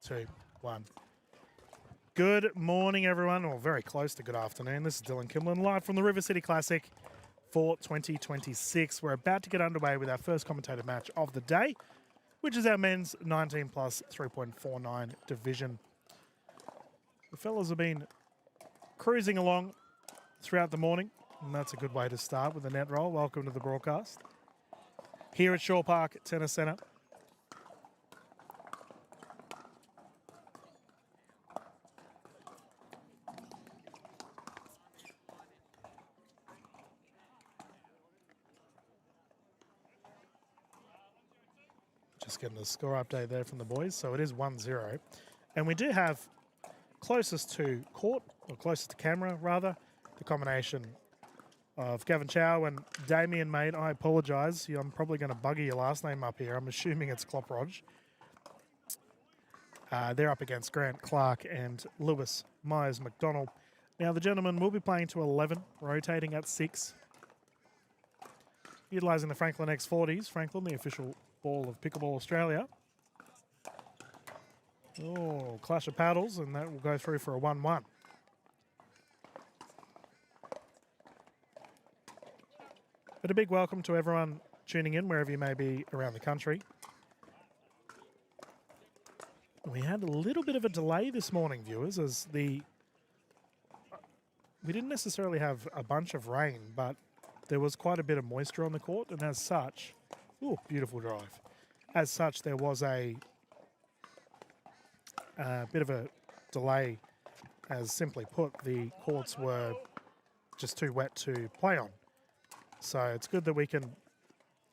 2, 1. Good morning, everyone, or very close to good afternoon. This is Dylan Kimlin, live from the River City Classic for 2026. We're about to get underway with our first commentator match of the day, which is our men's 19 plus 3.49 division. The fellas have been cruising along throughout the morning, and that's a good way to start with the net roll. Welcome to the broadcast here at Shaw Park Tennis Centre. Just getting a score update there from the boys. So it is 1-0. And we do have closest to court, or closest to camera, rather, the combination of Gavin Chow and Damien Maid. I apologise. I'm probably going to bugger your last name up here. I'm assuming it's Kloproj. They're up against Grant Clark and Lewis Myers McDonald. Now, the gentlemen will be playing to 11, rotating at 6. Utilising the Franklin X40s. Franklin, the official ball of Pickleball Australia. Oh, clash of paddles, and that will go through for a 1-1. But a big welcome to everyone tuning in, wherever you may be around the country. We had a little bit of a delay this morning, viewers, as we didn't necessarily have a bunch of rain, but there was quite a bit of moisture on the court, and as such, ooh, beautiful drive. As such, there was a bit of a delay, as simply put, the courts were just too wet to play on. So it's good that we can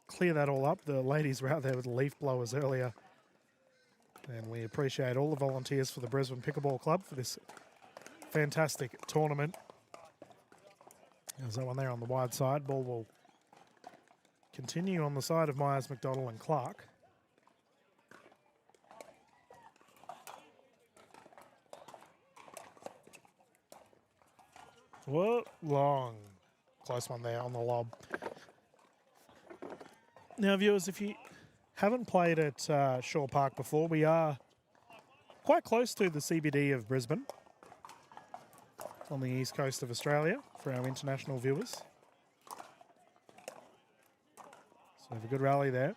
clear that all up. The ladies were out there with leaf blowers earlier, and we appreciate all the volunteers for the Brisbane Pickleball Club for this fantastic tournament. There's that one there on the wide side. Ball will continue on the side of Myers, McDonald and Clark. Whoa, long. Close one there on the lob. Now, viewers, if you haven't played at Shaw Park before, we are quite close to the CBD of Brisbane on the east coast of Australia for our international viewers. So we have a good rally there.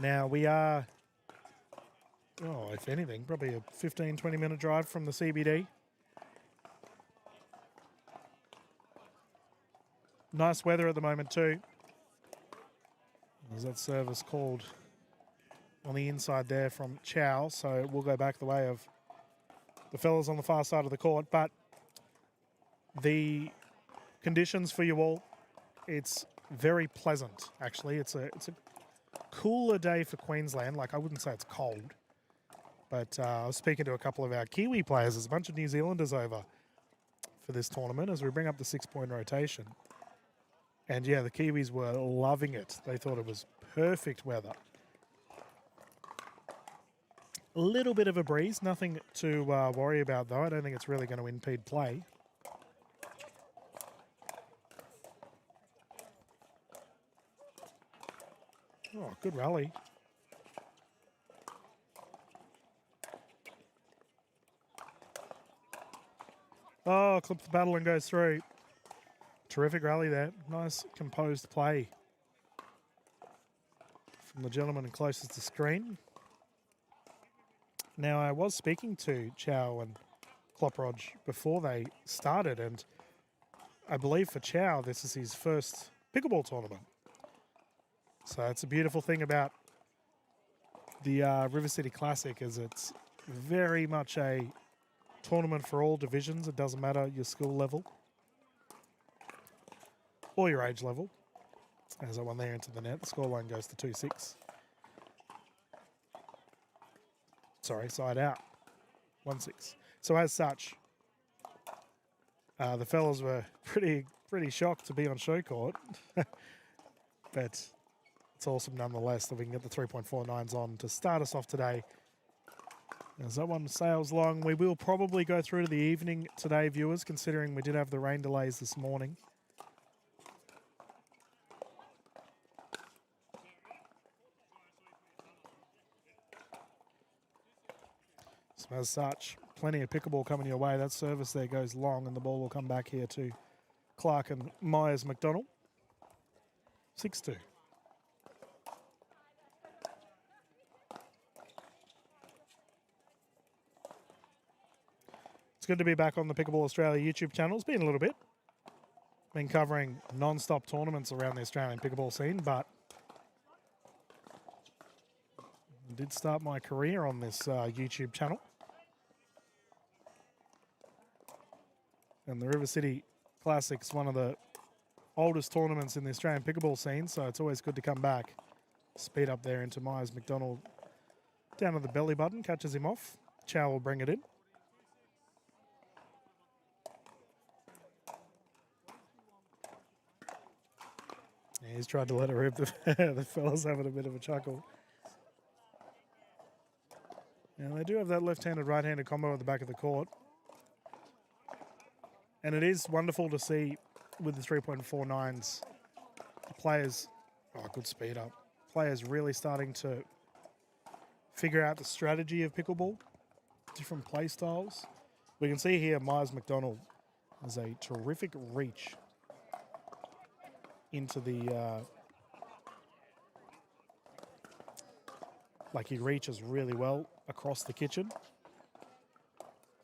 Now we are, if anything, probably a 15-20 minute drive from the CBD. Nice weather at the moment too. There's that service called on the inside there from Chow, so we'll go back the way of the fellas on the far side of the court. But the conditions for you all, it's very pleasant actually. It's a cooler day for Queensland. Like, I wouldn't say it's cold, but I was speaking to a couple of our Kiwi players. There's a bunch of New Zealanders over for this tournament as we bring up the 6-point rotation. And yeah, the Kiwis were loving it. They thought it was perfect weather. A little bit of a breeze, nothing to worry about though. I don't think it's really going to impede play. Oh, good rally. Oh, clips the paddle and goes through. Terrific rally there. Nice composed play from the gentleman closest to screen. Now, I was speaking to Chow and Kloproj before they started, and I believe for Chow, this is his first pickleball tournament. So it's a beautiful thing about the River City Classic, is it's very much a tournament for all divisions. It doesn't matter your skill level or your age level. As that one there into the net, the scoreline goes to 2-6. Sorry, side out, 1-6. So as such, the fellas were pretty shocked to be on show court, but it's awesome nonetheless that we can get the 3.49s on to start us off today. As that one sails long, we will probably go through to the evening today, viewers, considering we did have the rain delays this morning. So as such, plenty of pickleball coming your way. That service there goes long, and the ball will come back here to Clark and Myers McDonald. 6-2. It's good to be back on the Pickleball Australia YouTube channel. It's been a little bit. Been covering non-stop tournaments around the Australian pickleball scene, but I did start my career on this YouTube channel. And the River City Classic's one of the oldest tournaments in the Australian pickleball scene, so it's always good to come back. Speed up there into Myers McDonald. Down to the belly button, catches him off. Chow will bring it in. Yeah, he's tried to let it rip. The fella's having a bit of a chuckle. And they do have that left-handed, right-handed combo at the back of the court. And it is wonderful to see with the 3.49s, the players, good speed up. Players really starting to figure out the strategy of pickleball, different play styles. We can see here Myers McDonald has a terrific reach into the, he reaches really well across the kitchen.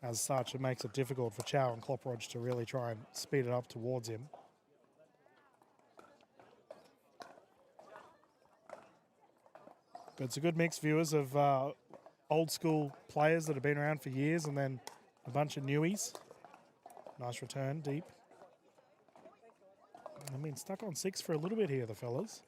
As such, it makes it difficult for Chow and Kloprodge to really try and speed it up towards him. But it's a good mix, viewers, of old school players that have been around for years and then a bunch of newies. Nice return, deep. I've been stuck on 6 for a little bit here, the fellas.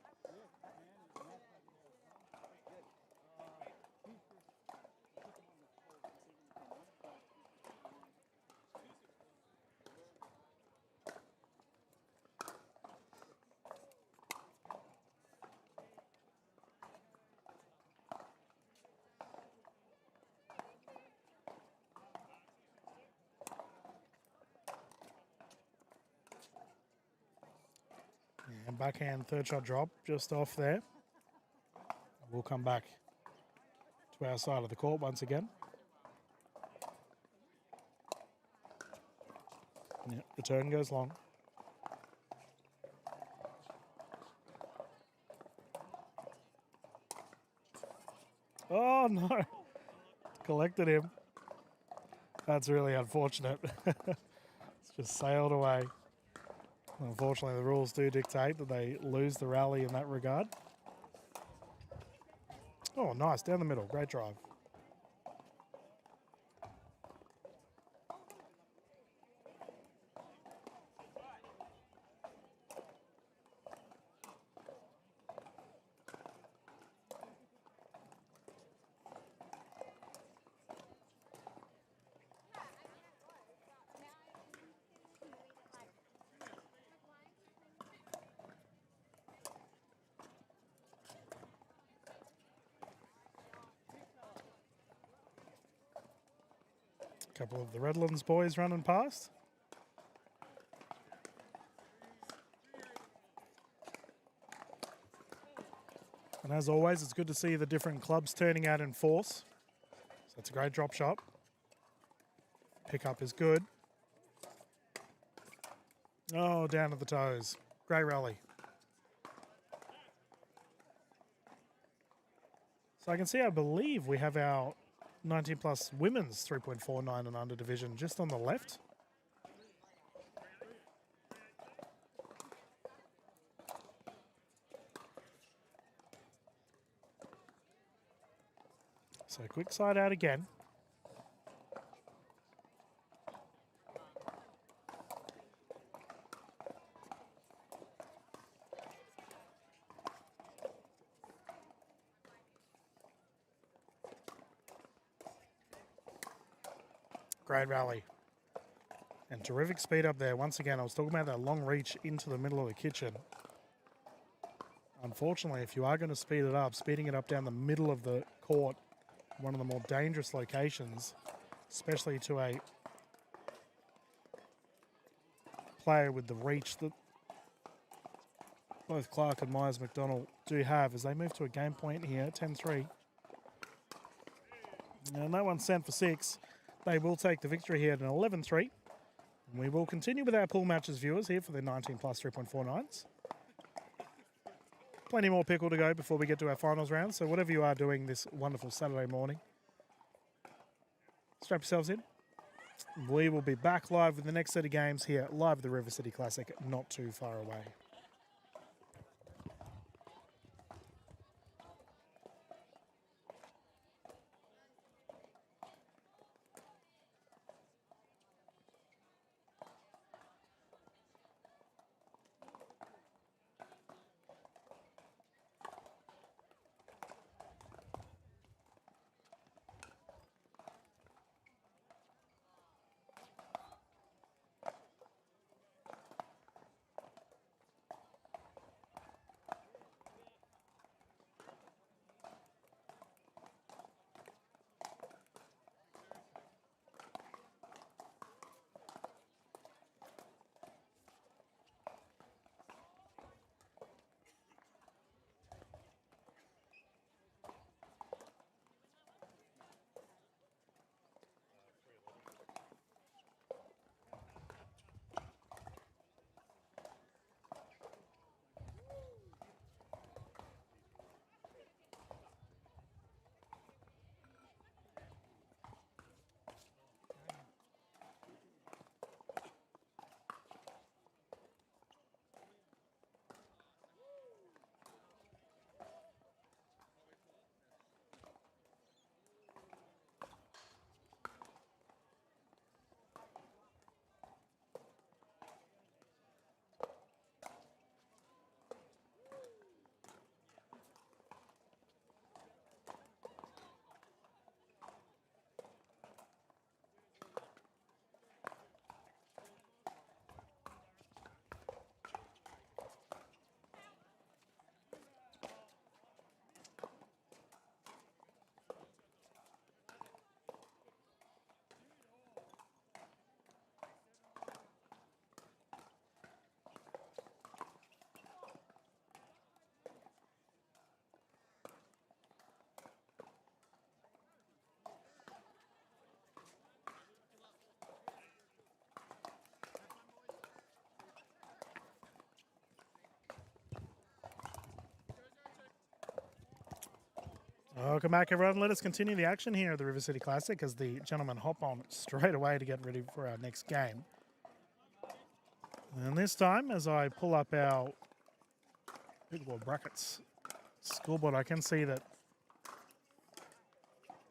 And backhand third shot drop just off there. We'll come back to our side of the court once again. Yeah, return goes long. Oh no, collected him. That's really unfortunate. It's just sailed away. Unfortunately, the rules do dictate that they lose the rally in that regard. Oh, nice. Down the middle. Great drive. Couple of the Redlands boys running past. And as always, it's good to see the different clubs turning out in force. So it's a great drop shot. Pickup is good. Oh, down to the toes. Great rally. So I can see, I believe we have our 19 plus women's 3.49 and under division just on the left. So quick side out again. Great rally. And terrific speed up there. Once again, I was talking about that long reach into the middle of the kitchen. Unfortunately, if you are going to speed it up, speeding it up down the middle of the court, one of the more dangerous locations, especially to a player with the reach that both Clark and Myers McDonald do have as they move to a game point here, 10-3. And that one's sent for 6. They will take the victory here at an 11-3. And we will continue with our pool matches, viewers, here for the 19 plus 3.49s. Plenty more pickle to go before we get to our finals round. So whatever you are doing this wonderful Saturday morning, strap yourselves in. We will be back live with the next set of games here, live at the River City Classic, not too far away. Welcome back, everyone. Let us continue the action here at the River City Classic as the gentlemen hop on straight away to get ready for our next game. And this time, as I pull up our pickleball brackets scoreboard, I can see that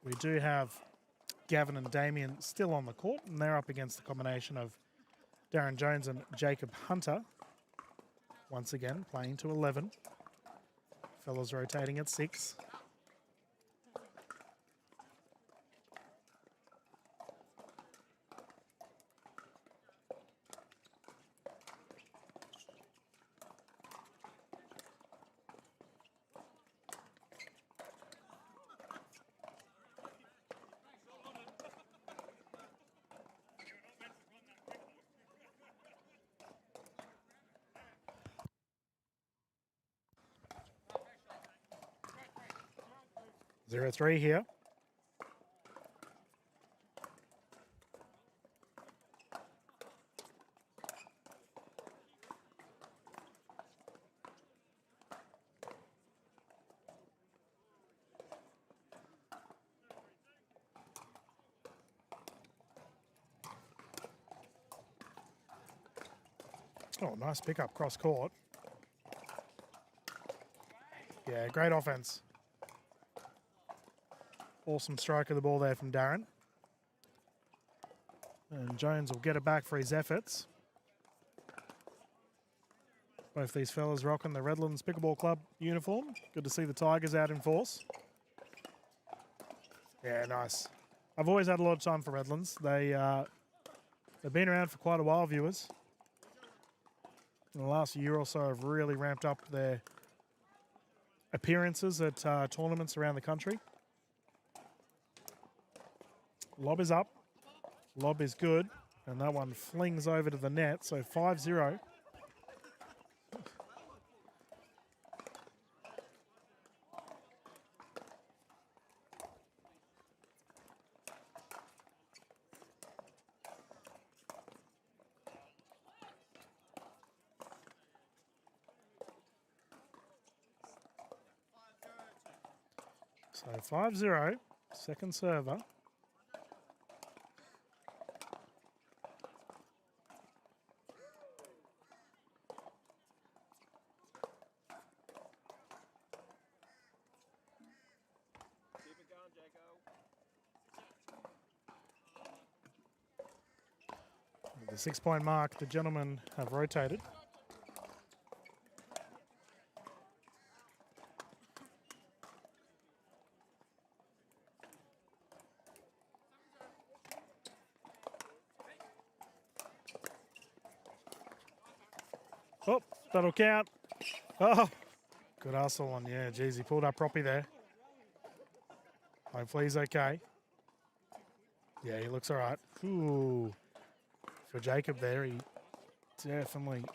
we do have Gavin and Damien still on the court, and they're up against the combination of Darren Jones and Jacob Hunter. Once again, playing to 11. Fellas rotating at 6. Zero three here. Oh, nice pickup cross court. Yeah, great offense. Awesome strike of the ball there from Darren. And Jones will get it back for his efforts. Both these fellas rocking the Redlands Pickleball Club uniform. Good to see the Tigers out in force. Yeah, nice. I've always had a lot of time for Redlands. They've been around for quite a while, viewers. In the last year or so, have really ramped up their appearances at tournaments around the country. Lob is up. Lob is good. And that one flings over to the net. So 5-0. So 5-0, second server. At the 6-point mark, the gentlemen have rotated. Oh, that'll count. Oh, good hustle on, yeah, geez, he pulled up properly there. Hopefully he's okay. Yeah, he looks all right. Ooh, for Jacob there, he definitely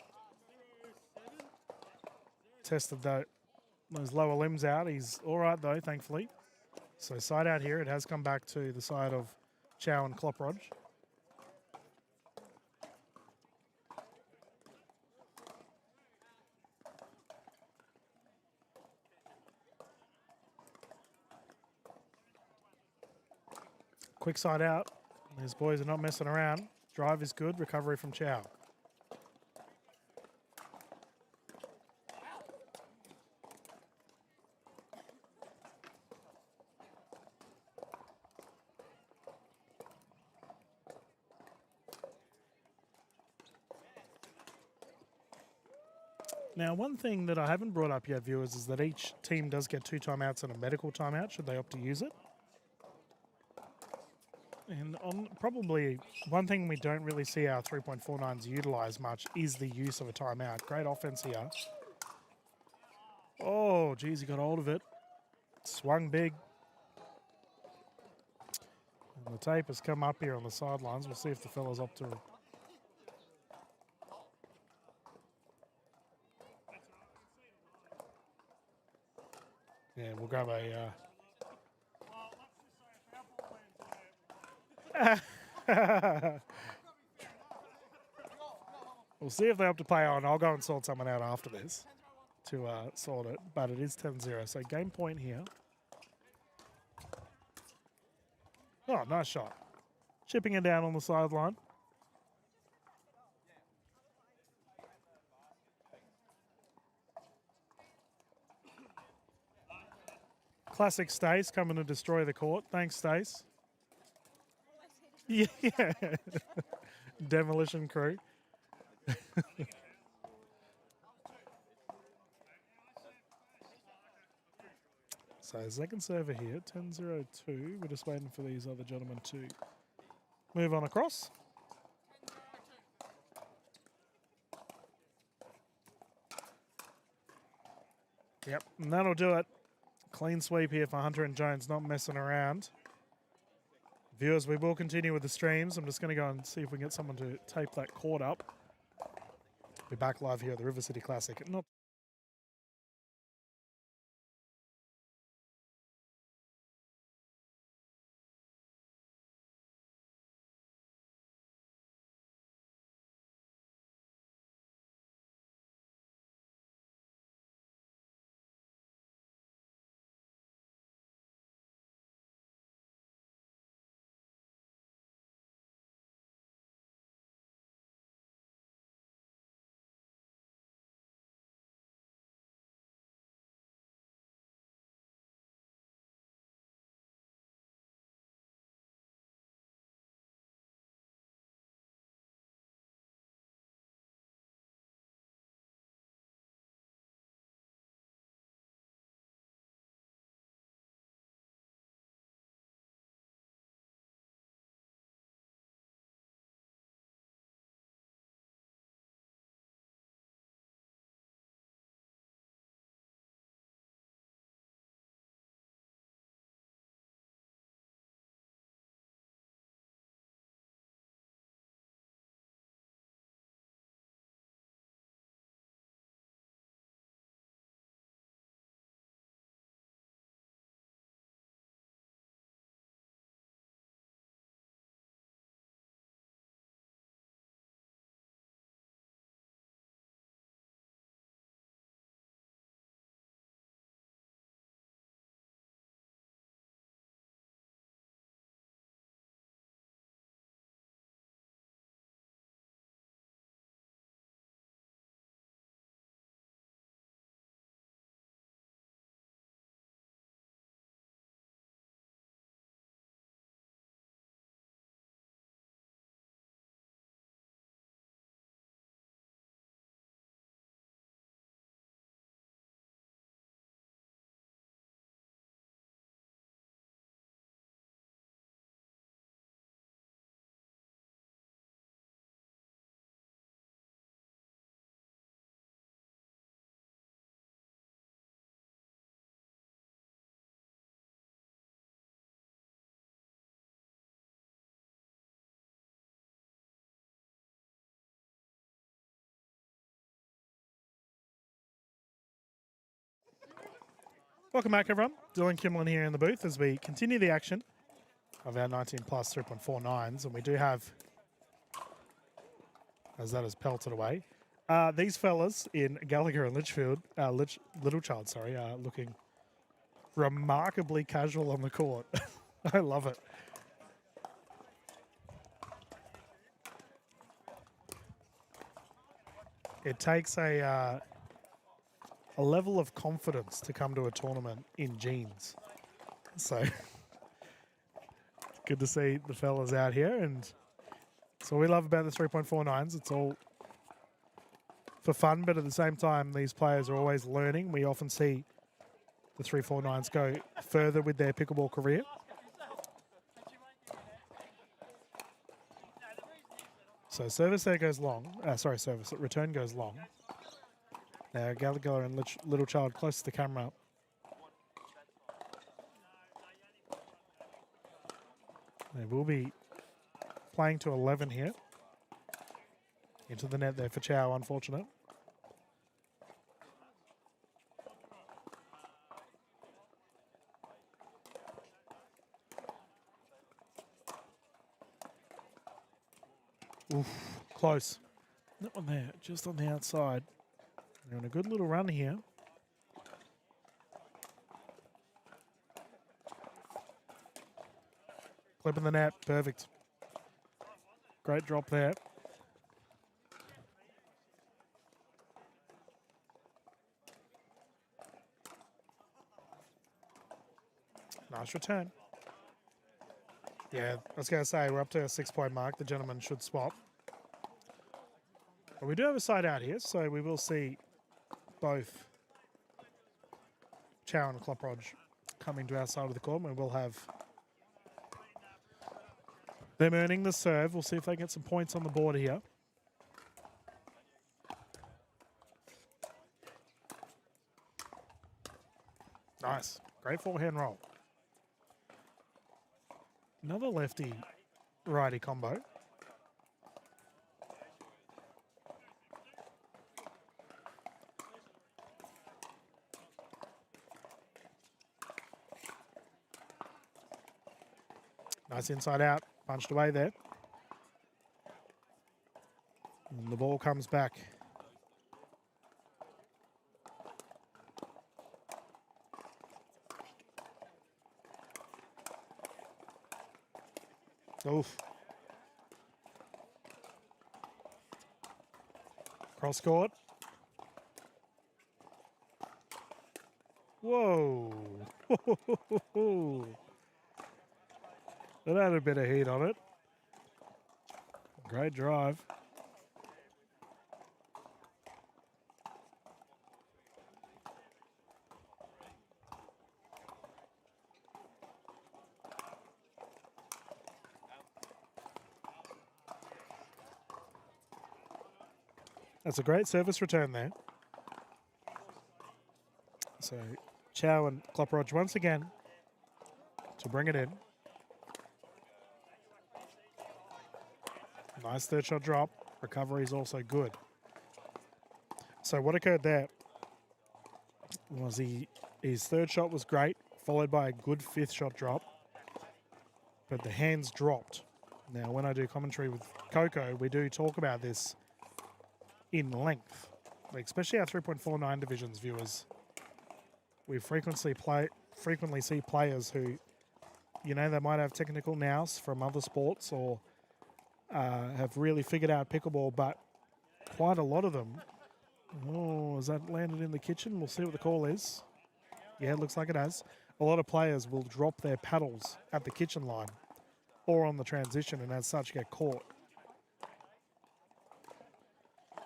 tested those lower limbs out. He's all right though, thankfully. So side out here, it has come back to the side of Chow and Cloprodge. Quick side out. These boys are not messing around. Drive is good. Recovery from Chow. Now, one thing that I haven't brought up yet, viewers, is that each team does get 2 timeouts and a medical timeout should they opt to use it. And on probably one thing we don't really see our 3.49s utilise much is the use of a timeout. Great offense here. Oh, geez, he got hold of it. Swung big. And the tape has come up here on the sidelines. We'll see if the fellas opt to. Yeah, we'll grab a. We'll see if they opt to play on. I'll go and sort someone out after this to sort it. But it is 10-0. So game point here. Oh, nice shot. Chipping it down on the sideline. Classic Stace coming to destroy the court. Thanks, Stace. Yeah. Demolition crew. So second server here, 10-0-2. We're just waiting for these other gentlemen to move on across. Yep, and that'll do it. Clean sweep here for Hunter and Jones, not messing around. Viewers, we will continue with the streams. I'm just going to go and see if we can get someone to tape that court up. We're back live here at the River City Classic. Not Welcome back, everyone. Dylan Kimlin here in the booth as we continue the action of our 19 plus 3.49s. And we do have, as that is pelted away, these fellas in Gallagher and Litchfield, Littlechild, sorry, looking remarkably casual on the court. I love it. It takes a level of confidence to come to a tournament in jeans. So good to see the fellas out here. And so we love about the 3.49s. It's all for fun, but at the same time, these players are always learning. We often see the 3.49s go further with their pickleball career. So service there goes long. Service. Return goes long. Now Gallagher and Littlechild close to the camera. They will be playing to 11 here. Into the net there for Chow, unfortunate. Oof, close. That one there, just on the outside. They're on a good little run here. Clipping the net, perfect. Great drop there. Nice return. Yeah, I was going to say, we're up to a 6-point mark. The gentleman should swap. But we do have a side out here, so we will see both Chow and Kloproj coming to our side of the court. And we'll have them earning the serve. We'll see if they get some points on the board here. Nice. Great forehand roll. Another lefty-righty combo. Nice inside out. Punched away there. And the ball comes back. Oof. Cross court. Whoa. That had a bit of heat on it. Great drive. That's a great service return there. So Chow and Kloproj once again to bring it in. Nice third shot drop. Recovery is also good. So what occurred there was his third shot was great, followed by a good fifth shot drop, but the hands dropped. Now, when I do commentary with Coco, we do talk about this in length, especially our 3.49 divisions viewers. We frequently see players who, you know, they might have technical nous from other sports or have really figured out pickleball, but quite a lot of them. Oh, has that landed in the kitchen? We'll see what the call is. Yeah, it looks like it has. A lot of players will drop their paddles at the kitchen line or on the transition and as such get caught.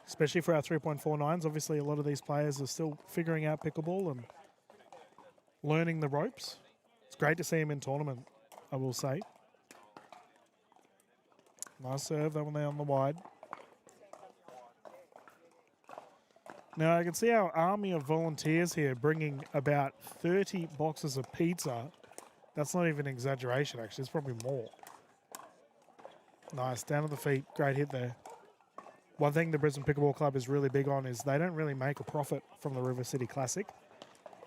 Especially for our 3.49s. Obviously, a lot of these players are still figuring out pickleball and learning the ropes. It's great to see them in tournament, I will say. Nice serve, that one there on the wide. Now, I can see our army of volunteers here bringing about 30 boxes of pizza. That's not even an exaggeration, actually. It's probably more. Nice, down to the feet. Great hit there. One thing the Brisbane Pickleball Club is really big on is they don't really make a profit from the River City Classic.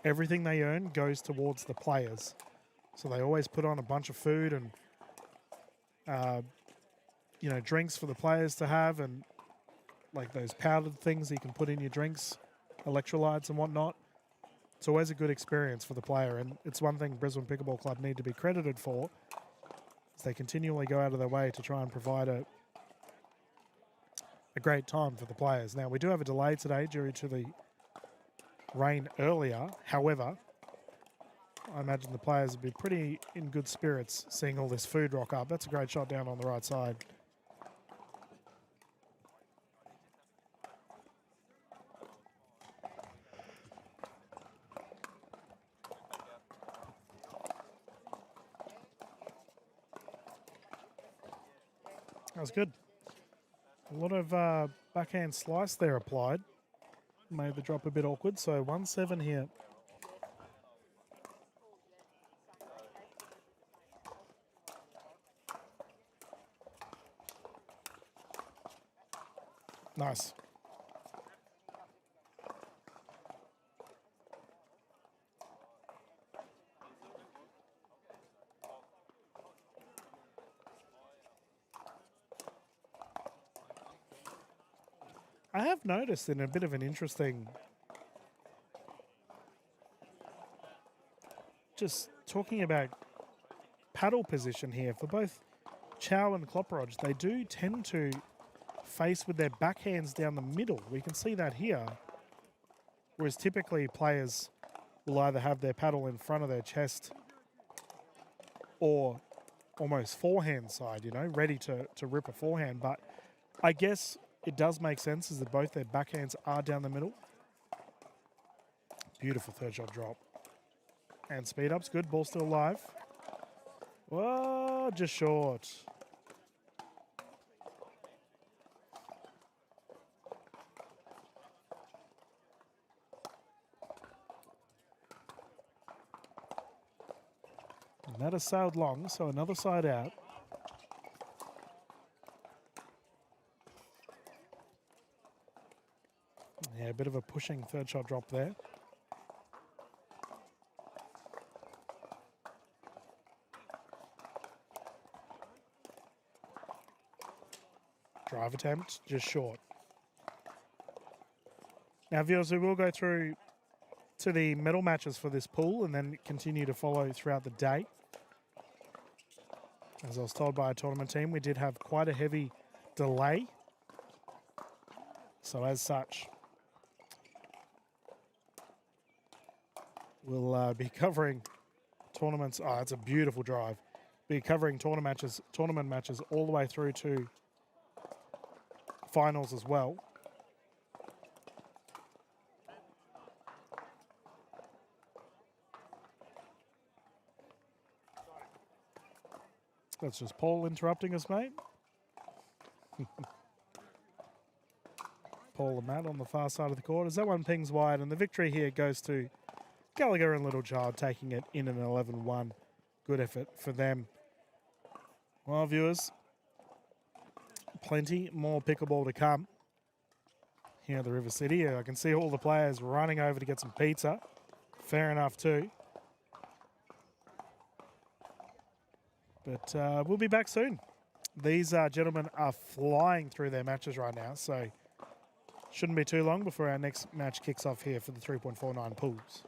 everything they earn goes towards the players. So they always put on a bunch of food and, drinks for the players to have, and like those powdered things that you can put in your drinks, electrolytes and whatnot. It's always a good experience for the player, and it's one thing Brisbane Pickleball Club need to be credited for, is they continually go out of their way to try and provide a great time for the players. Now, we do have a delay today due to the rain earlier. However, I imagine the players will be pretty in good spirits seeing all this food rock up. That's a great shot down on the right side. That was good. A lot of backhand slice there applied. Made the drop a bit awkward. So 1-7 here. Nice. I have noticed in a bit of an interesting, just talking about paddle position here for both Chow and Klopperod, they do tend to face with their backhands down the middle. We can see that here. Whereas typically players will either have their paddle in front of their chest or almost forehand side, ready to rip a forehand. But I guess it does make sense is that both their backhands are down the middle. Beautiful third shot drop. And speed up's good. Ball still alive. Whoa, just short. And that has sailed long, so another side out. Yeah, a bit of a pushing third shot drop there. Drive attempt, just short. Now, viewers, we will go through to the medal matches for this pool and then continue to follow throughout the day. As I was told by our tournament team, we did have quite a heavy delay. So as such, we'll be covering tournaments. Oh, it's a beautiful drive. Be covering tournament matches all the way through to finals as well. That's just Paul interrupting us, mate. Paul and Matt on the far side of the court. As that one pings wide, and the victory here goes to Gallagher and Littlechild, taking it in an 11-1. Good effort for them. Well, viewers, plenty more pickleball to come here at the River City. I can see all the players running over to get some pizza. Fair enough too. But we'll be back soon. These gentlemen are flying through their matches right now, so shouldn't be too long before our next match kicks off here for the 3.49 pools.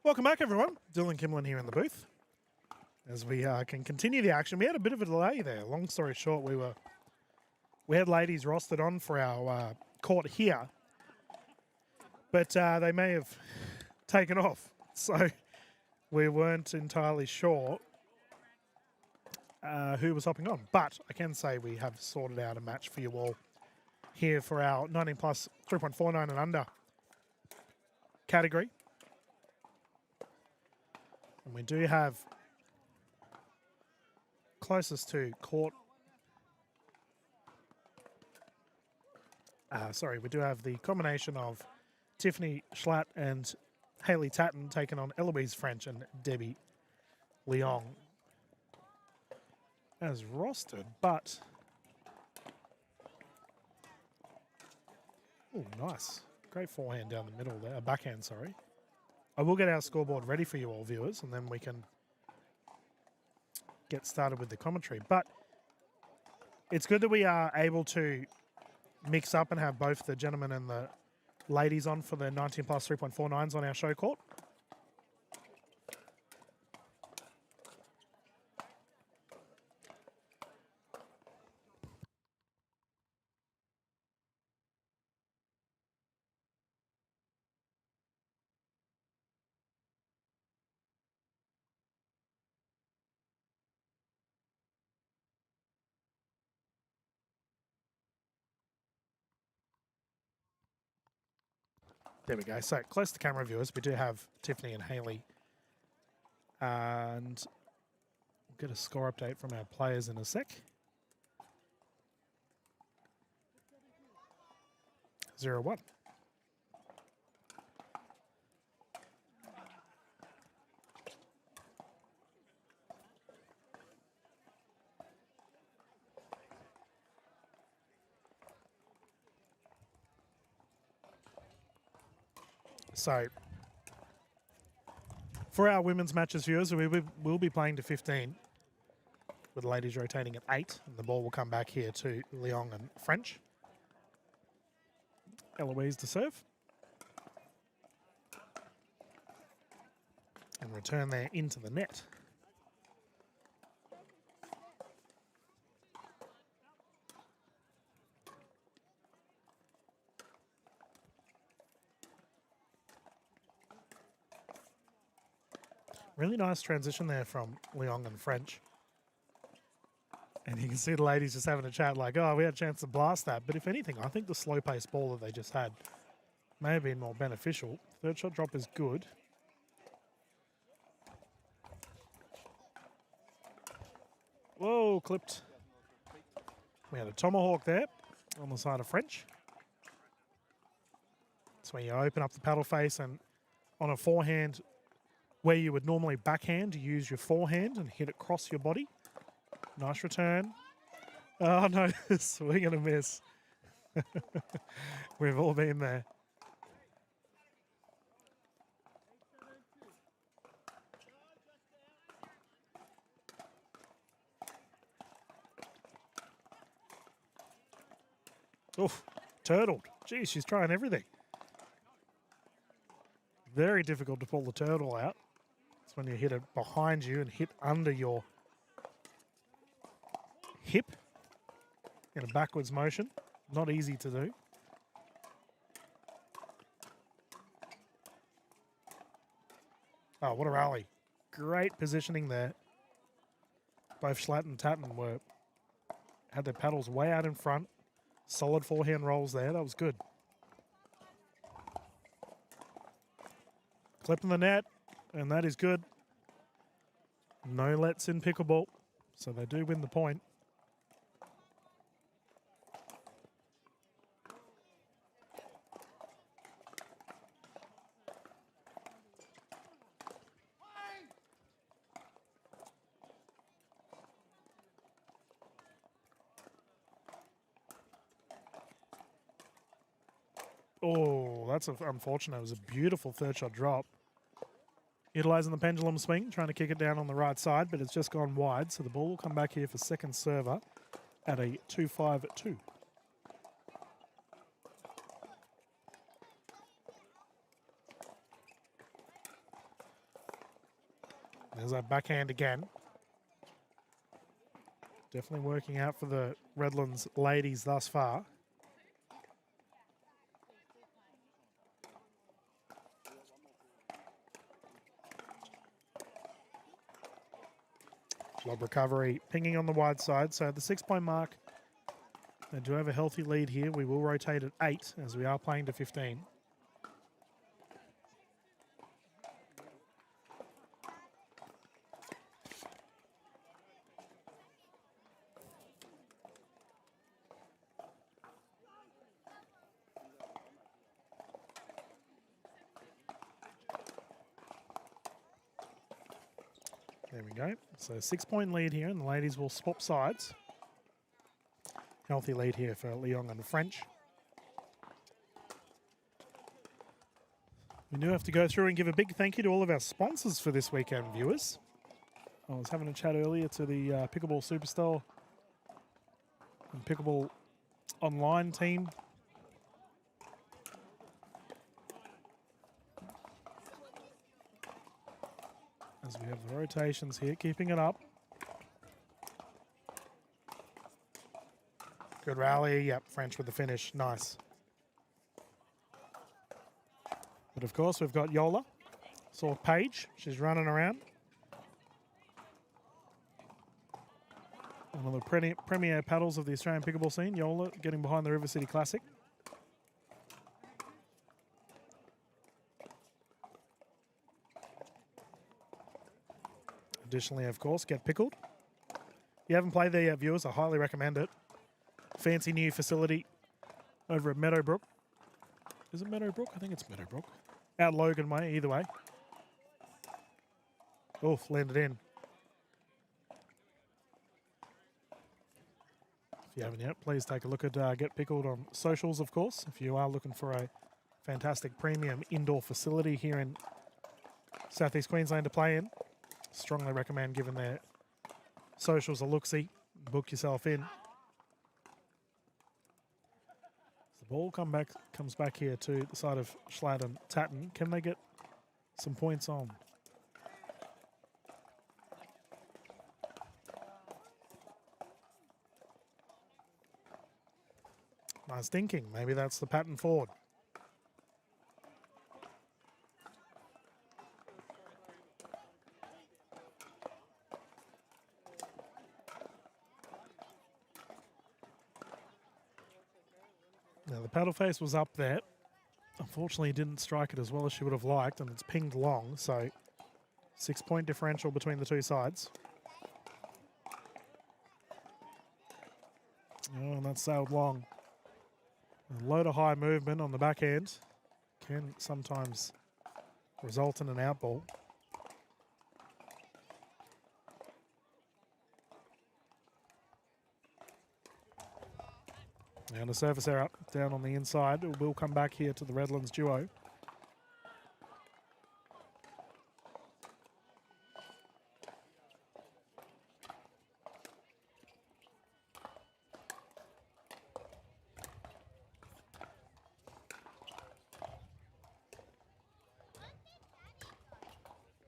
Welcome back, everyone. Dylan Kimlin here in the booth. As we can continue the action, we had a bit of a delay there. Long story short, we had ladies rostered on for our court here, but they may have taken off, so we weren't entirely sure who was hopping on. But I can say we have sorted out a match for you all here for our 19 plus 3.49 and under category. And we do have closest to court. We do have the combination of Tiffany Schlatt and Hayley Tatton taking on Eloise French and Debbie Leong as rostered, but oh, nice. Great forehand down the middle there, backhand, sorry. I will get our scoreboard ready for you all, viewers, and then we can get started with the commentary. But it's good that we are able to mix up and have both the gentlemen and the ladies on for the 19 plus 3.49s on our show court. There we go. So close to camera viewers, we do have Tiffany and Hayley. And we'll get a score update from our players in a sec. 0-1. So, for our women's matches, viewers, we will be playing to 15, with the ladies rotating at 8, and the ball will come back here to Leong and French. Eloise to serve. And return there into the net. Really nice transition there from Leong and French. And you can see the ladies just having a chat like, oh, we had a chance to blast that. But if anything, I think the slow-paced ball that they just had may have been more beneficial. Third shot drop is good. Whoa, clipped. We had a tomahawk there on the side of French. That's where you open up the paddle face, and on a forehand, where you would normally backhand, you use your forehand and hit it across your body. Nice return. Oh no, swing and a miss. We've all been there. Oof, turtled. Geez, she's trying everything. Very difficult to pull the turtle out. It's when you hit it behind you and hit under your hip in a backwards motion. Not easy to do. Oh, what a rally. Great positioning there. Both Schlatt and Tatton had their paddles way out in front. Solid forehand rolls there. That was good. Clip in the net, and that is good. No lets in pickleball, so they do win the point. Oh, that's unfortunate. It was a beautiful third shot drop. Utilising the pendulum swing, trying to kick it down on the right side, but it's just gone wide. So the ball will come back here for second server at a 2-5-2. There's that backhand again. Definitely working out for the Redlands ladies thus far. Lob recovery, pinging on the wide side. So at the 6-point mark, they do have a healthy lead here. We will rotate at 8 as we are playing to 15. There we go. So 6-point lead here, and the ladies will swap sides. Healthy lead here for Leong and French. We do have to go through and give a big thank you to all of our sponsors for this weekend, viewers. I was having a chat earlier to the Pickleball Superstore and Pickleball Online team. As we have the rotations here, keeping it up. Good rally. Yep, French with the finish. Nice. But of course, we've got Yola. Saw Paige. She's running around. One of the premier paddles of the Australian pickleball scene. Yola getting behind the River City Classic. Additionally, of course, Get Pickled. If you haven't played there yet, viewers, I highly recommend it. Fancy new facility over at Meadowbrook. Is it Meadowbrook? I think it's Meadowbrook. Out Logan way, either way. Oof, landed in. If you haven't yet, please take a look at Get Pickled on socials, of course. If you are looking for a fantastic premium indoor facility here in Southeast Queensland to play in, strongly recommend giving their socials a look-see. Book yourself in. The ball comes back here to the side of Schlatt and Tatton. Can they get some points on? Nice thinking. Maybe that's the pattern forward. Now the paddle face was up there. Unfortunately, didn't strike it as well as she would have liked, and it's pinged long, so 6-point differential between the two sides. Oh, and that sailed long. A low to high movement on the back end can sometimes result in an out ball. And a surface error down on the inside. It will come back here to the Redlands duo.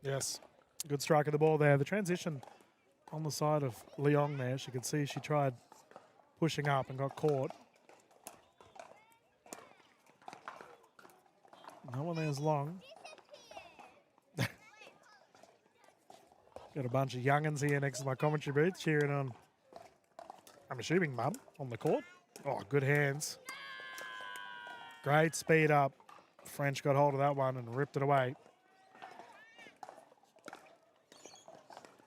Yes, good strike of the ball there. The transition on the side of Leong there, she could see she tried pushing up and got caught. No one there's long. Got a bunch of young'uns here next to my commentary booth cheering on, I'm assuming, Mum on the court. Oh, good hands. Great speed up. French got hold of that one and ripped it away.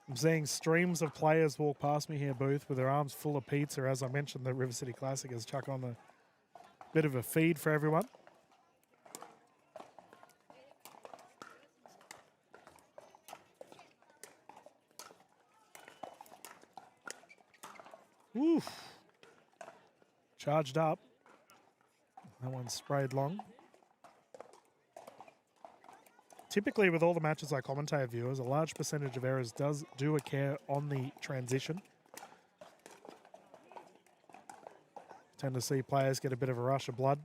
I'm seeing streams of players walk past me here, Booth, with their arms full of pizza. As I mentioned, the River City Classic has chuck on a bit of a feed for everyone. Oof. Charged up. That one sprayed long. Typically, with all the matches I commentate, viewers, a large percentage of errors do occur on the transition. Tend to see players get a bit of a rush of blood,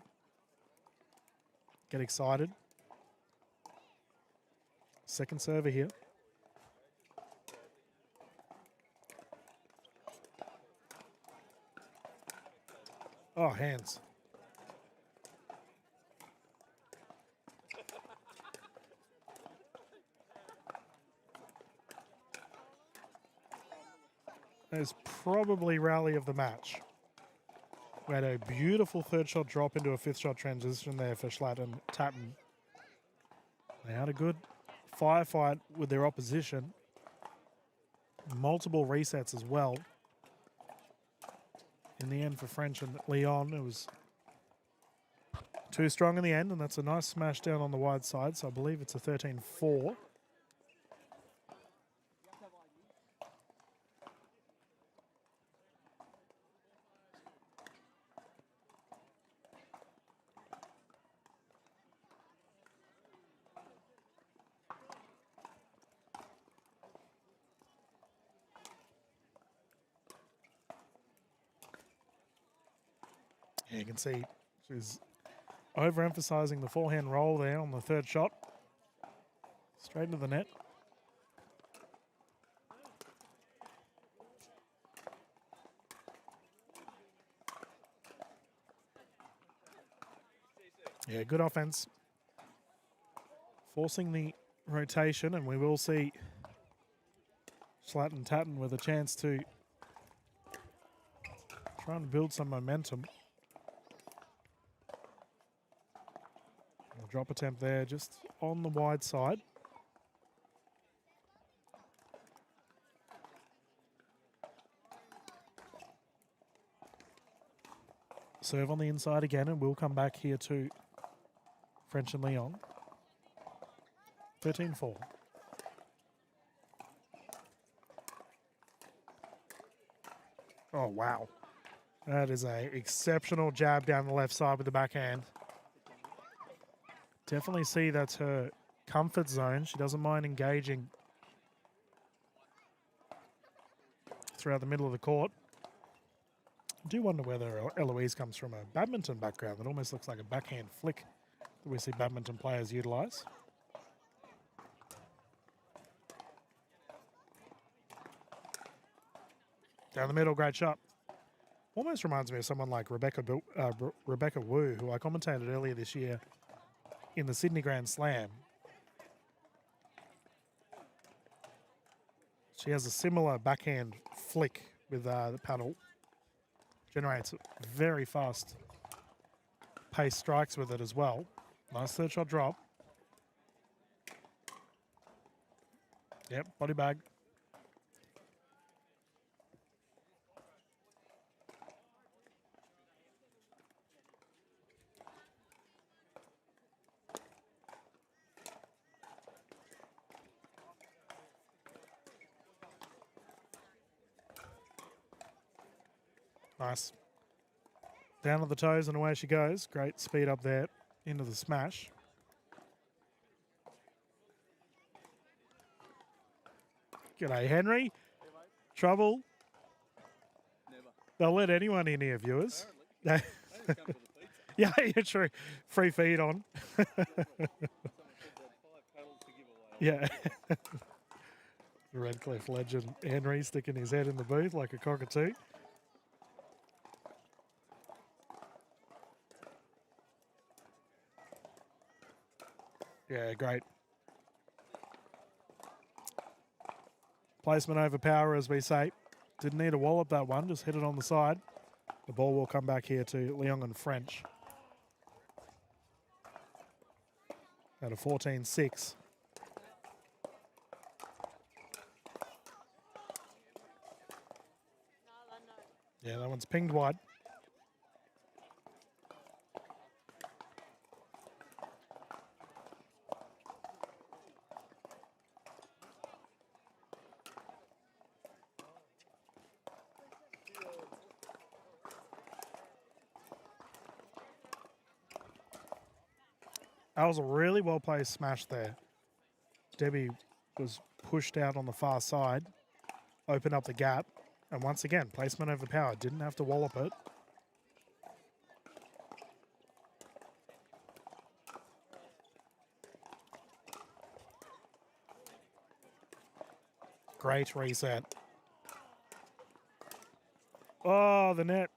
get excited. Second server here. Oh, hands. There's probably rally of the match. We had a beautiful third shot drop into a fifth shot transition there for Schlatt and Tatton. They had a good firefight with their opposition. Multiple resets as well. In the end for French and Leon, it was too strong in the end, and that's a nice smash down on the wide side, so I believe it's a 13-4. Yeah, you can see she's overemphasizing the forehand roll there on the third shot. Straight into the net. Yeah, good offense. Forcing the rotation, and we will see Schlatt and Tatton with a chance to try and build some momentum. A drop attempt there just on the wide side. Serve on the inside again, and we'll come back here to French and Leon. 13-4. Oh, wow. That is a exceptional jab down the left side with the backhand. Definitely see that's her comfort zone. She doesn't mind engaging throughout the middle of the court. I do wonder whether Eloise comes from a badminton background. That almost looks like a backhand flick that we see badminton players utilise. Down the middle, great shot. Almost reminds me of someone like Rebecca Wu, who I commentated earlier this year in the Sydney Grand Slam. She has a similar backhand flick with the paddle. Generates very fast pace strikes with it as well. Nice third shot drop. Yep, body bag. Nice. Down at the toes and away she goes. Great speed up there into the smash. G'day, Henry. Trouble? Never. They'll let anyone in here, viewers. Yeah, yeah, true. Free feed on. Yeah. Redcliffe legend Henry sticking his head in the booth like a cockatoo. Yeah, great. Placement over power, as we say. Didn't need to wallop that one, just hit it on the side. The ball will come back here to Leon and French. At a 14-6. Yeah, that one's pinged wide. That was a really well-placed smash there. Debbie was pushed out on the far side, opened up the gap, and once again, placement over power. Didn't have to wallop it. Great reset. Oh, the net.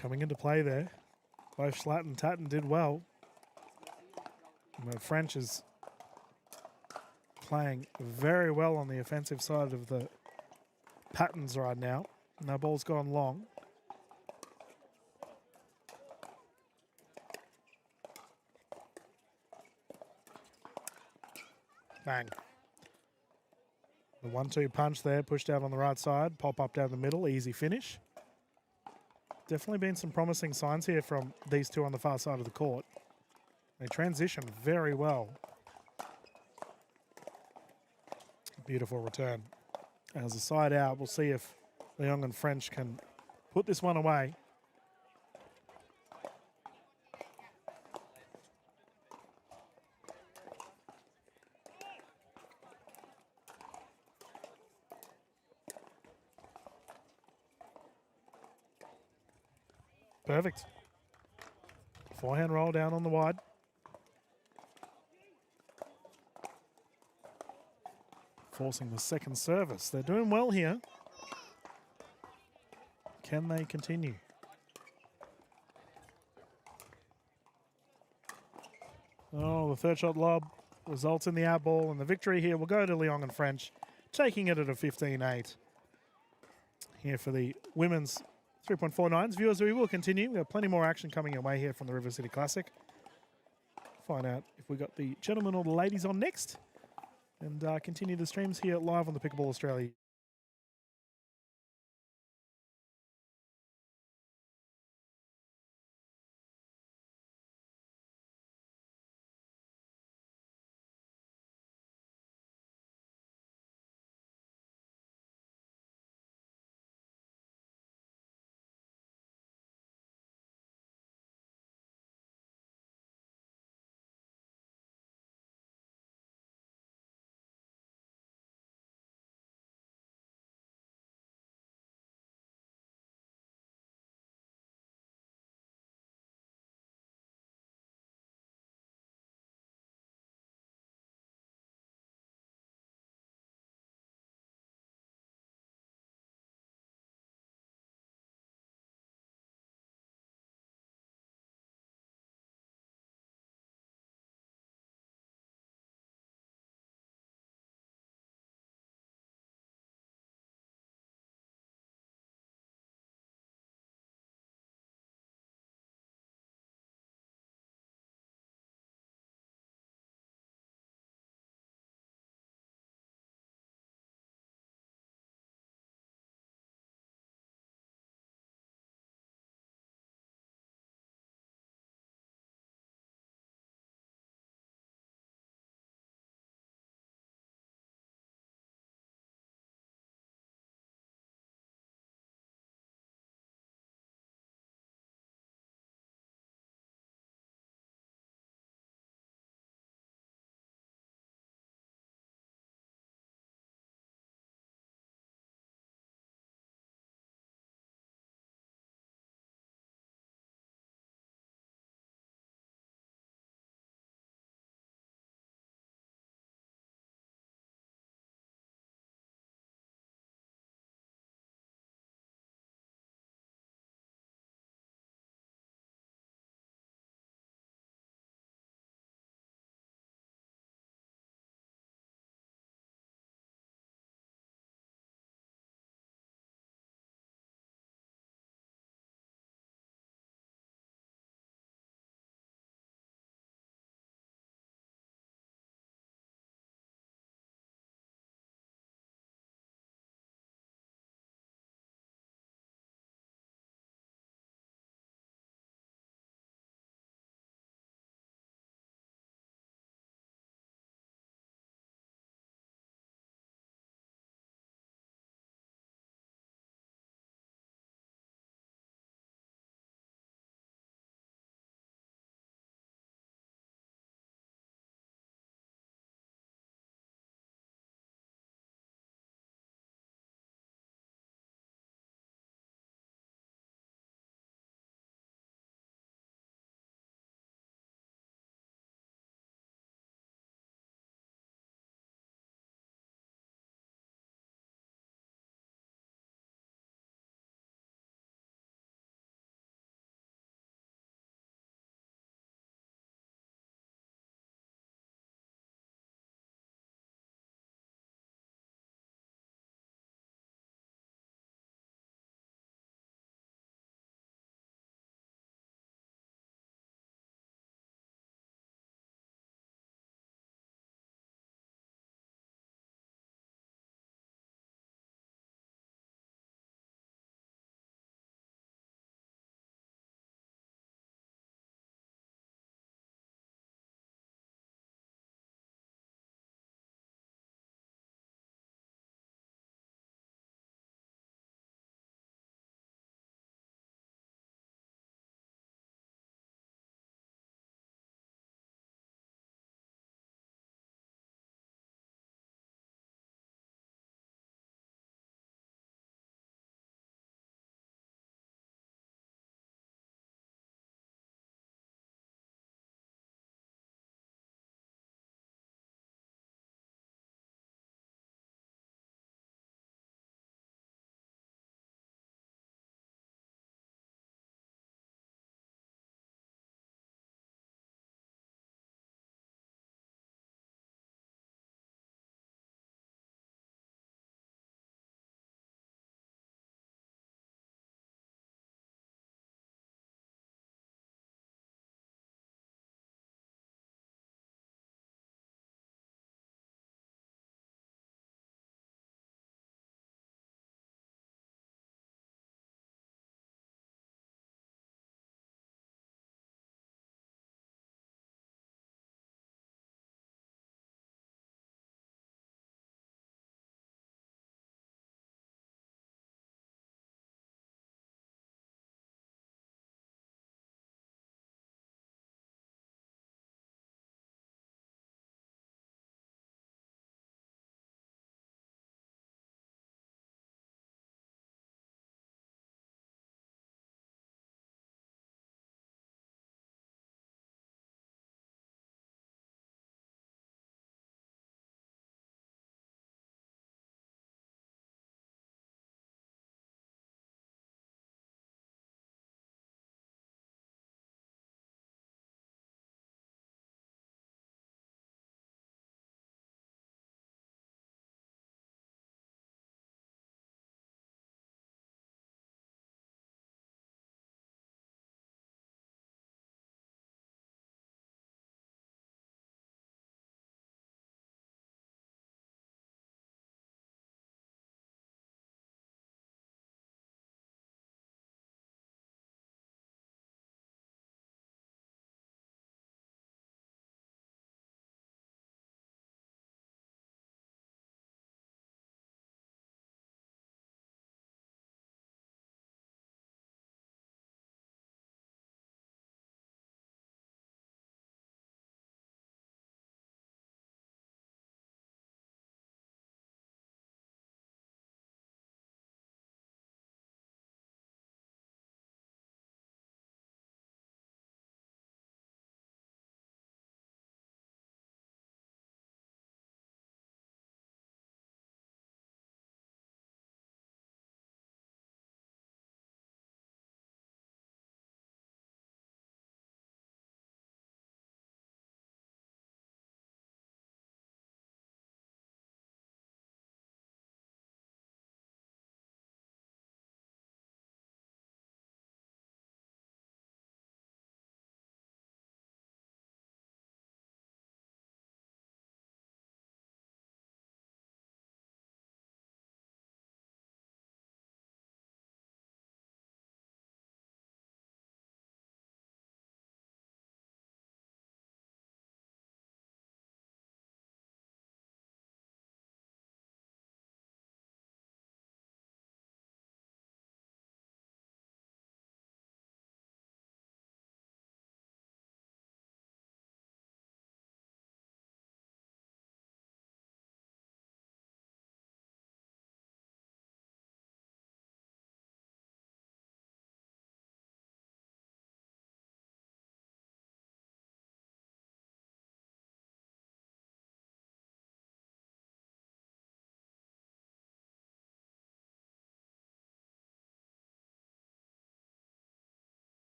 coming into play there. Both Schlatt and Tatton did well. But French is playing very well on the offensive side of the patterns right now. And that ball's gone long. Bang. The 1-2 punch there, pushed out on the right side, pop up down the middle, easy finish. Definitely been some promising signs here from these two on the far side of the court. They transition very well. Beautiful return. As a side out, we'll see if Leong and French can put this one away. Perfect. Forehand roll down on the wide. Forcing the second service. They're doing well here. Can they continue? Oh, the third shot lob results in the out ball, and the victory here will go to Leong and French, taking it at a 15-8. Here for the women's 3.49s. Viewers, we will continue. We have plenty more action coming your way here from the River City Classic. Find out if we got the gentlemen or the ladies on next. And continue the streams here live on the Pickleball Australia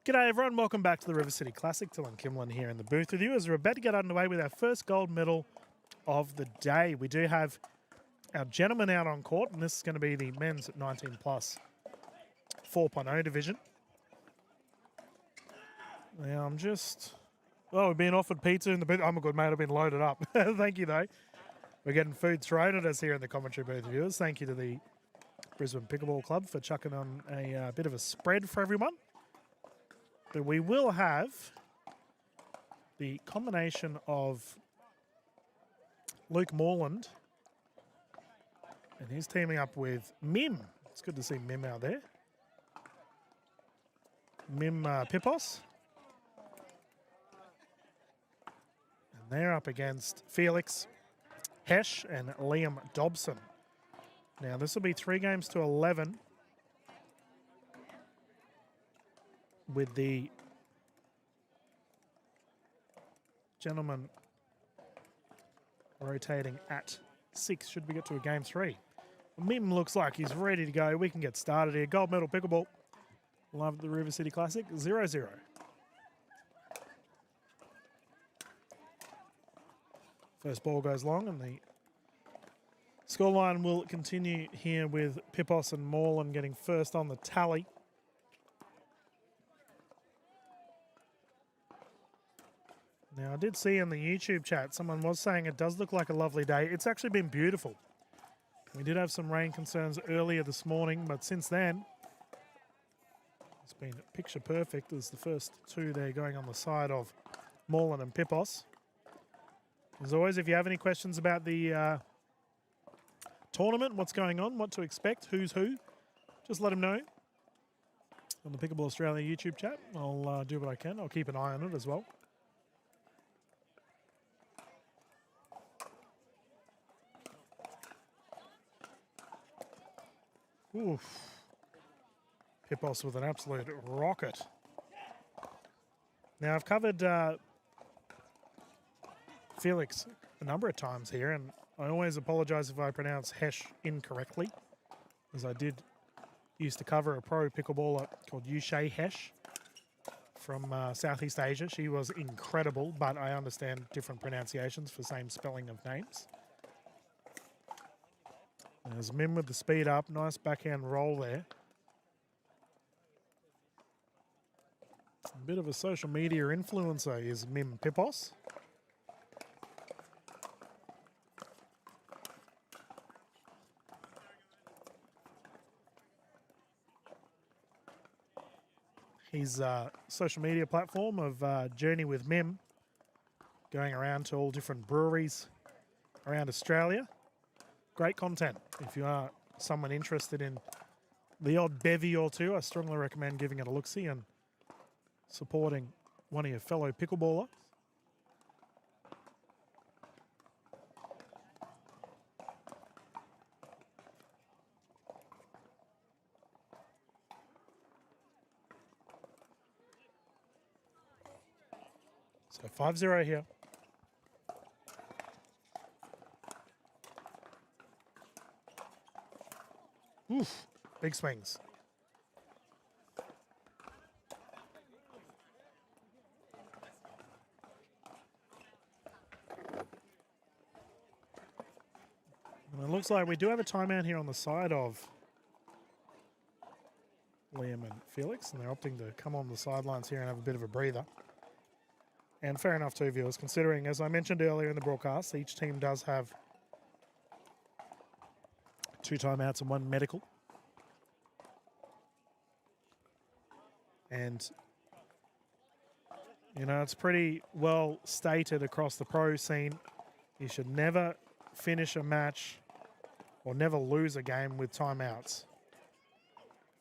G'day everyone, welcome back to the River City Classic. Dylan Kimlin here in the booth with you as we're about to get underway with our first gold medal of the day. We do have our gentlemen out on court, and this is going to be the men's 19 plus 4.0 division. Now we've been offered pizza in the booth. I'm a good mate, I've been loaded up. Thank you though. We're getting food thrown at us here in the commentary booth, viewers. Thank you to the Brisbane Pickleball Club for chucking on a bit of a spread for everyone. But we will have the combination of Luke Morland, and he's teaming up with Mim. It's good to see Mim out there. Mim Pipos. And they're up against Felix Hesh and Liam Dobson. Now this will be 3 games to 11. With the gentleman rotating at 6, should we get to a game 3? Mim looks like he's ready to go. We can get started here. Gold medal pickleball. Love the River City Classic. 0-0. First ball goes long, and the scoreline will continue here with Pipos and Morland getting first on the tally. Now, I did see in the YouTube chat, someone was saying it does look like a lovely day. It's actually been beautiful. We did have some rain concerns earlier this morning, but since then, it's been picture perfect. There's the first 2 there going on the side of Morland and Pipos. As always, if you have any questions about the tournament, what's going on, what to expect, who's who, just let them know on the Pickleball Australia YouTube chat. I'll do what I can. I'll keep an eye on it as well. Oof. Pipos with an absolute rocket. Now, I've covered Felix a number of times here, and I always apologise if I pronounce Hesh incorrectly, as I did used to cover a pro pickleballer called Yushay Hesh from Southeast Asia. She was incredible, but I understand different pronunciations for same spelling of names. There's Mim with the speed up. Nice backhand roll there. A bit of a social media influencer is Mim Pipos. his social media platform of Journey with Mim, going around to all different breweries around Australia. Great content. If you are someone interested in the odd bevy or two, I strongly recommend giving it a look-see and supporting one of your fellow pickleballers. So 5-0 here. Oof, big swings. And it looks like we do have a timeout here on the side of Liam and Felix, and they're opting to come on the sidelines here and have a bit of a breather. And fair enough too, viewers, considering, as I mentioned earlier in the broadcast, each team does have 2 timeouts and 1 medical. And, you know, it's pretty well stated across the pro scene. You should never finish a match or never lose a game with timeouts.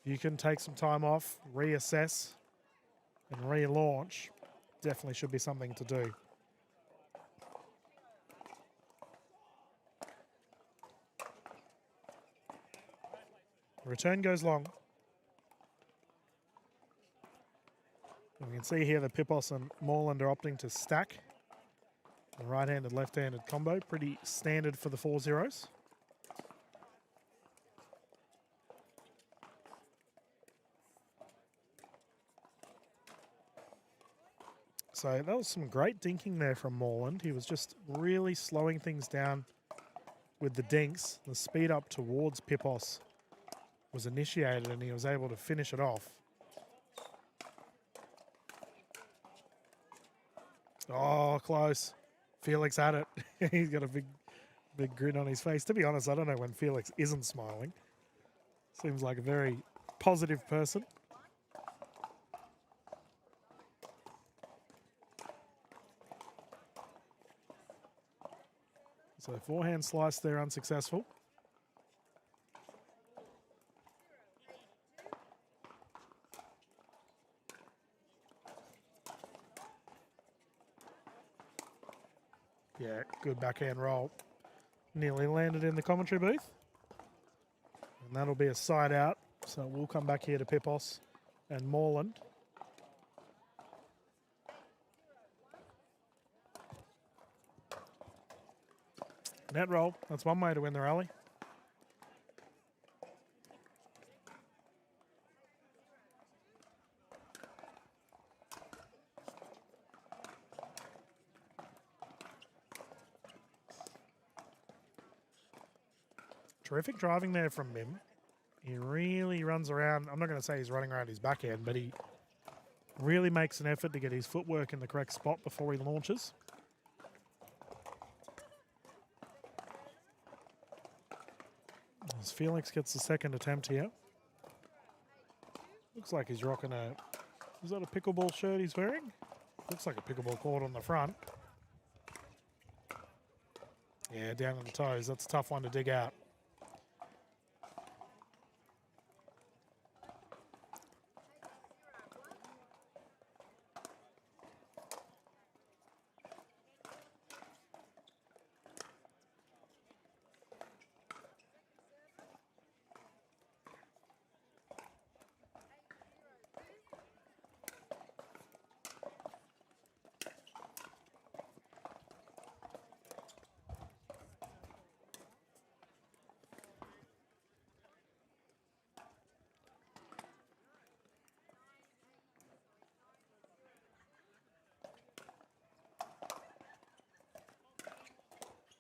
You can take some time off, reassess, and relaunch. Definitely should be something to do. The return goes long. And we can see here that Pipos and Moreland are opting to stack. The right-handed, left-handed combo, pretty standard for the 4-0s. So that was some great dinking there from Moreland. He was just really slowing things down with the dinks. The speed up towards Pipos was initiated and he was able to finish it off. Oh, close. Felix had it. He's got a big grin on his face. To be honest, I don't know when Felix isn't smiling. Seems like a very positive person. So forehand slice there, unsuccessful. Yeah, good backhand roll. Nearly landed in the commentary booth. And that'll be a side out. So we'll come back here to Pipos and Moreland. Net roll, that's one way to win the rally. Terrific driving there from Mim. He really runs around. I'm not going to say he's running around his backhand, but he really makes an effort to get his footwork in the correct spot before he launches. As Felix gets the second attempt here. Looks like he's rocking a... Is that a pickleball shirt he's wearing? Looks like a pickleball court on the front. Yeah, down on the toes. That's a tough one to dig out.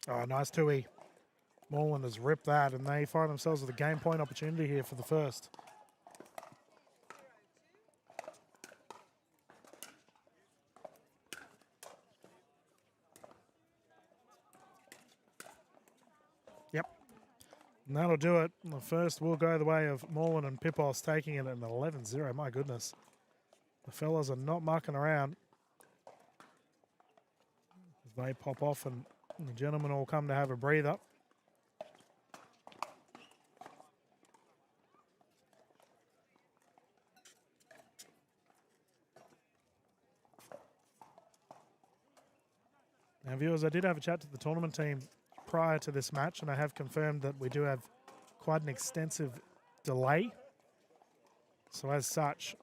Oh, nice two-E. Moreland has ripped that, and they find themselves with a game point opportunity here for the first. Yep. And that'll do it. The first will go the way of Moreland and Pipos taking it at an 11-0. My goodness. The fellas are not mucking around. As they pop off and the gentlemen all come to have a breather. Now, viewers, I did have a chat to the tournament team prior to this match, and I have confirmed that we do have quite an extensive delay. So as such,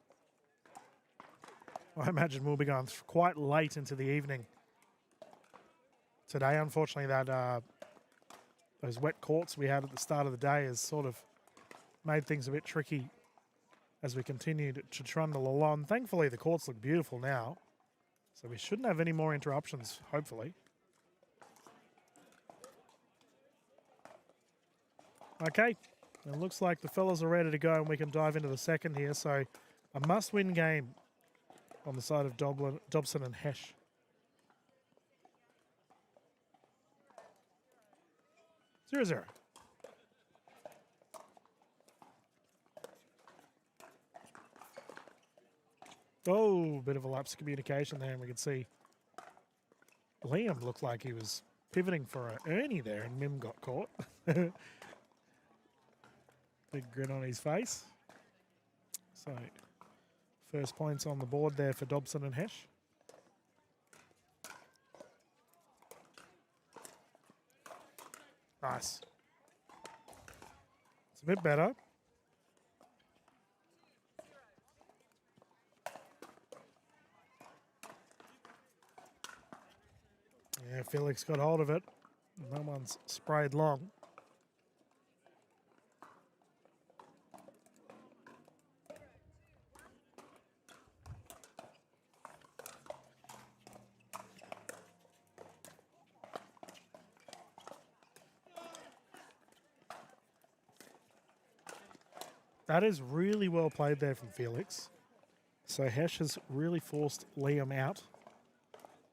I imagine we'll be going quite late into the evening today. Unfortunately, that those wet courts we had at the start of the day has sort of made things a bit tricky as we continue to trundle along. Thankfully, the courts look beautiful now, so we shouldn't have any more interruptions, hopefully. Okay, it looks like the fellas are ready to go and we can dive into the second here. So a must-win game on the side of Dobson and Hesh. 0-0. Oh, bit of a lapse of communication there, and we can see Liam looked like he was pivoting for an Ernie there, and Mim got caught. Big grin on his face. So, first points on the board there for Dobson and Hesh. Nice. It's a bit better. Yeah, Felix got hold of it. That one's sprayed long. That is really well played there from Felix. So Hesh has really forced Liam out.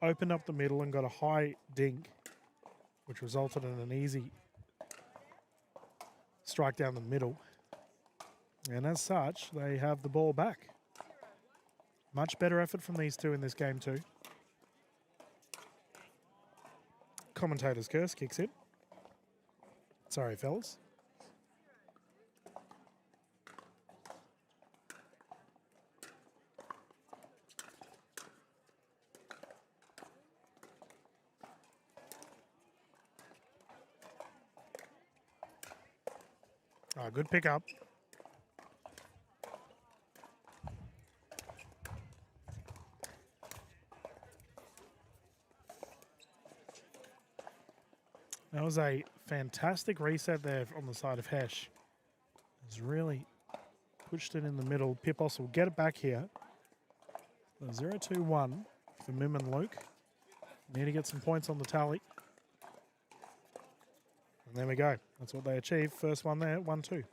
Opened up the middle and got a high dink, which resulted in an easy strike down the middle. And as such, they have the ball back. Much better effort from these two in this game too. Commentator's curse kicks in. Sorry, fellas. Oh, good pickup. That was a fantastic reset there on the side of Hesh. He's really pushed it in the middle. Pipos will get it back here. 0-2-1 for Mim and Luke. Need to get some points on the tally. And there we go. That's what they achieved. First one there, 1-2.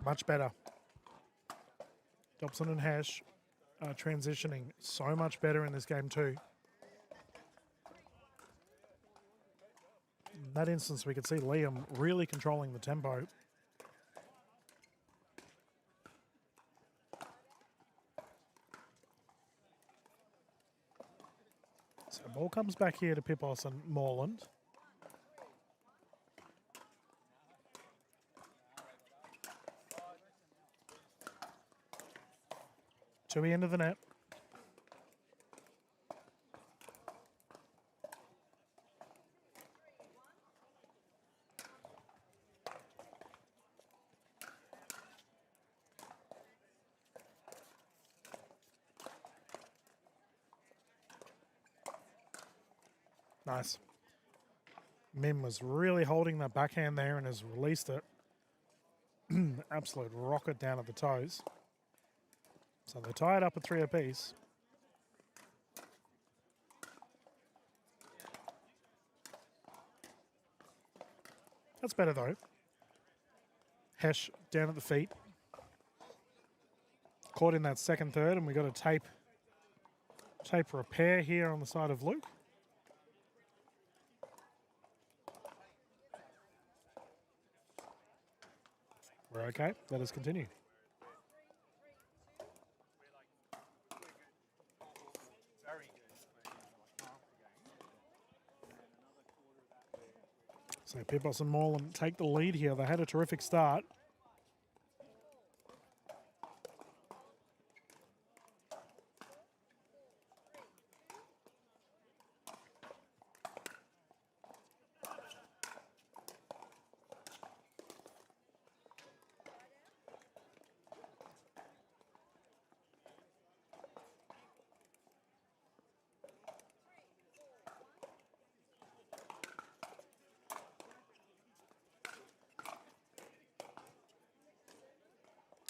Much better. Dobson and Hesh are transitioning so much better in this game too. In that instance, we could see Liam really controlling the tempo. So ball comes back here to Pipos and Moreland. To the end of the net. Nice. Mim was really holding that backhand there and has released it. Absolute rocket down at the toes. So they tie it up at 3 apiece. That's better though. Hesh down at the feet. Caught in that second third, and we got a tape repair here on the side of Luke. We're okay. Let us continue. So Pipos and Moreland take the lead here. They had a terrific start.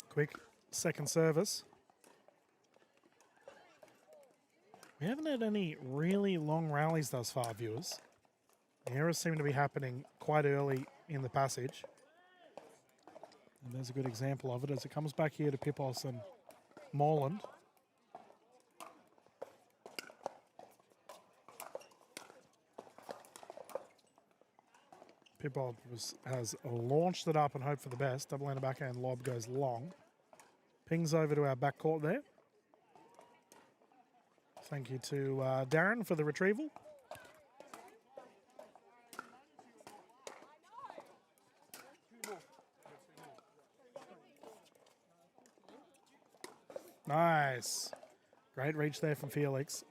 Quick second service. We haven't had any really long rallies thus far, viewers. The errors seem to be happening quite early in the passage. And there's a good example of it as it comes back here to Pipos and Moreland. Pipos has launched it up and hoped for the best. Double-handed backhand lob goes long. Pings over to our backcourt there. Thank you to Darren for the retrieval. Nice. Great reach there from Felix.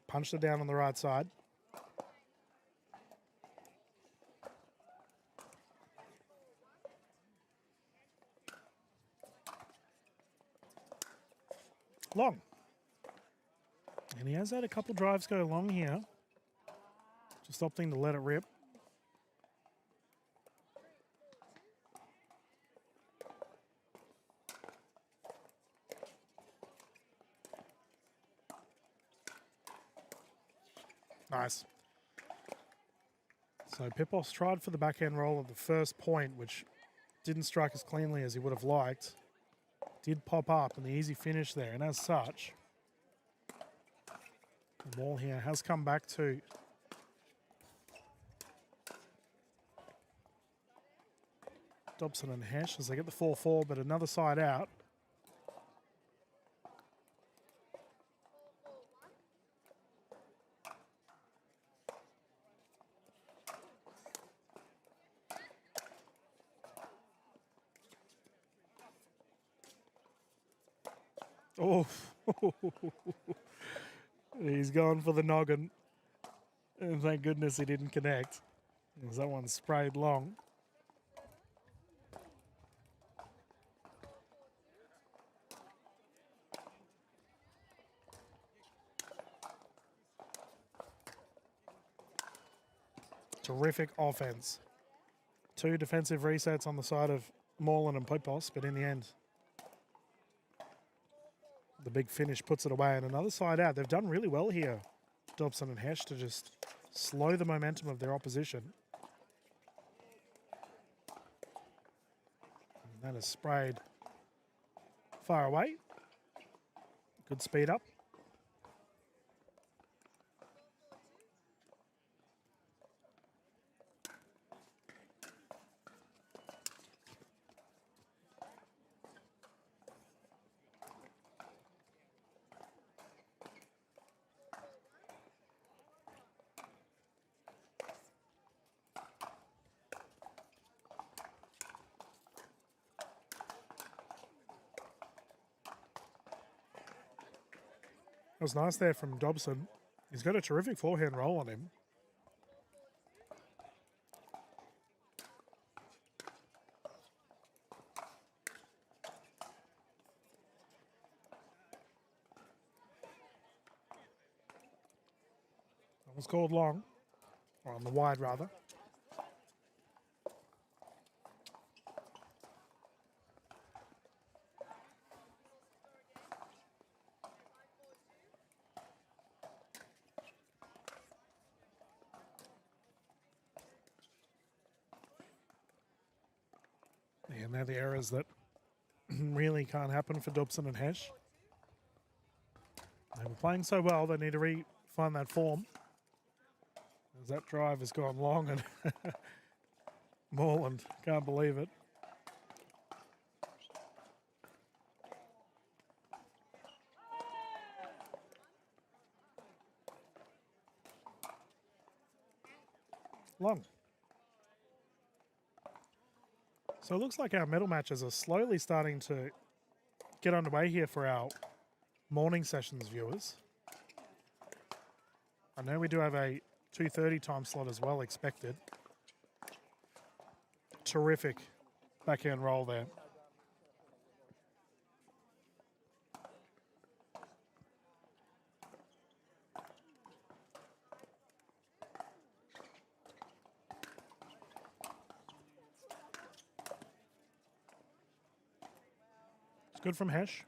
Punched it down on the right side. Long. And he has had a couple drives go long here. Just opting to let it rip. Nice. So Pipos tried for the backhand roll at the first point, which didn't strike as cleanly as he would have liked. Did pop up and the easy finish there, and as such, the ball here has come back to Dobson and Hesh as they get the 4-4, but another side out. Oh, he's gone for the noggin. And thank goodness he didn't connect, because that one sprayed long. Terrific offense. 2 defensive resets on the side of Moreland and Pipos, but in the end, the big finish puts it away, and another side out. They've done really well here, Dobson and Hesh, to just slow the momentum of their opposition. And that is sprayed far away. Good speed up. was nice there from Dobson. He's got a terrific forehand roll on him. That was called long, or on the wide rather. And they're the errors that really can't happen for Dobson and Hesh. They were playing so well, they need to find that form. As that drive has gone long and Moreland can't believe it. Long. So it looks like our medal matches are slowly starting to get underway here for our morning sessions viewers. I know we do have a 2:30 time slot as well expected. Terrific backhand roll there. It's good from Hesh.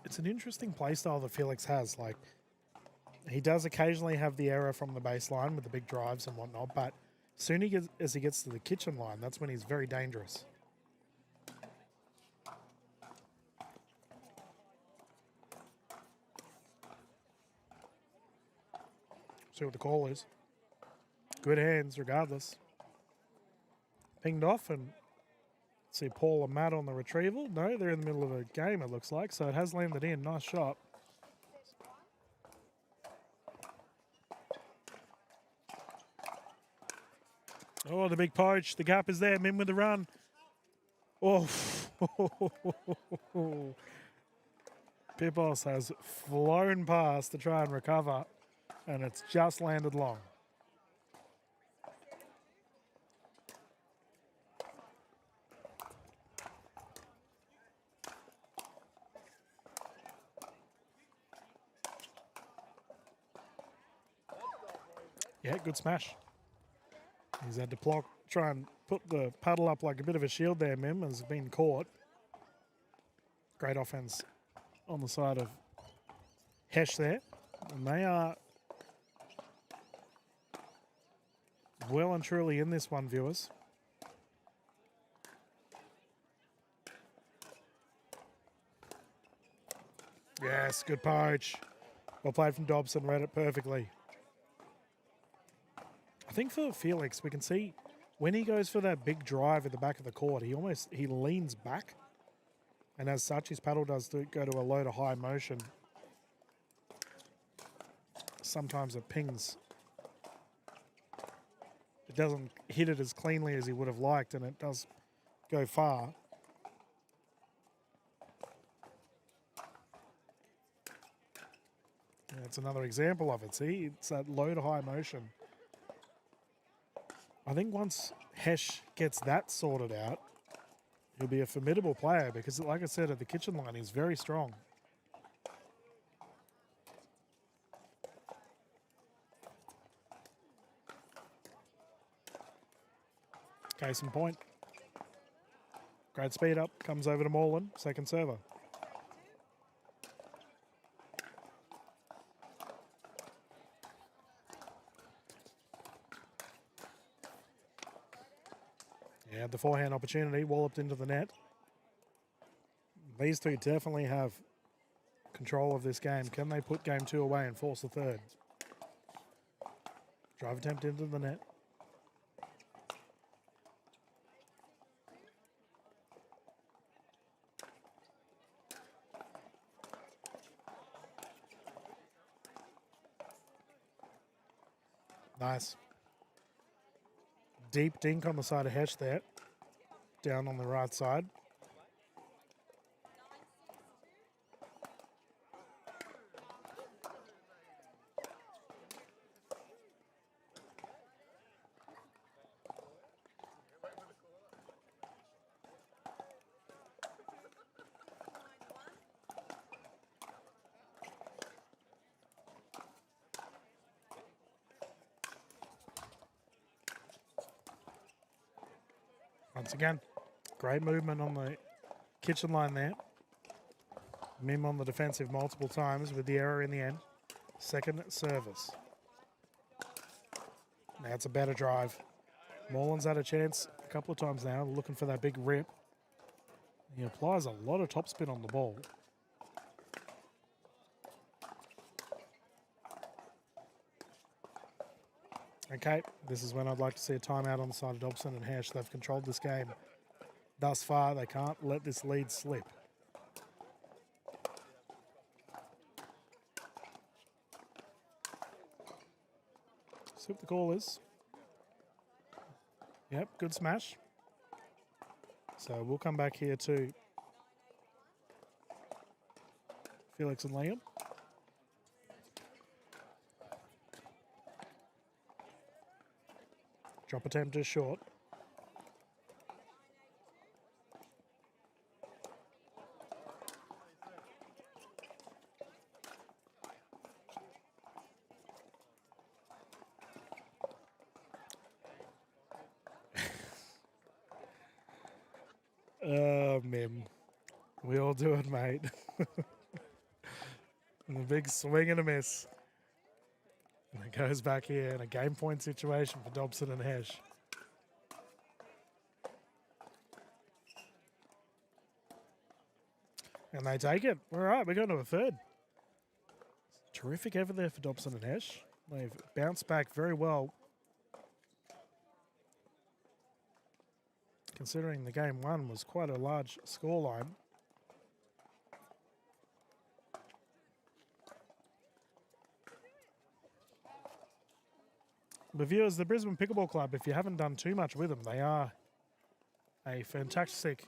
It's an interesting play style that Felix has. Like, he does occasionally have the error from the baseline with the big drives and whatnot, but soon as he gets to the kitchen line, that's when he's very dangerous. See what the call is. Good hands regardless. Pinged off, and see Paul and Matt on the retrieval. No, they're in the middle of a game, it looks like. So it has landed in. Nice shot. Oh, the big poach. The gap is there. Min with the run. Oh. Pipos has flown past to try and recover, and it's just landed long. Yeah, good smash. He's had to try and put the paddle up like a bit of a shield there, Mim, has been caught. Great offense on the side of Hesh there. And they are well and truly in this one, viewers. Yes, good poach. Well played from Dobson, read it perfectly. I think for Felix, we can see when he goes for that big drive at the back of the court, he leans back. And as such, his paddle does go to a low to high motion. Sometimes it pings. It doesn't hit it as cleanly as he would have liked, and it does go far. And that's another example of it. See, it's that low to high motion. I think once Hesh gets that sorted out, he'll be a formidable player because, like I said, at the kitchen line, he's very strong. Case in point. Great speed up, comes over to Moreland, second server. Yeah, the forehand opportunity, walloped into the net. These two definitely have control of this game. Can they put game two away and force the third? Drive attempt into the net. Nice. Deep dink on the side of Hesh there. Down on the right side. Once again, great movement on the kitchen line there. Mim on the defensive multiple times with the error in the end. Second service. Now it's a better drive. Moreland's had a chance a couple of times now, looking for that big rip. He applies a lot of topspin on the ball. Okay, this is when I'd like to see a timeout on the side of Dobson and Hesh. They've controlled this game thus far. They can't let this lead slip. See what the call is. Yep, good smash. So we'll come back here to Felix and Liam. Drop attempt is short. Mim. We all do it, mate. And a big swing and a miss. And it goes back here in a game point situation for Dobson and Hesh. And they take it. All right, we're going to a third. Terrific effort there for Dobson and Hesh. They've bounced back very well. Considering the game one was quite a large scoreline. But viewers, the Brisbane Pickleball Club, if you haven't done too much with them, they are a fantastic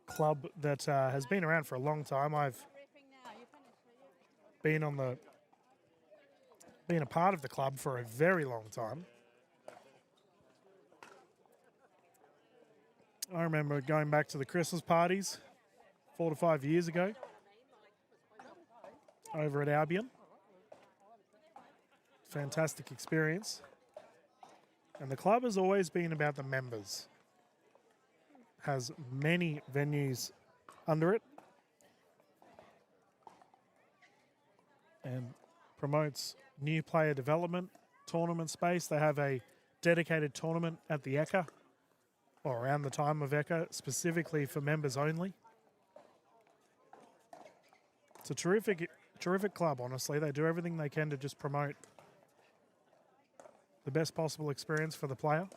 club that has been around for a long time. I've been a part of the club for a very long time. I remember going back to the Christmas parties 4 to 5 years ago over at Albion. Fantastic experience. And the club has always been about the members. Has many venues under it. And promotes new player development, tournament space. They have a dedicated tournament at the Ekka, or around the time of Ekka, specifically for members only. It's a terrific club, honestly. They do everything they can to just promote the best possible experience for the player.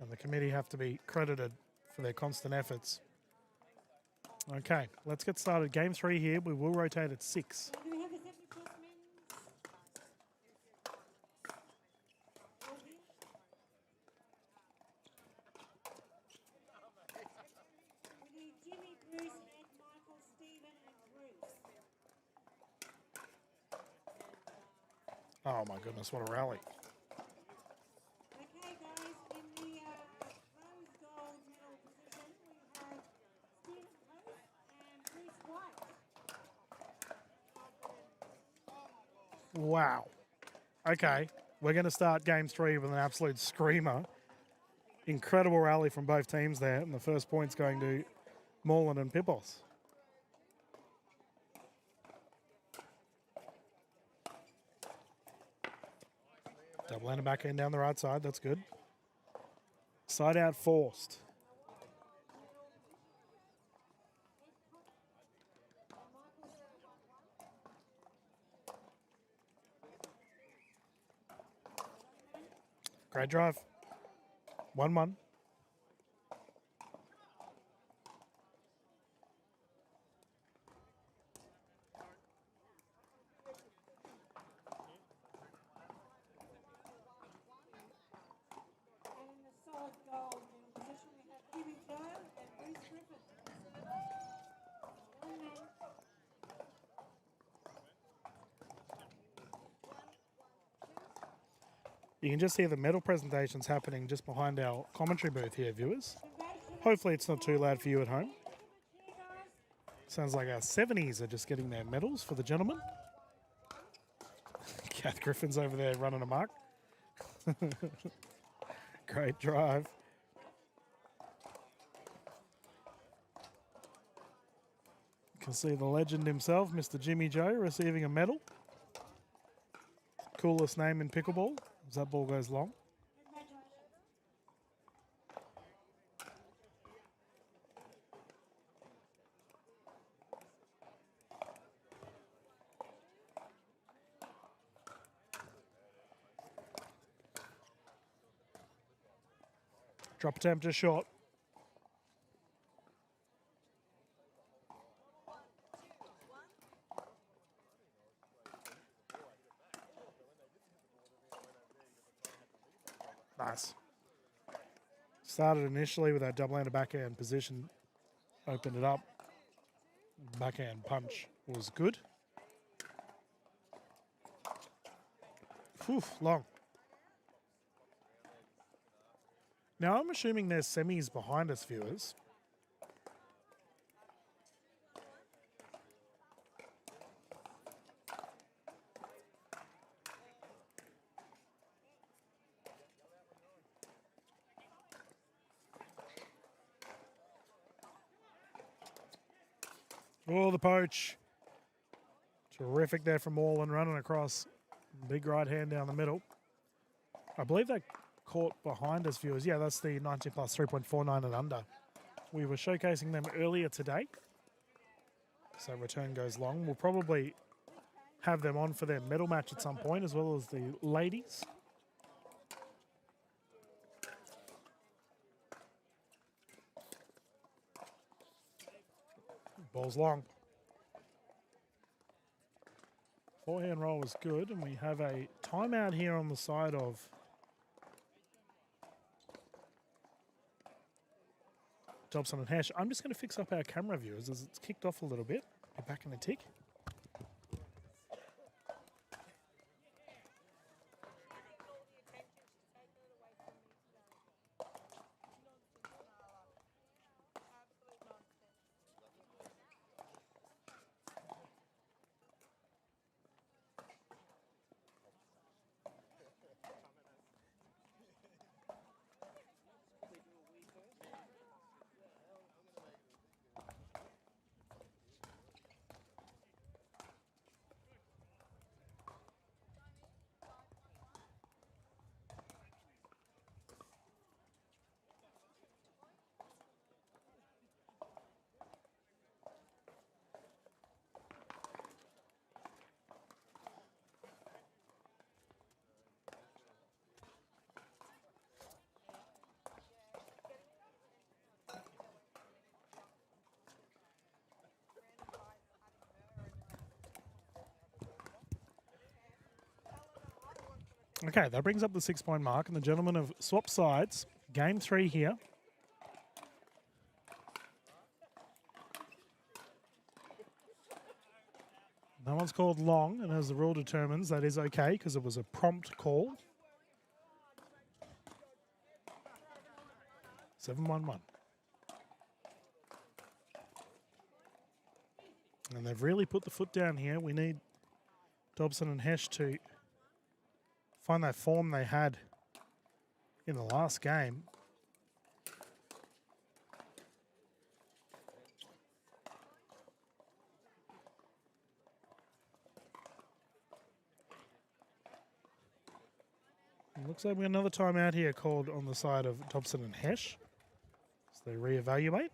And the committee have to be credited for their constant efforts. Okay, let's get started. Game 3 here. We will rotate at 6. Oh my goodness, what a rally. Okay, guys, in the rose gold medal position, we have Stephen Post and Bruce White. Wow. Okay, we're going to start game 3 with an absolute screamer. Incredible rally from both teams there, and the first point's going to Moreland and Pipos. Double hander backhand down the right side, that's good. Side out forced. Great drive. 1-1. You can just hear the medal presentations happening just behind our commentary booth here, viewers. Hopefully it's not too loud for you at home. Sounds like our 70s are just getting their medals for the gentlemen. Kath Griffin's over there running amok. Great drive. You can see the legend himself, Mr. Jimmy Joe, receiving a medal. Coolest name in pickleball as that ball goes long. Drop attempt just short. Nice. Started initially with that double-handed backhand position. Opened it up. Backhand punch was good. Whew, long. Now, I'm assuming there's semis behind us, viewers. Oh, the poach. Terrific there from Orland, running across. Big right hand down the middle. I believe that court behind us, viewers. Yeah, that's the 19 plus 3.49 and under. We were showcasing them earlier today. So return goes long. We'll probably have them on for their medal match at some point, as well as the ladies. Ball's long. Forehand roll was good, and we have a timeout here on the side of Dobson and Hesh. I'm just going to fix up our camera viewers as it's kicked off a little bit. Be back in a tick. Okay, that brings up the 6-point mark, and the gentlemen have swapped sides. Game 3 here. No one's called long, and as the rule determines, that is okay because it was a prompt call. 7-1-1. And they've really put the foot down here. We need Dobson and Hesh to find that form they had in the last game. It looks like we got another timeout here called on the side of Dobson and Hesh as they reevaluate.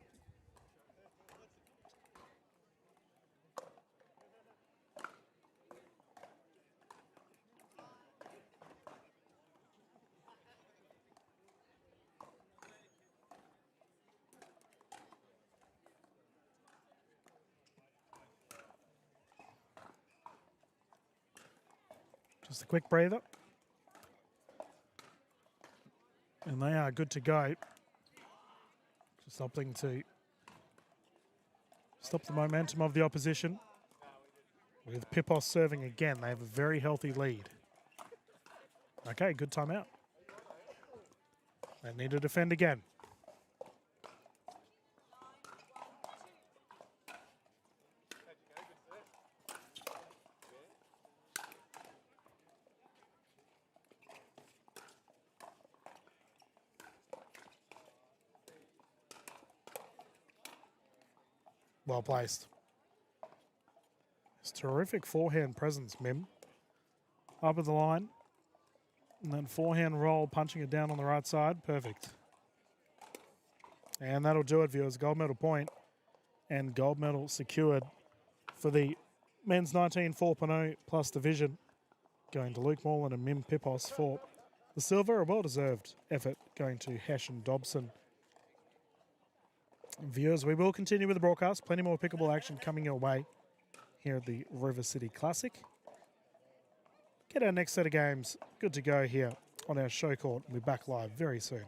Just a quick breather. And they are good to go. Just opting to stop the momentum of the opposition. With Pipos serving again, they have a very healthy lead. Okay, good timeout. They need to defend again. Well placed. It's terrific forehand presence, Mim. Up at the line. And then forehand roll, punching it down on the right side. Perfect. And that'll do it, viewers. Gold medal point and gold medal secured for the men's 19 4.0 plus division. Going to Luke Morland and Mim Pipos for the silver. A well-deserved effort going to Hesh and Dobson. Viewers, we will continue with the broadcast. Plenty more pickable action coming your way here at the River City Classic. Get our next set of games good to go here on our show court. We'll be back live very soon.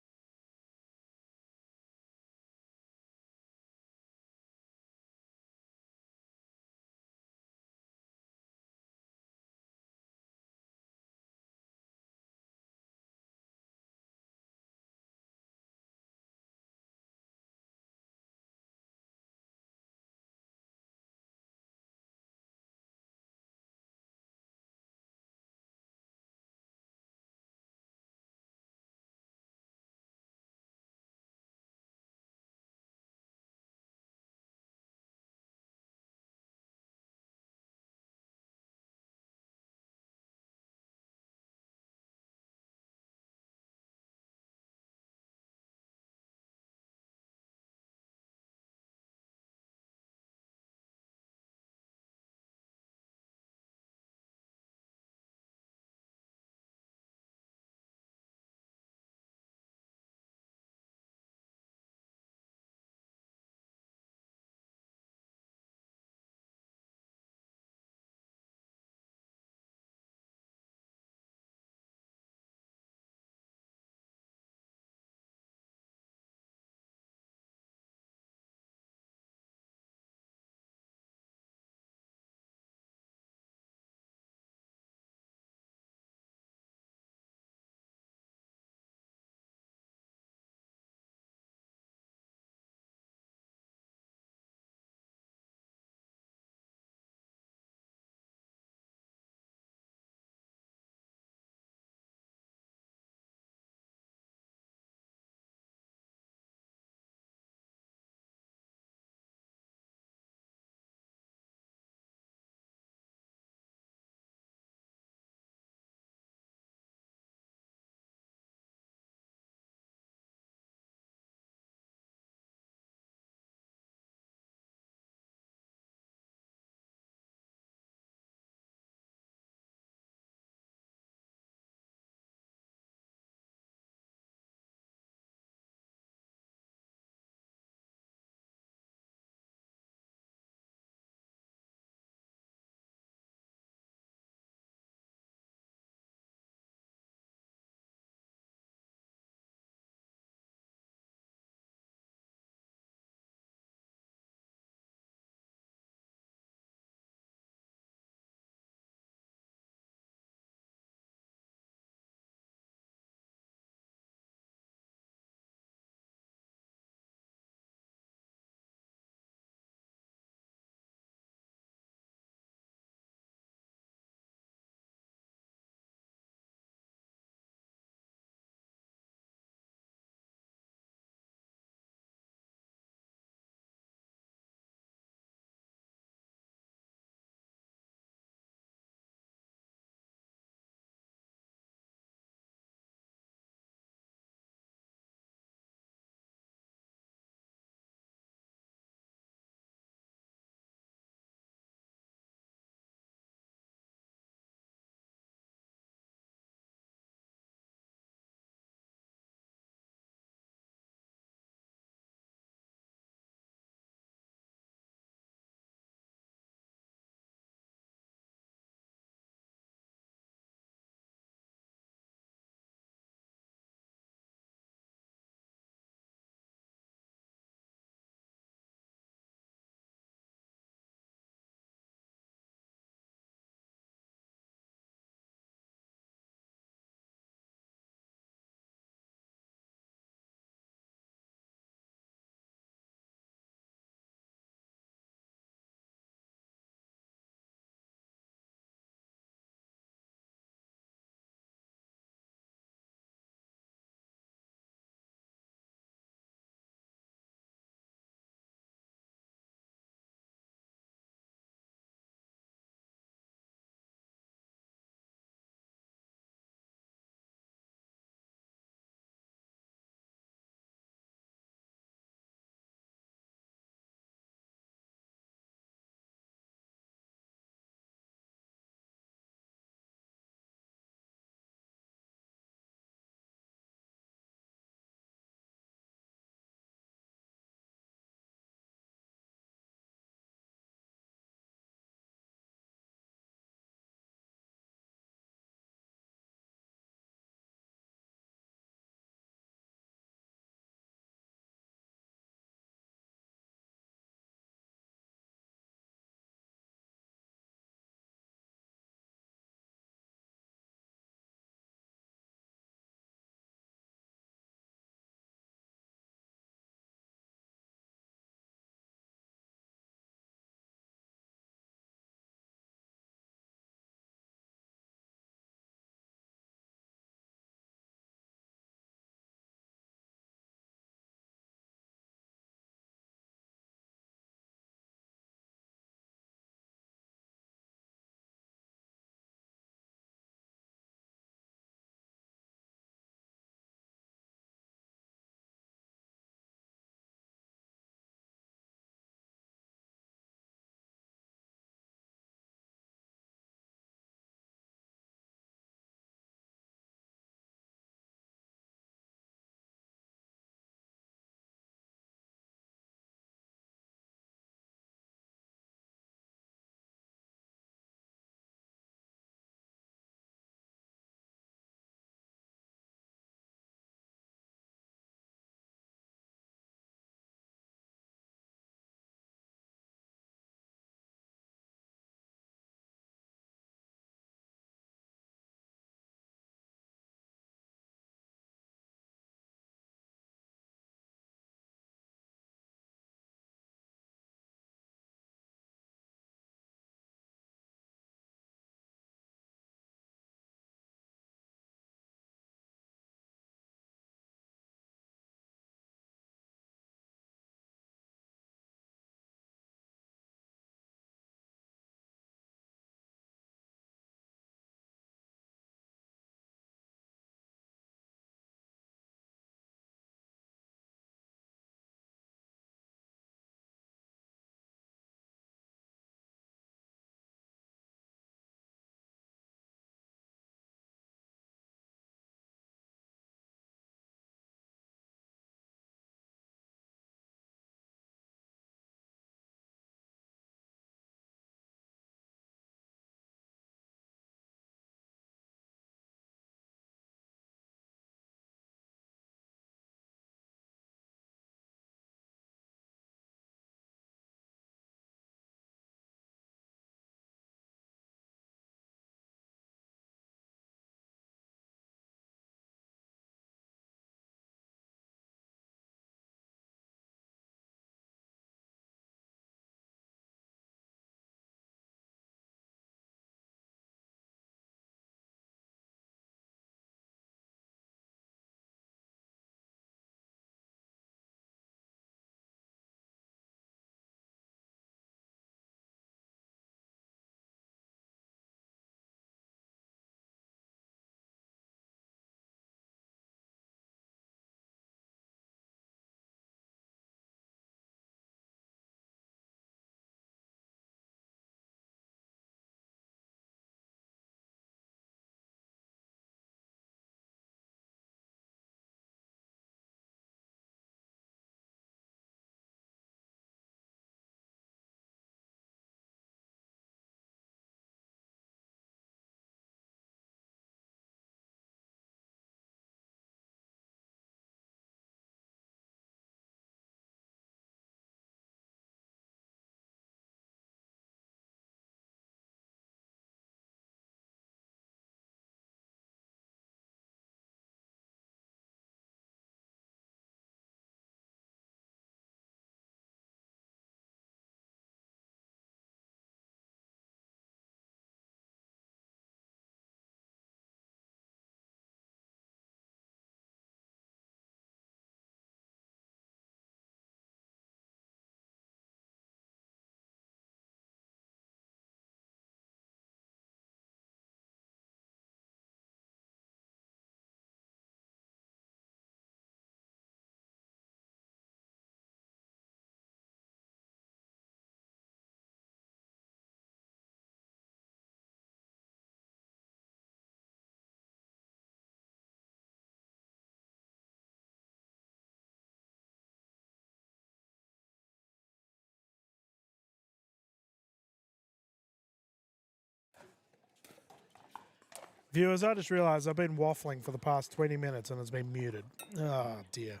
Viewers, I just realised I've been waffling for the past 20 minutes and it's been muted. Oh, dear.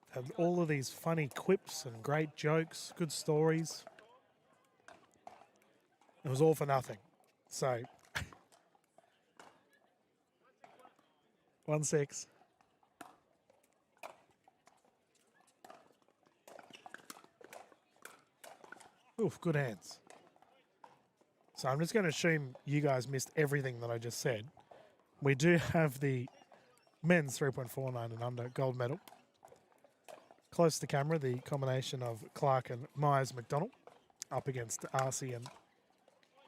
Had all of these funny quips and great jokes, good stories. It was all for nothing. So, 1-6. Oof, good hands. So I'm just going to assume you guys missed everything that I just said. We do have the men's 3.49 and under gold medal. Close to camera, the combination of Clark and Myers McDonald up against Arcee and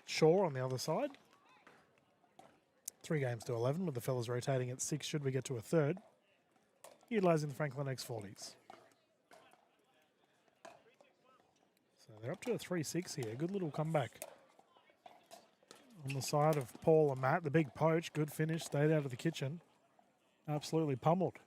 Shaw on the other side. 3 games to 11 with the fellas rotating at 6 should we get to a third. Utilising the Franklin X40s. So they're up to a 3-6 here. Good little comeback. On the side of Paul and Matt, the big poach, good finish, stayed out of the kitchen. Absolutely pummeled.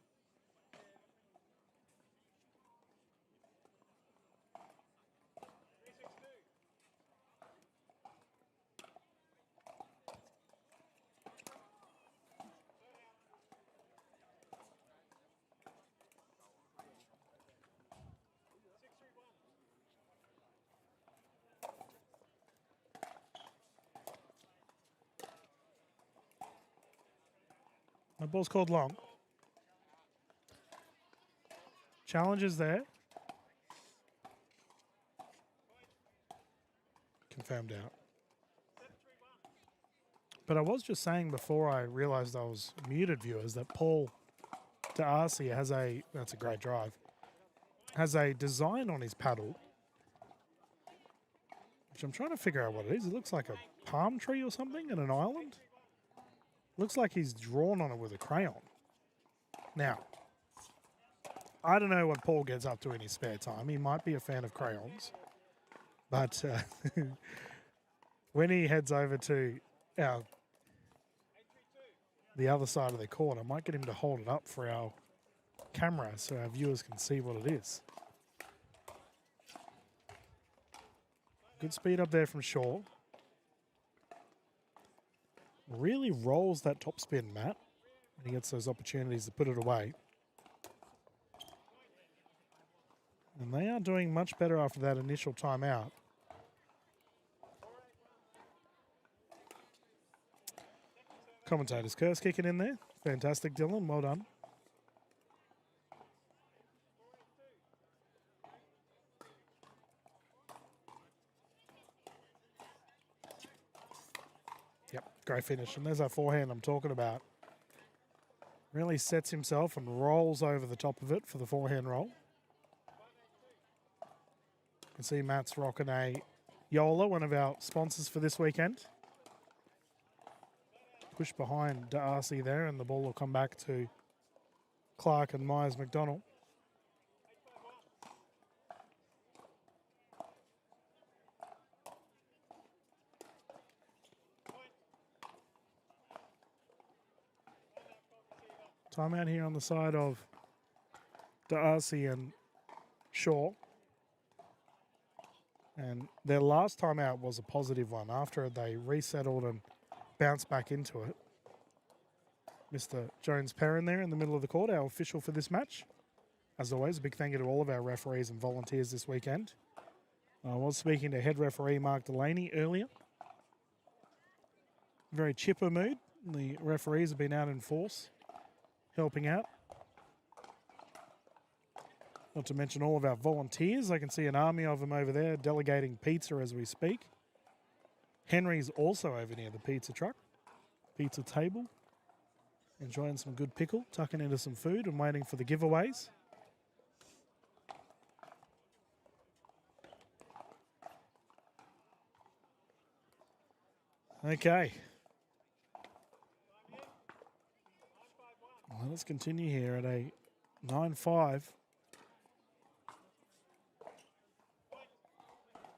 The ball's called long. Challenge is there. Confirmed out. But I was just saying before I realised I was muted, viewers, that Paul D'Arcy has that's a great drive, has a design on his paddle, which I'm trying to figure out what it is. It looks like a palm tree or something and an island. Looks like he's drawn on it with a crayon. Now, I don't know what Paul gets up to in his spare time. He might be a fan of crayons. But when he heads over to the other side of the court, I might get him to hold it up for our camera so our viewers can see what it is. Good speed up there from Shaw. Really rolls that top spin, Matt, when he gets those opportunities to put it away. And they are doing much better after that initial timeout. Commentators, curse kicking in there. Fantastic, Dylan. Well done. Yep, great finish. And there's that forehand I'm talking about. Really sets himself and rolls over the top of it for the forehand roll. You can see Matt's rocking a Yola, one of our sponsors for this weekend. Push behind D'Arcy there, and the ball will come back to Clark and Myers McDonald. Timeout here on the side of D'Arcy and Shaw. And their last timeout was a positive one after they resettled and bounced back into it. Mr. Jones Perrin there in the middle of the court, our official for this match. As always, a big thank you to all of our referees and volunteers this weekend. I was speaking to head referee Mark Delaney earlier. Very chipper mood. The referees have been out in force, helping out. Not to mention all of our volunteers. I can see an army of them over there delegating pizza as we speak. Henry's also over near the pizza truck, pizza table, enjoying some good pickle, tucking into some food and waiting for the giveaways. Okay. Well, let's continue here at a 9-5.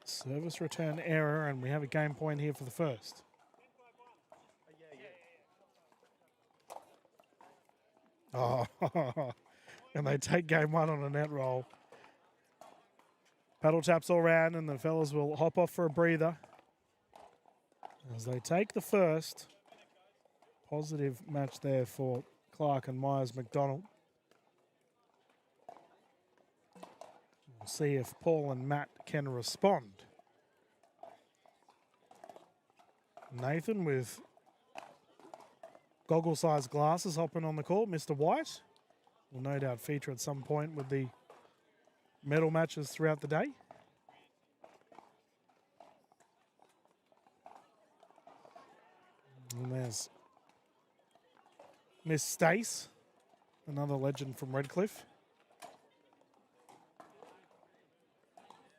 Service return error, and we have a game point here for the first. Oh, and they take game one on a net roll. Paddle taps all round, and the fellas will hop off for a breather as they take the first Positive match there for Clark and Myers McDonald. We'll see if Paul and Matt can respond. Nathan with goggle-sized glasses hopping on the court. Mr. White will no doubt feature at some point with the medal matches throughout the day. And there's Miss Stace, another legend from Redcliffe.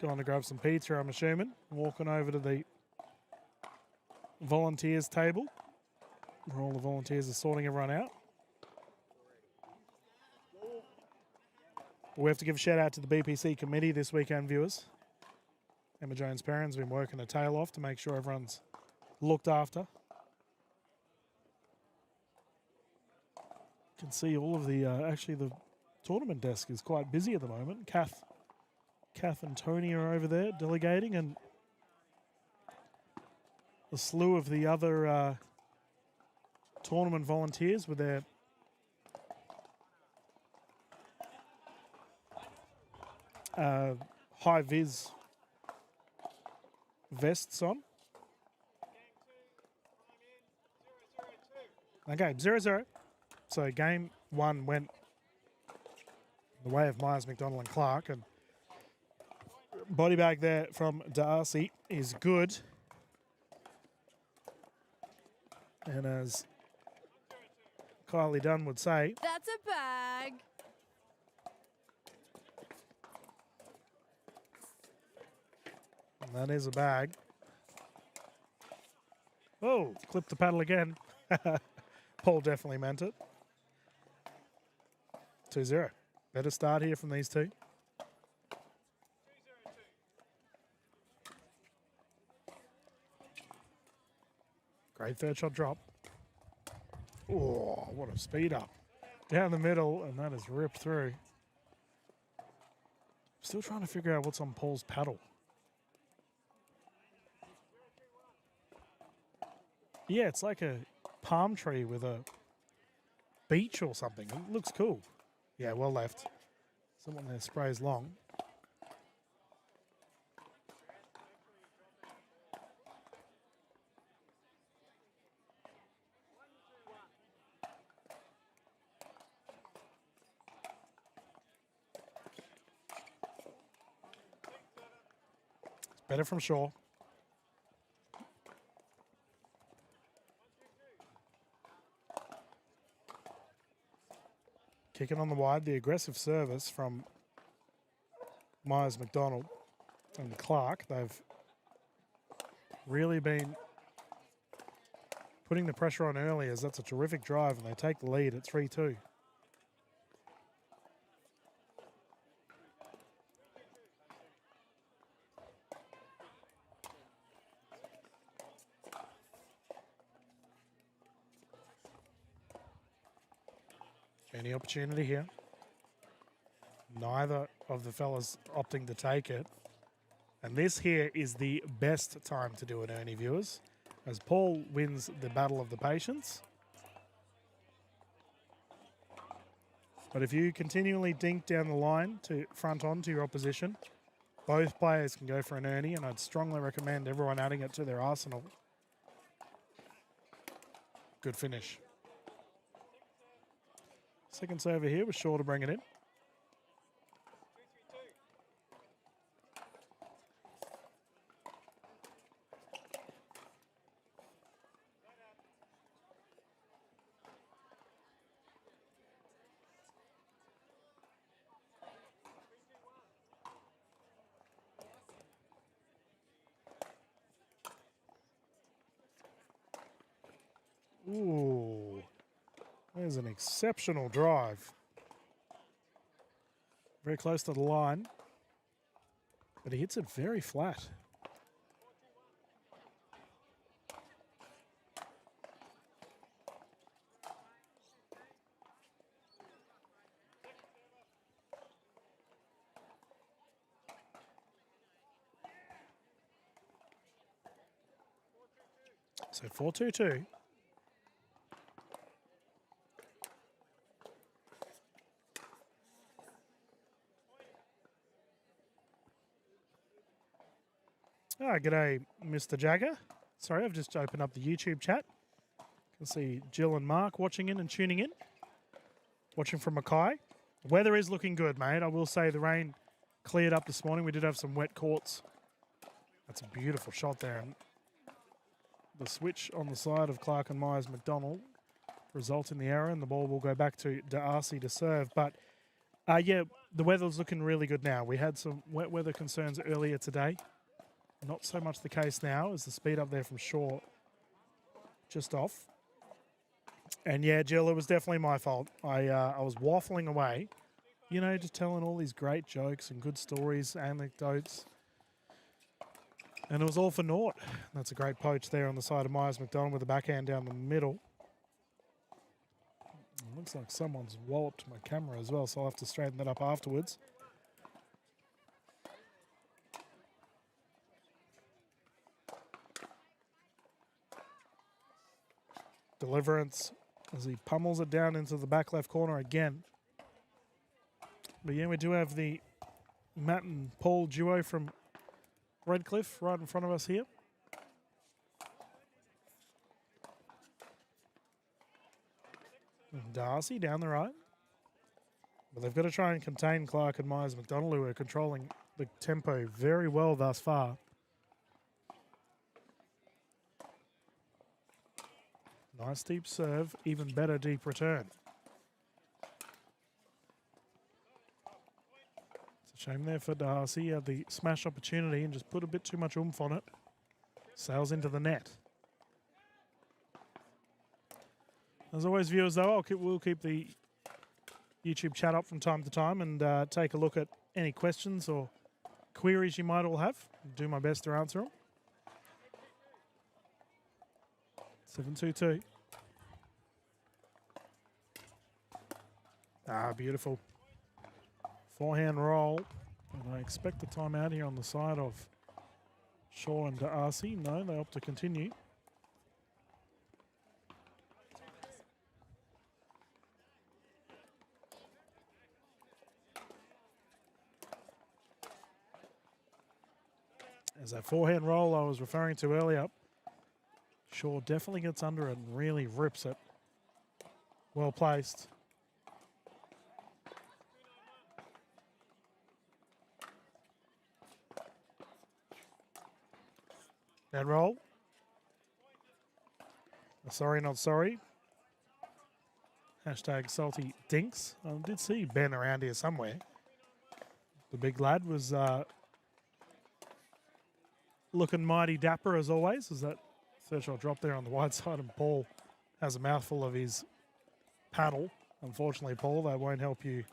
Going to grab some pizza, I'm assuming. Walking over to the volunteers table, where all the volunteers are sorting everyone out. We have to give a shout out to the BPC committee this weekend, viewers. Emma Jones Perrin's been working her tail off to make sure everyone's looked after. You can see all of the, actually the tournament desk is quite busy at the moment. Kath and Tony are over there delegating, and a slew of the other tournament volunteers with their high-vis vests on. Okay, 0-0. So game one went the way of Myers, McDonald and Clark, and body bag there from Darcy is good. And as Kylie Dunn would say, that's a bag. that is a bag. Oh, clipped the paddle again. Paul definitely meant it. 2-0. Better start here from these two. Great third shot drop. Oh, what a speed up. Down the middle, and that is ripped through. Still trying to figure out what's on Paul's paddle. Yeah, it's like a palm tree with a beach or something. It looks cool. Yeah, well left. Someone there sprays long. It's better from Shaw. Kicking on the wide, the aggressive service from Myers McDonald and Clark. They've really been putting the pressure on early, as that's a terrific drive, and they take the lead at 3-2. Any opportunity here. Neither of the fellas opting to take it. And this here is the best time to do it, Ernie viewers, as Paul wins the battle of the patience. But if you continually dink down the line to front on to your opposition, both players can go for an Ernie, and I'd strongly recommend everyone adding it to their arsenal. Good finish. Second server here was Shaw to bring it in. Ooh. There's an exceptional drive. Very close to the line, but he hits it very flat. So 4-2-2. G'day, Mr. Jagger. Sorry, I've just opened up the YouTube chat. Can see Jill and Mark watching in and tuning in. Watching from Mackay. Weather is looking good, mate. I will say the rain cleared up this morning. We did have some wet courts. That's a beautiful shot there. And the switch on the side of Clark and Myers McDonald result in the error, and the ball will go back to D'Arcy to serve. But yeah, the weather's looking really good now. We had some wet weather concerns earlier today. Not so much the case now, as the speed up there from Shaw just off. And yeah, Jill, it was definitely my fault. I was waffling away, you know, just telling all these great jokes and good stories, anecdotes. And it was all for naught. That's a great poach there on the side of Myers McDonald with the backhand down the middle. It looks like someone's walloped my camera as well, so I'll have to straighten that up afterwards. Deliverance as he pummels it down into the back left corner again. But yeah, we do have the Matt and Paul duo from Redcliffe right in front of us here. And D'Arcy down the right. But they've got to try and contain Clark and Myers McDonald, who are controlling the tempo very well thus far. Nice deep serve, even better deep return. It's a shame there for D'Arcy. He had the smash opportunity and just put a bit too much oomph on it. Sails into the net. As always, viewers, though, we'll keep the YouTube chat up from time to time and take a look at any questions or queries you might all have. Do my best to answer them. 7-2-2. Beautiful. Forehand roll. And I expect a timeout here on the side of Shaw and D'Arcy. No, they opt to continue. As that forehand roll I was referring to earlier, Shaw definitely gets under it and really rips it. Well placed. That roll. Sorry, not sorry. Hashtag salty dinks. I did see Ben around here somewhere. The big lad was looking mighty dapper as always. As that third shot drop there on the wide side, and Paul has a mouthful of his paddle. Unfortunately, Paul, that won't help you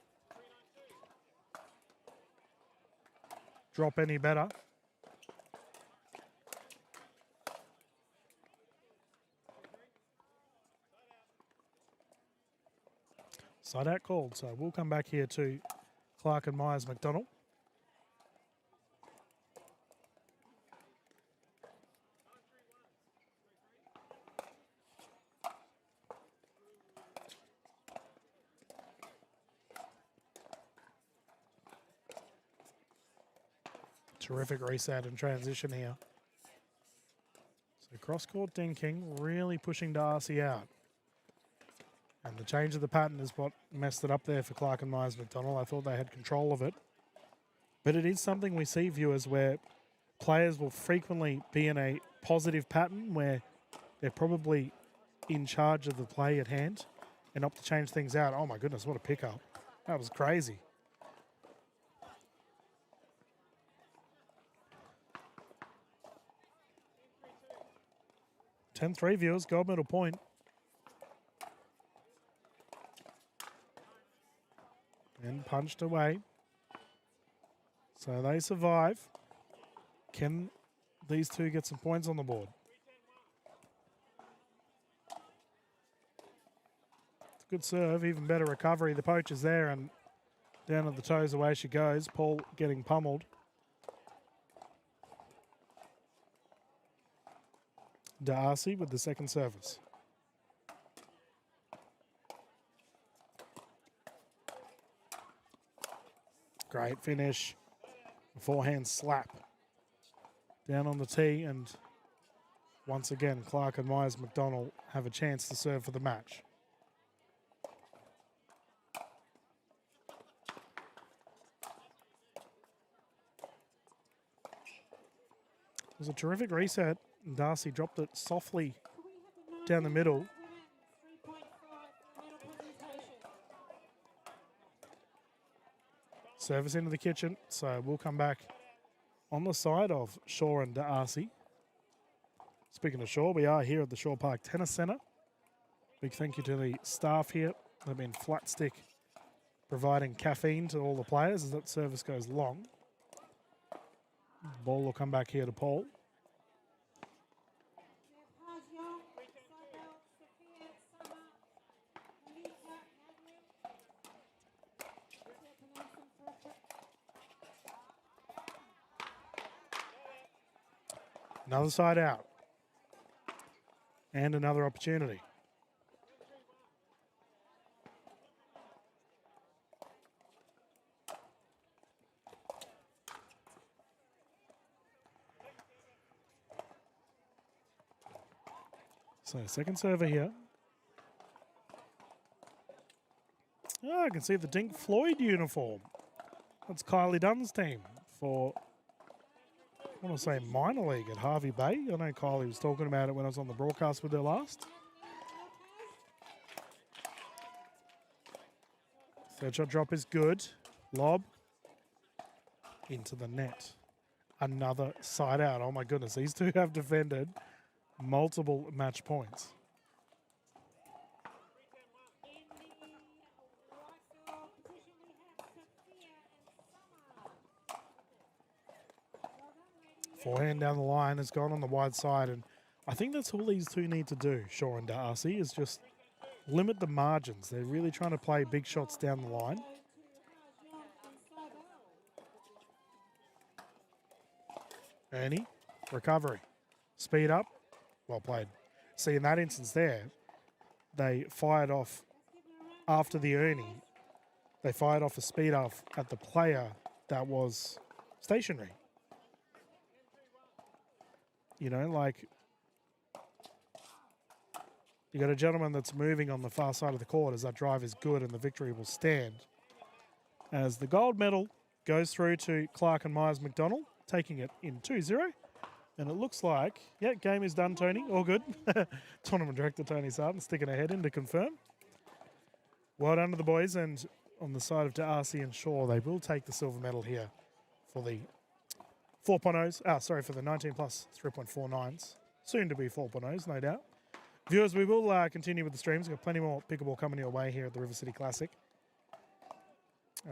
drop any better. Side out called, so we'll come back here to Clark and Myers McDonald. Terrific reset and transition here. So cross-court dinking, really pushing D'Arcy out. And the change of the pattern is what messed it up there for Clark and Myers McDonald. I thought they had control of it. But it is something we see, viewers, where players will frequently be in a positive pattern where they're probably in charge of the play at hand and opt to change things out. Oh my goodness, what a pickup. That was crazy. (10-3) viewers, gold medal point. And punched away. So they survive. Can these two get some points on the board? It's a good serve, even better recovery. The poach is there and down at the toes, away she goes. Paul getting pummeled. D'Arcy with the second service. Great finish. Forehand slap. down on the tee, and once again, Clark and Myers McDonald have a chance to serve for the match. It was a terrific reset. Darcy dropped it softly down the middle. 3.5 for medal presentation. Service into the kitchen, so we'll come back on the side of Shaw and Darcy. Speaking of Shaw, we are here at the Shaw Park Tennis Centre. Big thank you to the staff here. They've been flat stick providing caffeine to all the players as that service goes long. Ball will come back here to Paul. Hajong, Isabel, Sophia, Summer, Malika, Madeline. They're pronouncing correctly. Another side out. And another opportunity. So second server here. Oh, I can see the Dink Floyd uniform. That's Kylie Dunn's team for, I want to say, minor league at Harvey Bay. I know Kylie was talking about it when I was on the broadcast with her last. Third shot drop is good. Lob into the net. Another side out. Oh my goodness, these two have defended multiple match points. In the right field position, we have Sophia and Summer. Well done, ladies. Forehand down the line has gone on the wide side, and I think that's all these two need to do, Shaw and Darcy, is just limit the margins. They're really trying to play big shots down the line. To Hajong and Sibel. Ernie, recovery, speed up, well played. See, in that instance there, they fired off after the Ernie. They fired off a speed off at the player that was stationary. You know, like, you got a gentleman that's moving on the far side of the court as that drive is good and the victory will stand. As the gold medal goes through to Clark and Myers McDonald, taking it in 2-0. And it looks like, yeah, game is done, Tony. All good. Tournament director Tony Sarton sticking her head in to confirm. Well done to the boys. And on the side of Darcy and Shaw, they will take the silver medal here for the 4.0s. For the 19 plus 3.49s. Soon to be 4.0s, no doubt. Viewers, we will continue with the streams. We've got plenty more pickleball coming your way here at the River City Classic.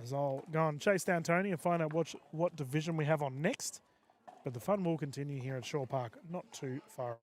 As I'll go and chase down Tony and find out what division we have on next. But the fun will continue here at Shaw Park, not too far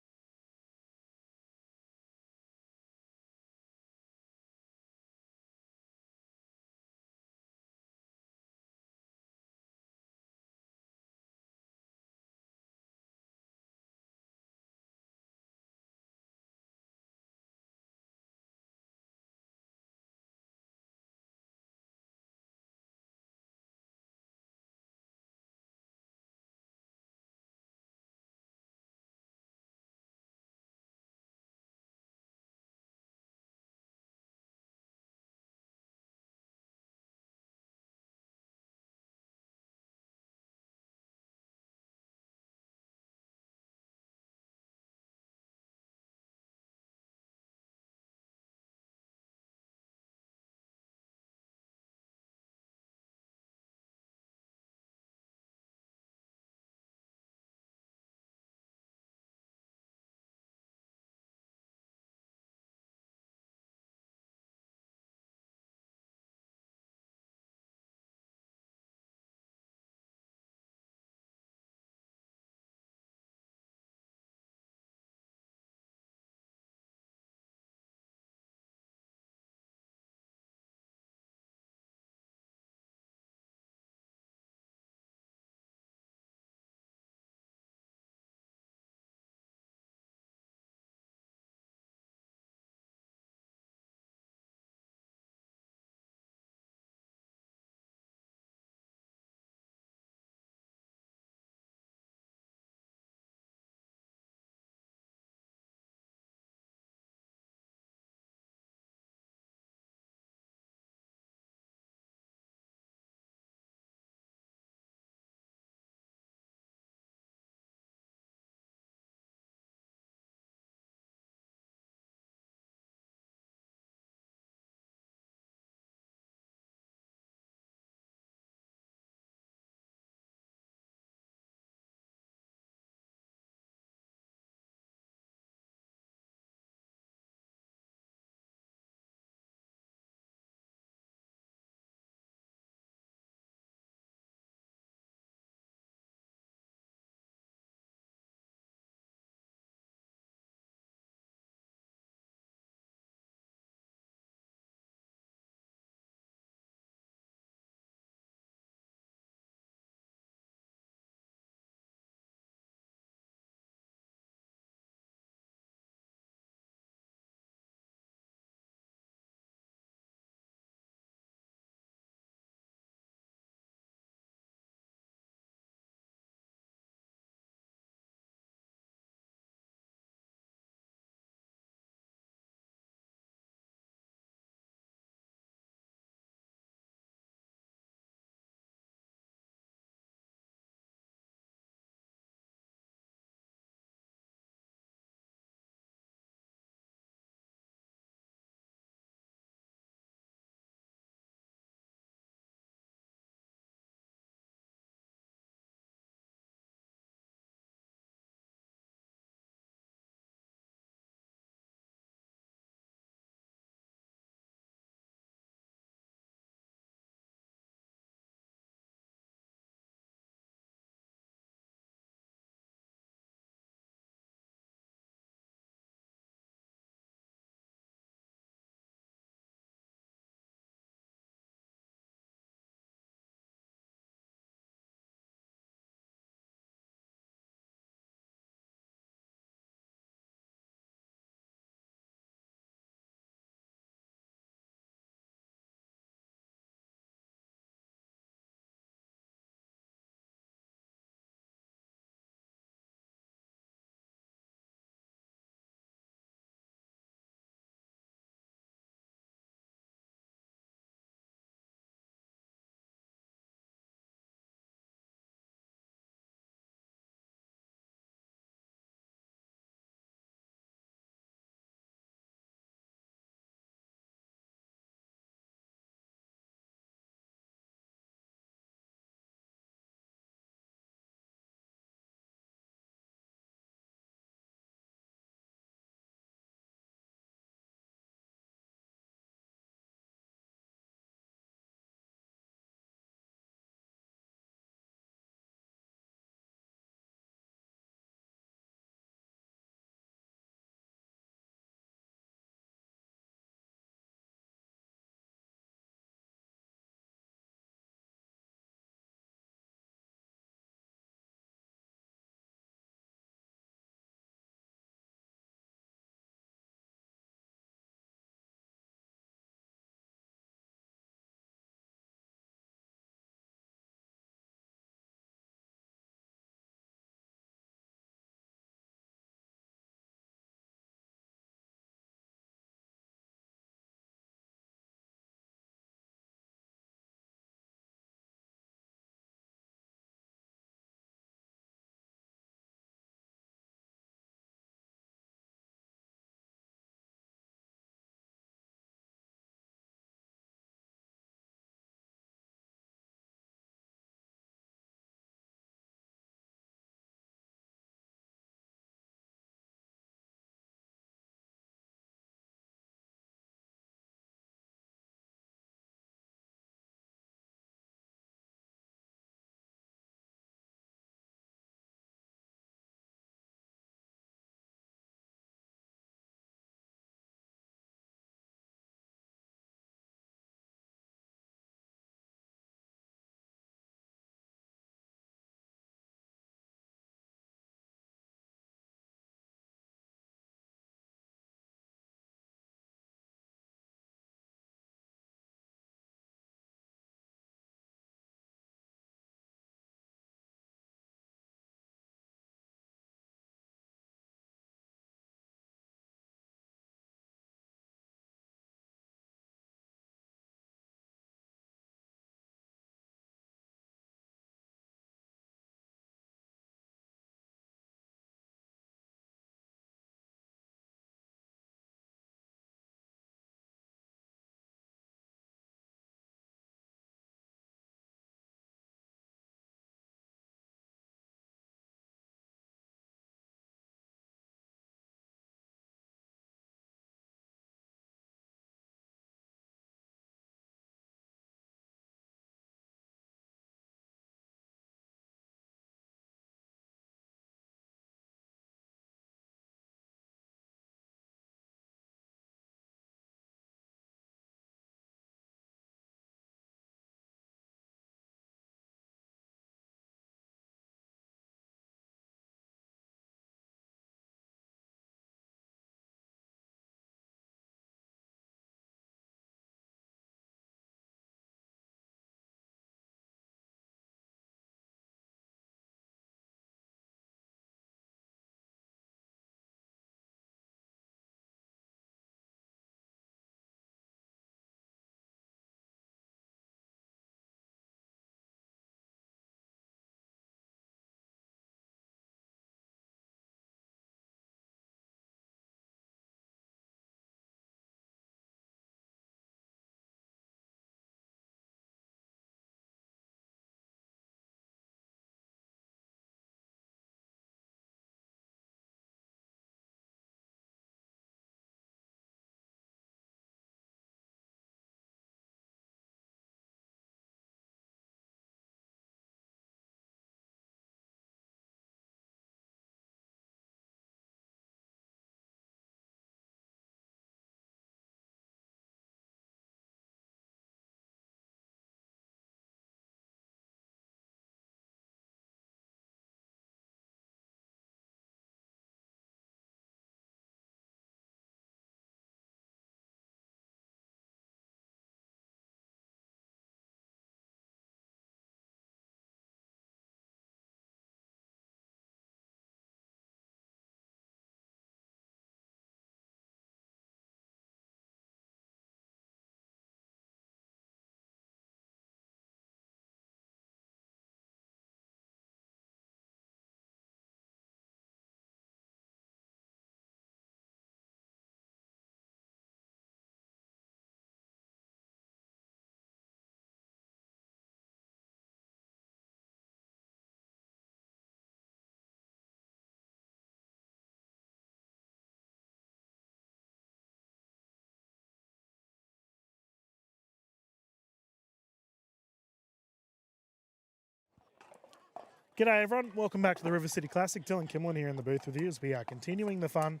G'day everyone, welcome back to the River City Classic. Dylan Kimlin here in the booth with you as we are continuing the fun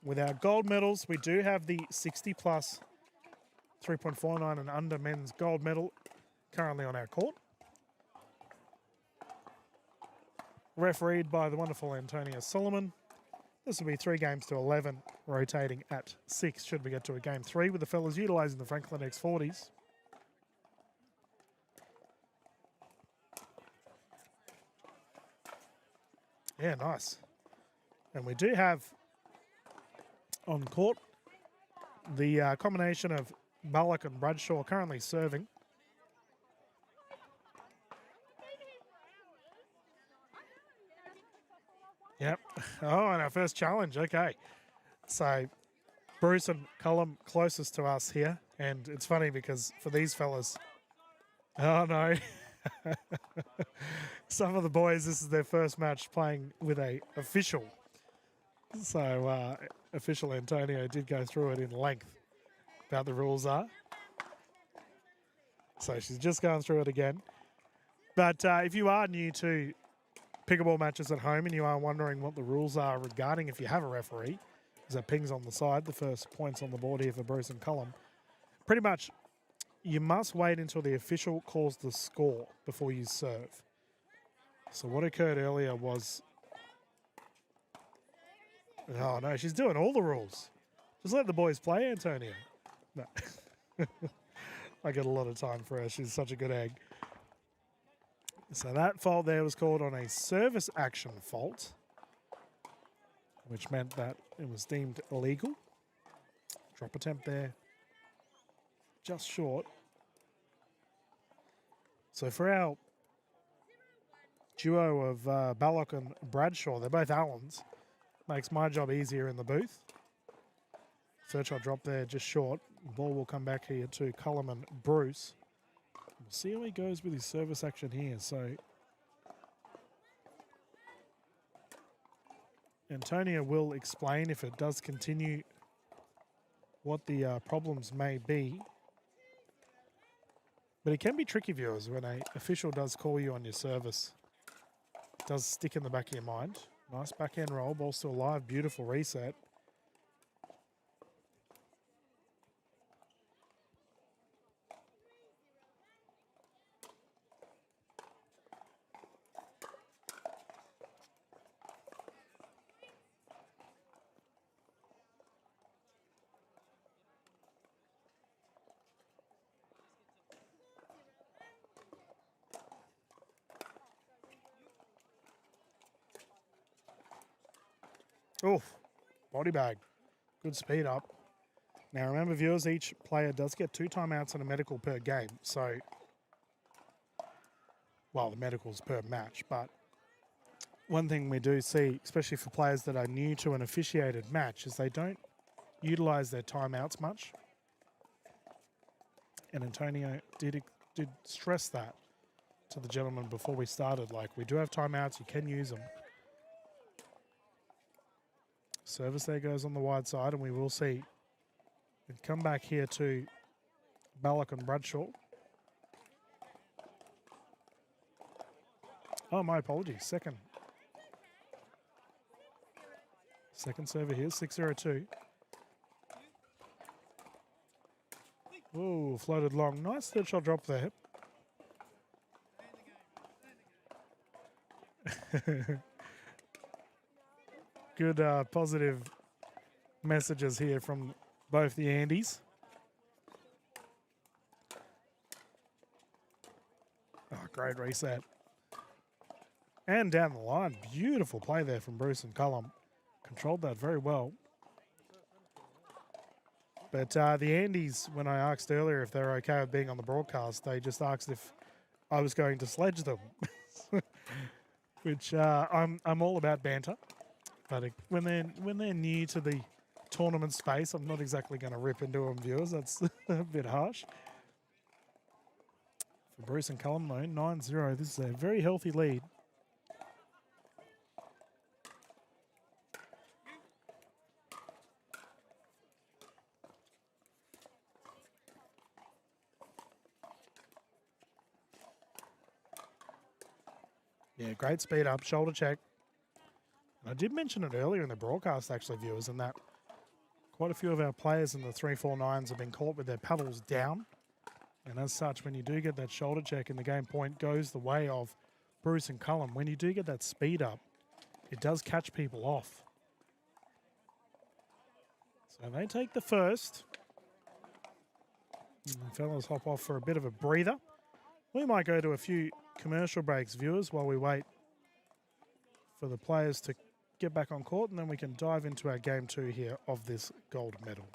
with our gold medals. We do have the 60 plus 3.49 and under men's gold medal currently on our court. Refereed by the wonderful Antonia Solomon. This will be 3 games to 11, rotating at 6 should we get to a game 3 with the fellas utilising the Franklin X40s. Yeah, nice. And we do have on court the combination of Bullock and Bradshaw currently serving. Yep. Oh, and our first challenge. Okay. So Bruce and Cullum closest to us here. And it's funny because for these fellas, oh no. Some of the boys, this is their first match playing with a official. So official Antonio did go through it in length about the rules are. So she's just going through it again. But if you are new to pickleball matches at home and you are wondering what the rules are regarding if you have a referee, as that pings on the side, the first points on the board here for Bruce and Cullum. Pretty much, you must wait until the official calls the score before you serve. So what occurred earlier was... Oh no, she's doing all the rules. Just let the boys play, Antonio. No. I get a lot of time for her. She's such a good egg. So that fault there was called on a service action fault, which meant that it was deemed illegal. Drop attempt there. Just short. So for our duo of Ballock and Bradshaw, they're both Allens. Makes my job easier in the booth. Third shot drop there, just short. Ball will come back here to Cullum and Bruce. We'll see how he goes with his service action here. So Antonia will explain if it does continue what the problems may be. But it can be tricky, viewers, when an official does call you on your service. It does stick in the back of your mind. Nice backhand roll, ball still alive, beautiful reset. Oof, body bag. Good speed up. Now remember, viewers, each player does get 2 timeouts and a medical per game. So, well, the medical's per match. But one thing we do see, especially for players that are new to an officiated match, is they don't utilise their timeouts much. And Antonio did stress that to the gentleman before we started. Like, we do have timeouts, you can use them. Service there goes on the wide side, and we will see it come back here to Ballock and Bradshaw. Oh, my apologies. Second server here, 6-0-2. Ooh, floated long. Nice third shot drop there. Good positive messages here from both the Andes. Oh, great reset. And down the line. Beautiful play there from Bruce and Cullum. Controlled that very well. But the Andes, when I asked earlier if they're okay with being on the broadcast, they just asked if I was going to sledge them. Which I'm all about banter. But when they're new to the tournament space, I'm not exactly going to rip into them, viewers. That's a bit harsh. For Bruce and Cullum, though, 9-0. This is a very healthy lead. Yeah, great speed up, shoulder check. And I did mention it earlier in the broadcast, actually, viewers, in that quite a few of our players in the 3-4-9s have been caught with their paddles down. And as such, when you do get that shoulder check and the game point goes the way of Bruce and Cullum, when you do get that speed up, it does catch people off. So they take the first. And the fellas hop off for a bit of a breather. We might go to a few commercial breaks, viewers, while we wait for the players to get back on court, and then we can dive into our game 2 here of this gold medal.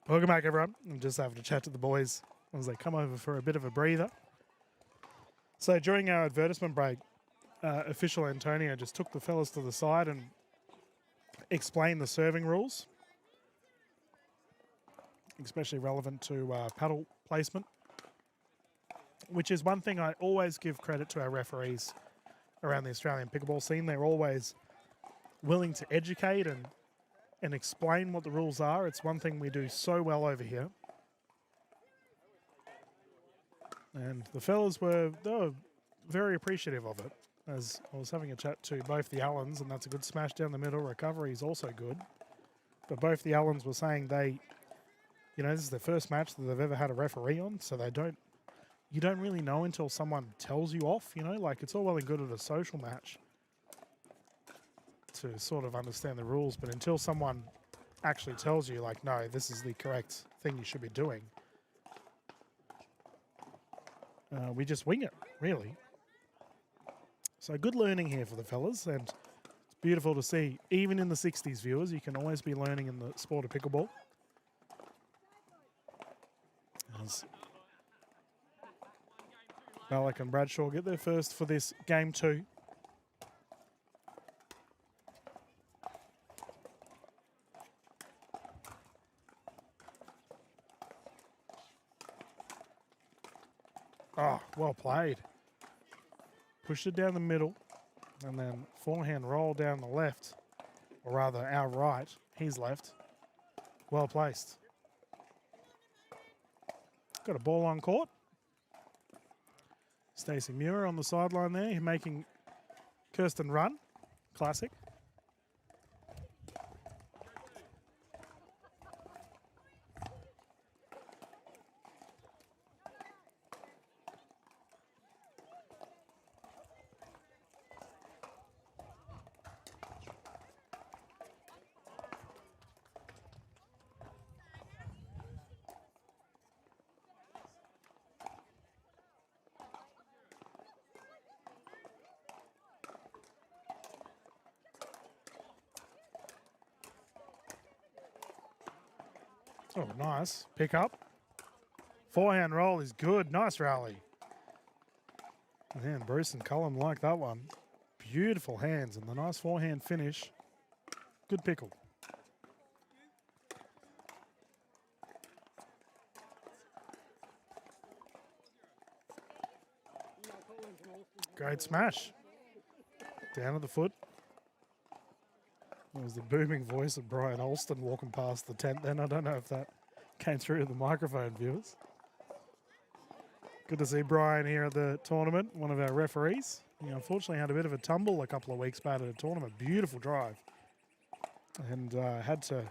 Welcome back, everyone. I'm just having a chat to the boys as they come over for a bit of a breather. So during our advertisement break, official Antonio just took the fellas to the side and explained the serving rules, especially relevant to paddle placement, which is one thing I always give credit to our referees around the Australian pickleball scene. They're always willing to educate and explain what the rules are. It's one thing we do so well over here. And the fellas were very appreciative of it. As I was having a chat to both the Allens, and that's a good smash down the middle. Recovery is also good. But both the Allens were saying this is their first match that they've ever had a referee on, so you don't really know until someone tells you off, like it's all well and good at a social match to sort of understand the rules, but until someone actually tells you, like, no, this is the correct thing you should be doing, we just wing it, really. So good learning here for the fellas, and it's beautiful to see, even in the 60s, viewers, you can always be learning in the sport of pickleball. As Malik and Bradshaw get their first for this game 2. Oh, well played. Pushed it down the middle and then forehand roll down the left, or rather our right, his left. Well placed. Got a ball on court. Stacey Muir on the sideline there, making Kirsten run. Classic. Oh, nice. Pick up. Forehand roll is good. Nice rally. Man, Bruce and Cullum like that one. Beautiful hands and the nice forehand finish. Good pickle. Great smash. Down at the foot. It was the booming voice of Brian Alston walking past the tent then. I don't know if that came through to the microphone viewers. Good to see Brian here at the tournament, one of our referees. He unfortunately had a bit of a tumble a couple of weeks back at a tournament. Beautiful drive. And had to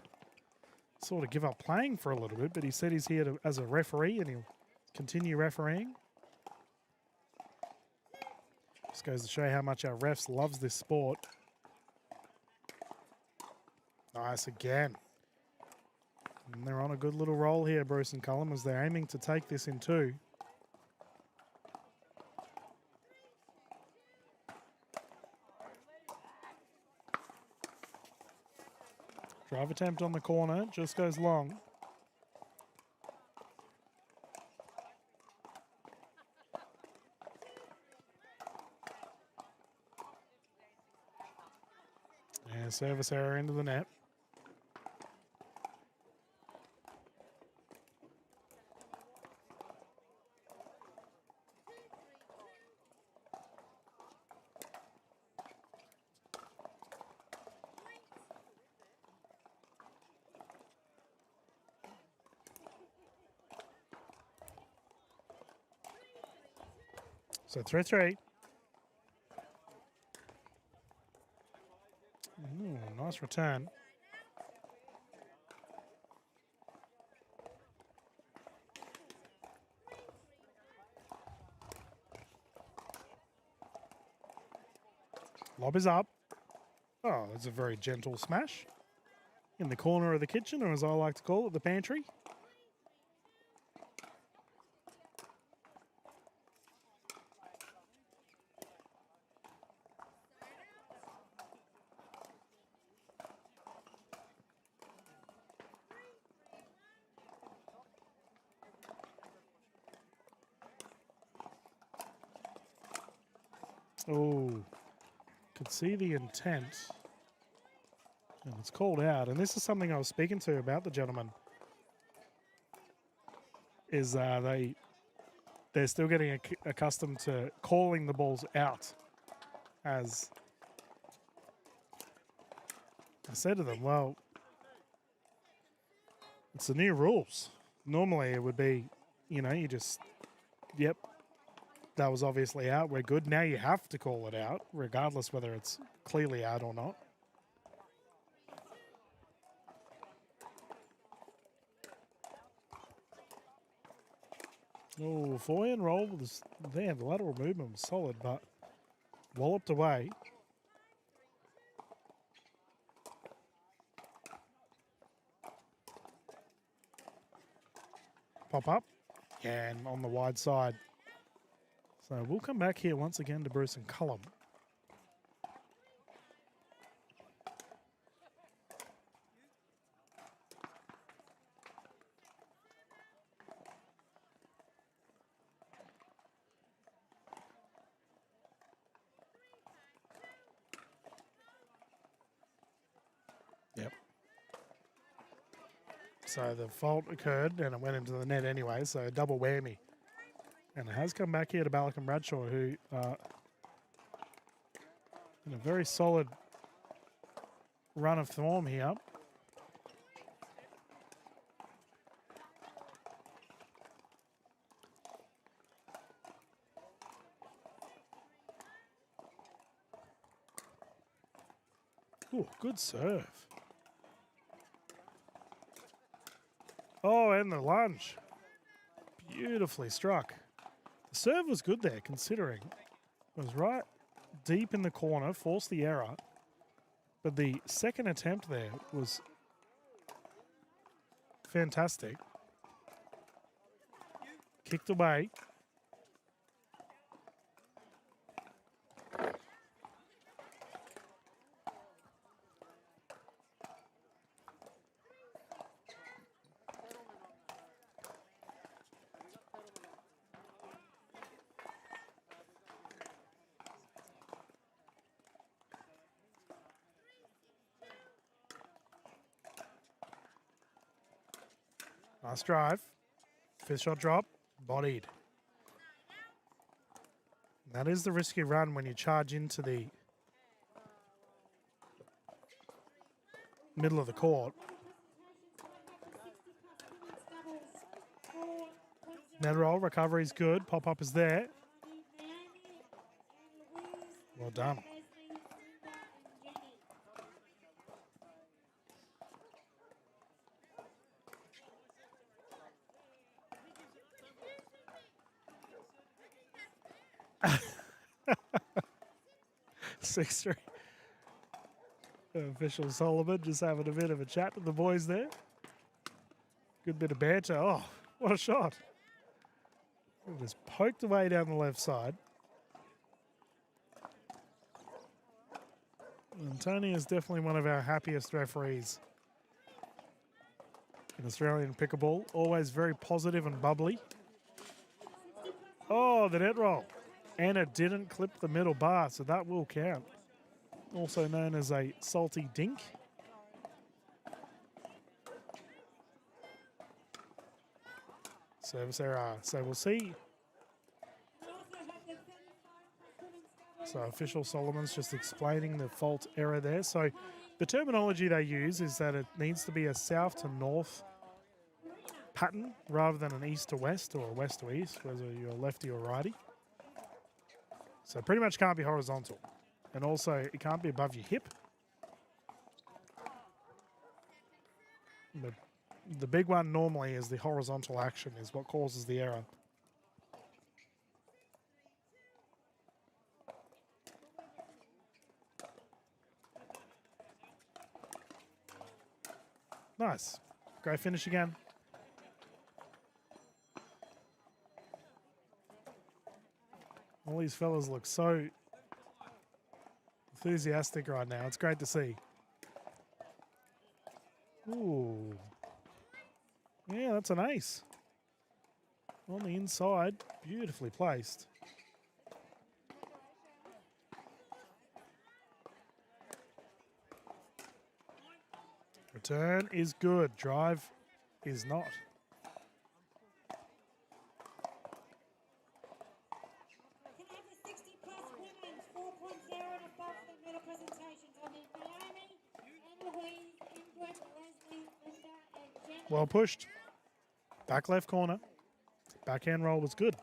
sort of give up playing for a little bit, but he said he's here as a referee and he'll continue refereeing. Just goes to show how much our refs loves this sport. Nice again. And they're on a good little roll here, Bruce and Cullum, as they're aiming to take this in two. Drive attempt on the corner, just goes long. And service error into the net. So 3-3. Ooh, nice return. Lob is up. Oh, that's a very gentle smash. In the corner of the kitchen, or as I like to call it, the pantry. Oh, could see the intent. And it's called out. And this is something I was speaking to about the gentleman. Is they're still getting accustomed to calling the balls out. As I said to them, well, it's the new rules. Normally it would be, you just, yep, that was obviously out. We're good. Now you have to call it out, regardless whether it's clearly out or not. Oh, forehand roll was there. The lateral movement was solid, but walloped away. Pop up and on the wide side. So we'll come back here once again to Bruce and Cullum. Yep. So the fault occurred and it went into the net anyway, so double whammy. And it has come back here to Ballack and Bradshaw, who in a very solid run of form here. Ooh, good serve. Oh, and the lunge. Beautifully struck. The serve was good there, considering it was right deep in the corner, forced the error. But the second attempt there was fantastic. Kicked away. Nice drive. Fifth shot drop. Bodied. That is the risky run when you charge into the middle of the court. Net roll, recovery's good. Pop-up is there. Well done. Six three. Official Solomon just having a bit of a chat with the boys there. Good bit of banter. Oh, what a shot. It was poked away down the left side. And Tony is definitely one of our happiest referees in Australian pickleball. Always very positive and bubbly. Oh, the net roll. And it didn't clip the middle bar, so that will count. Also known as a salty dink. Service error. So we'll see. So official Solomon's just explaining the fault error there. So the terminology they use is that it needs to be a south to north pattern rather than an east to west or a west to east, whether you're lefty or righty. So pretty much can't be horizontal. And also it can't be above your hip. The big one normally is the horizontal action is what causes the error. Nice. Great finish again. All these fellas look so enthusiastic right now. It's great to see. Ooh. Yeah, that's an ace. On the inside, beautifully placed. Return is good. Drive is not. Can I have the 60-plus women's 4.0 and above for the medal presentations? I need Naomi, Eloise, Ingrid, Leslie, Linda, and Jenny. Well pushed. Back left corner. Backhand roll was good.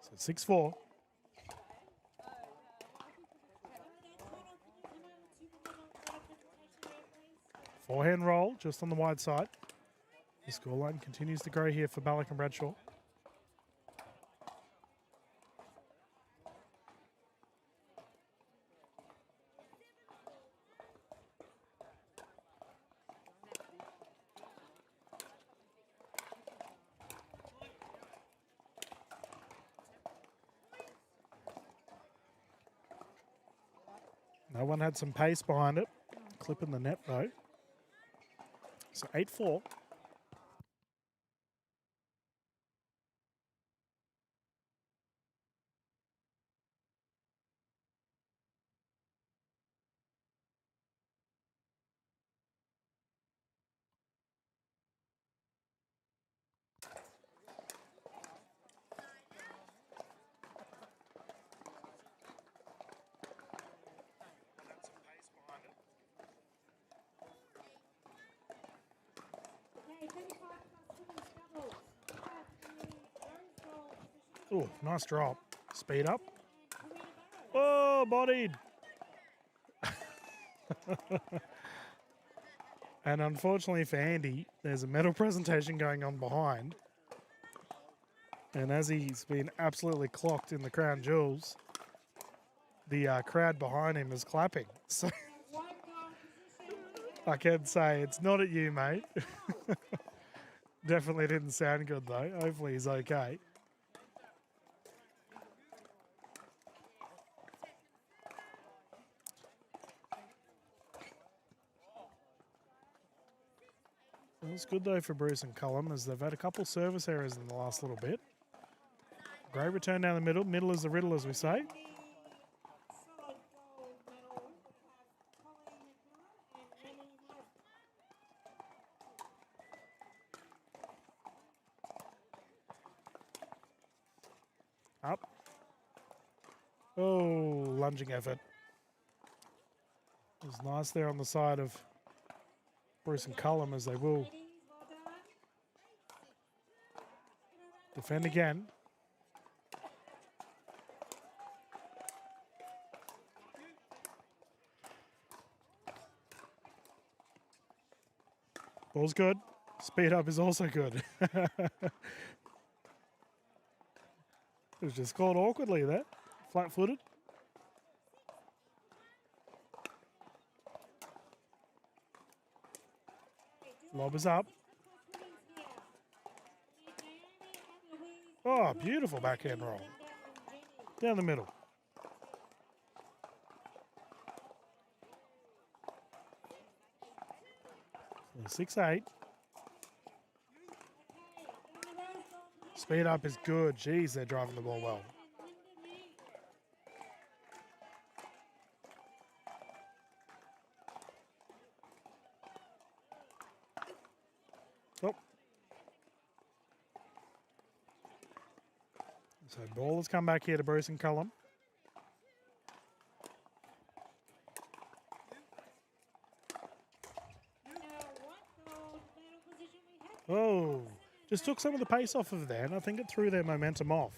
So 6-4. Forehand roll just on the wide side. The scoreline continues to grow here for Ballack and Bradshaw. No one had some pace behind it. Clipping the net though. So 8-4. Okay, 35-plus women's doubles. We have the Rose Bowl position Oh, nice drop. Speed up. and Karina Barrows. Oh, bodied. And unfortunately for Andy, there's a medal presentation going on behind. And as he's been absolutely clocked in the Crown Jewels, the crowd behind him is clapping. So White gold position. I can say it's not at you, mate. Definitely didn't sound good though. Hopefully he's okay. It was good though for Bruce and Cullum as they've had a couple service errors in the last little bit. Great return down the middle. Middle is the riddle, as we say. The solid gold medal. We have Colleen McMillan and Lenny Moore. Up. Oh, lunging effort. It was nice there on the side of Bruce and Cullum as they will Ladies, well done. defend again. Ball's good. Speed up is also good. It was just caught awkwardly there. Flat-footed. Lob is up. Oh, beautiful backhand roll. Down the middle. So 6-8. Speed up is good. Geez, they're driving the ball well. Oh. So ball has come back here to Bruce and Cullum. Oh, just took some of the pace off of there, and I think it threw their momentum off.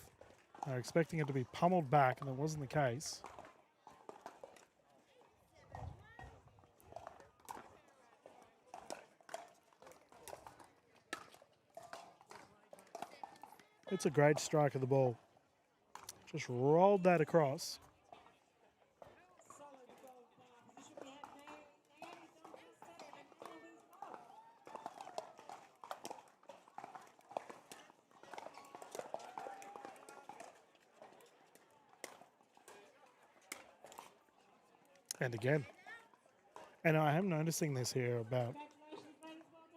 They were expecting it to be pummeled back, and it wasn't the case. It's a great strike of the ball. Just rolled that across. And again. And I am noticing this here about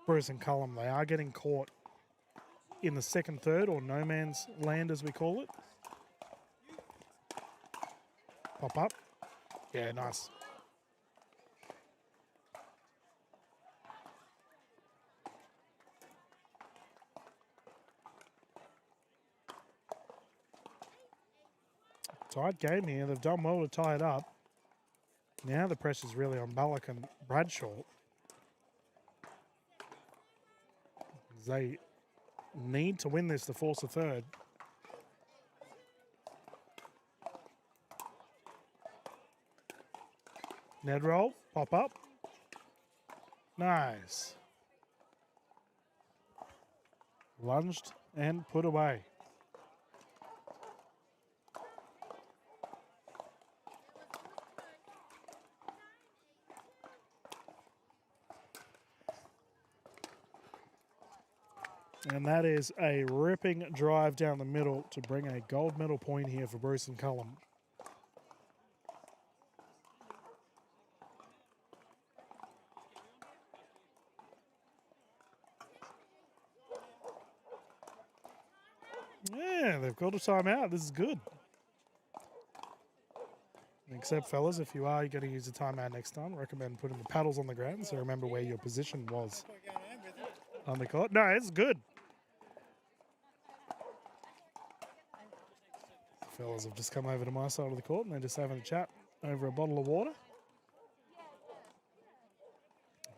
Bruce and Cullum. They are getting caught in the second, third, or no man's land, as we call it. Pop up. Yeah, nice. Tight game here. They've done well to tie it up. Now the pressure's really on Bullock and Bradshaw. They need to win this to force a third. Ned roll, pop up. Nice. Lunged and put away. And that is a ripping drive down the middle to bring a gold medal point here for Bruce and Cullum. Yeah, they've got a timeout. This is good. Except, fellas, if you are going to use a timeout next time, I recommend putting the paddles on the ground so remember where your position was on the court. No, it's good. The fellas have just come over to my side of the court and they're just having a chat over a bottle of water.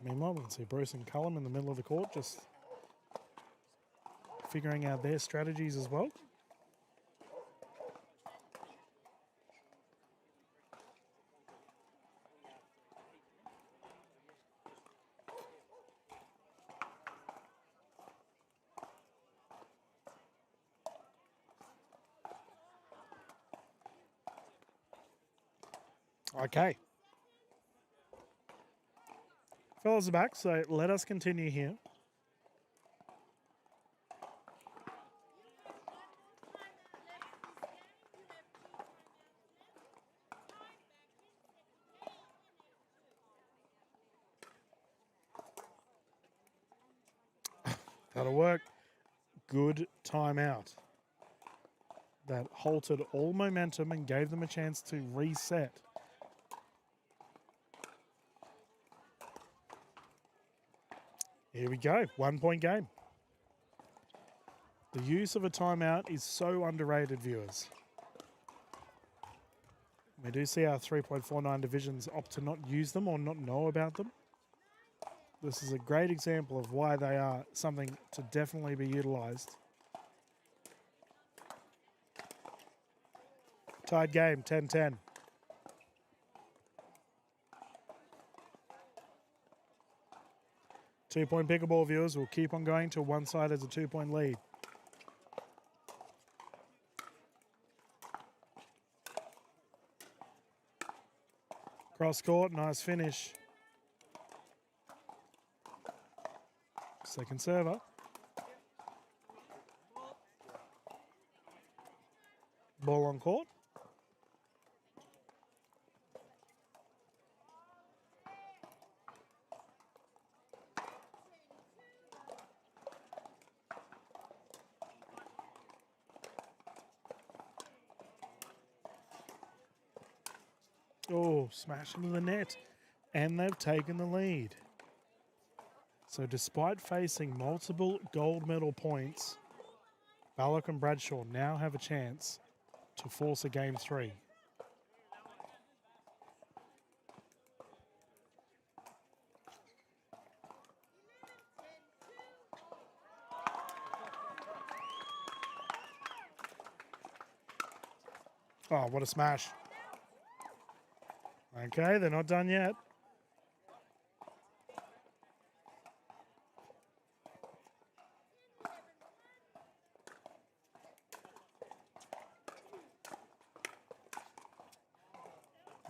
Meanwhile, we can see Bruce and Cullum in the middle of the court just figuring out their strategies as well. Okay. Fellas are back, so let us continue here. That'll work. Good timeout. That halted all momentum and gave them a chance to reset. Here we go, 1 point game. The use of a timeout is so underrated, viewers. We do see our 3.49 divisions opt to not use them or not know about them. This is a great example of why they are something to definitely be utilised. Tied game, 10-10. Two-point pickleball viewers will keep on going till one side has a 2-point lead. Cross court, nice finish. Second server. Ball on court. Oh, smash into the net. And they've taken the lead. So despite facing multiple gold medal points, Ballock and Bradshaw now have a chance to force a game 3. Oh, what a smash. Okay, they're not done yet.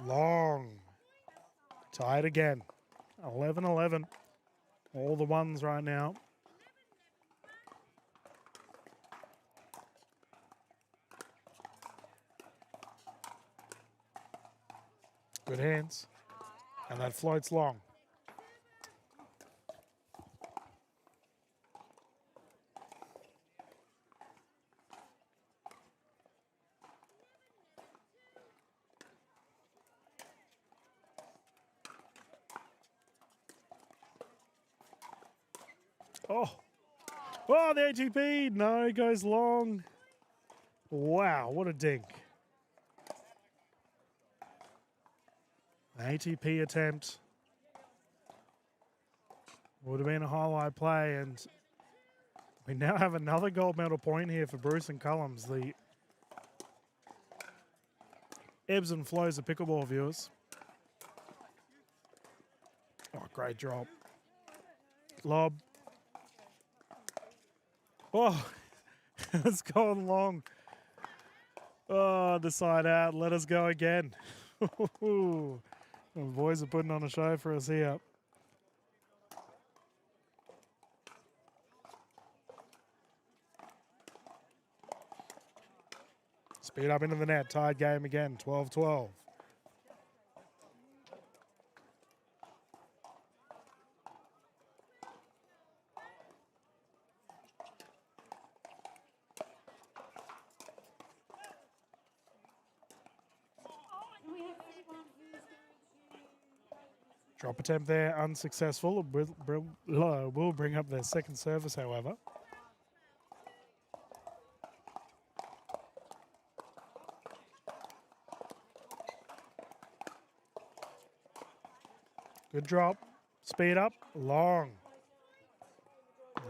Long. Tied again. 11-11. All the ones right now. Good hands. And that floats long. Oh, oh, the ATP. No, it goes long. Wow, what a dink. ATP attempt. Would have been a highlight play, and we now have another gold medal point here for Bruce and Cullums. The ebbs and flows of pickleball viewers. Oh, great drop. Lob. Oh, it's gone long. Oh, the side out. Let us go again. The boys are putting on a show for us here. Speed up into the net. Tied game again. 12-12. Drop attempt there, unsuccessful. Will bring up their second service, however. Good drop. Speed up. Long.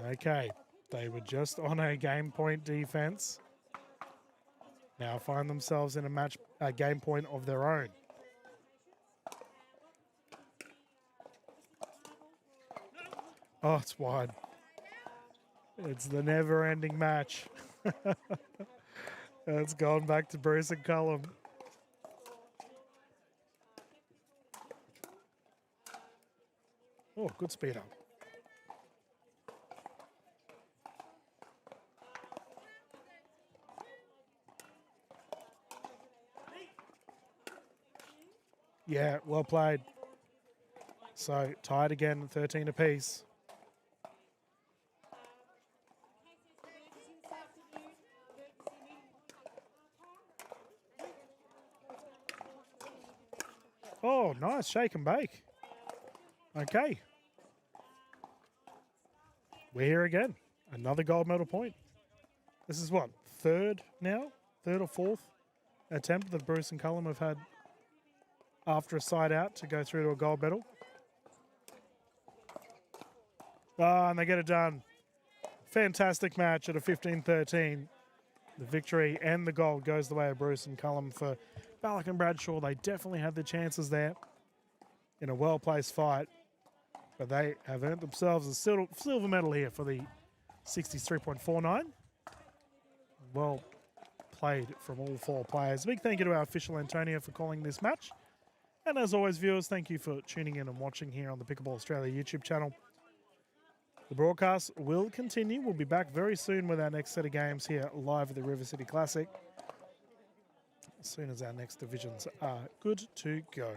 Okay. They were just on a game point defense. Now find themselves in a game point of their own. Oh, it's wide. It's the never-ending match. It's gone back to Bruce and Cullum. Oh, good speed up. Yeah, well played. So tied again, 13 apiece. Oh, nice shake and bake. Okay. We're here again. Another gold medal point. This is what, third now? Third or fourth attempt that Bruce and Cullum have had after a side out to go through to a gold medal. And they get it done. Fantastic match at a 15-13. The victory and the gold goes the way of Bruce and Cullum for Ballack and Bradshaw. They definitely had the chances there in a well-placed fight, but they have earned themselves a silver medal here for the 63.49. Well played from all four players. A big thank you to our official Antonio for calling this match. And as always, viewers, thank you for tuning in and watching here on the Pickleball Australia YouTube channel. The broadcast will continue. We'll be back very soon with our next set of games here live at the River City Classic, as soon as our next divisions are good to go.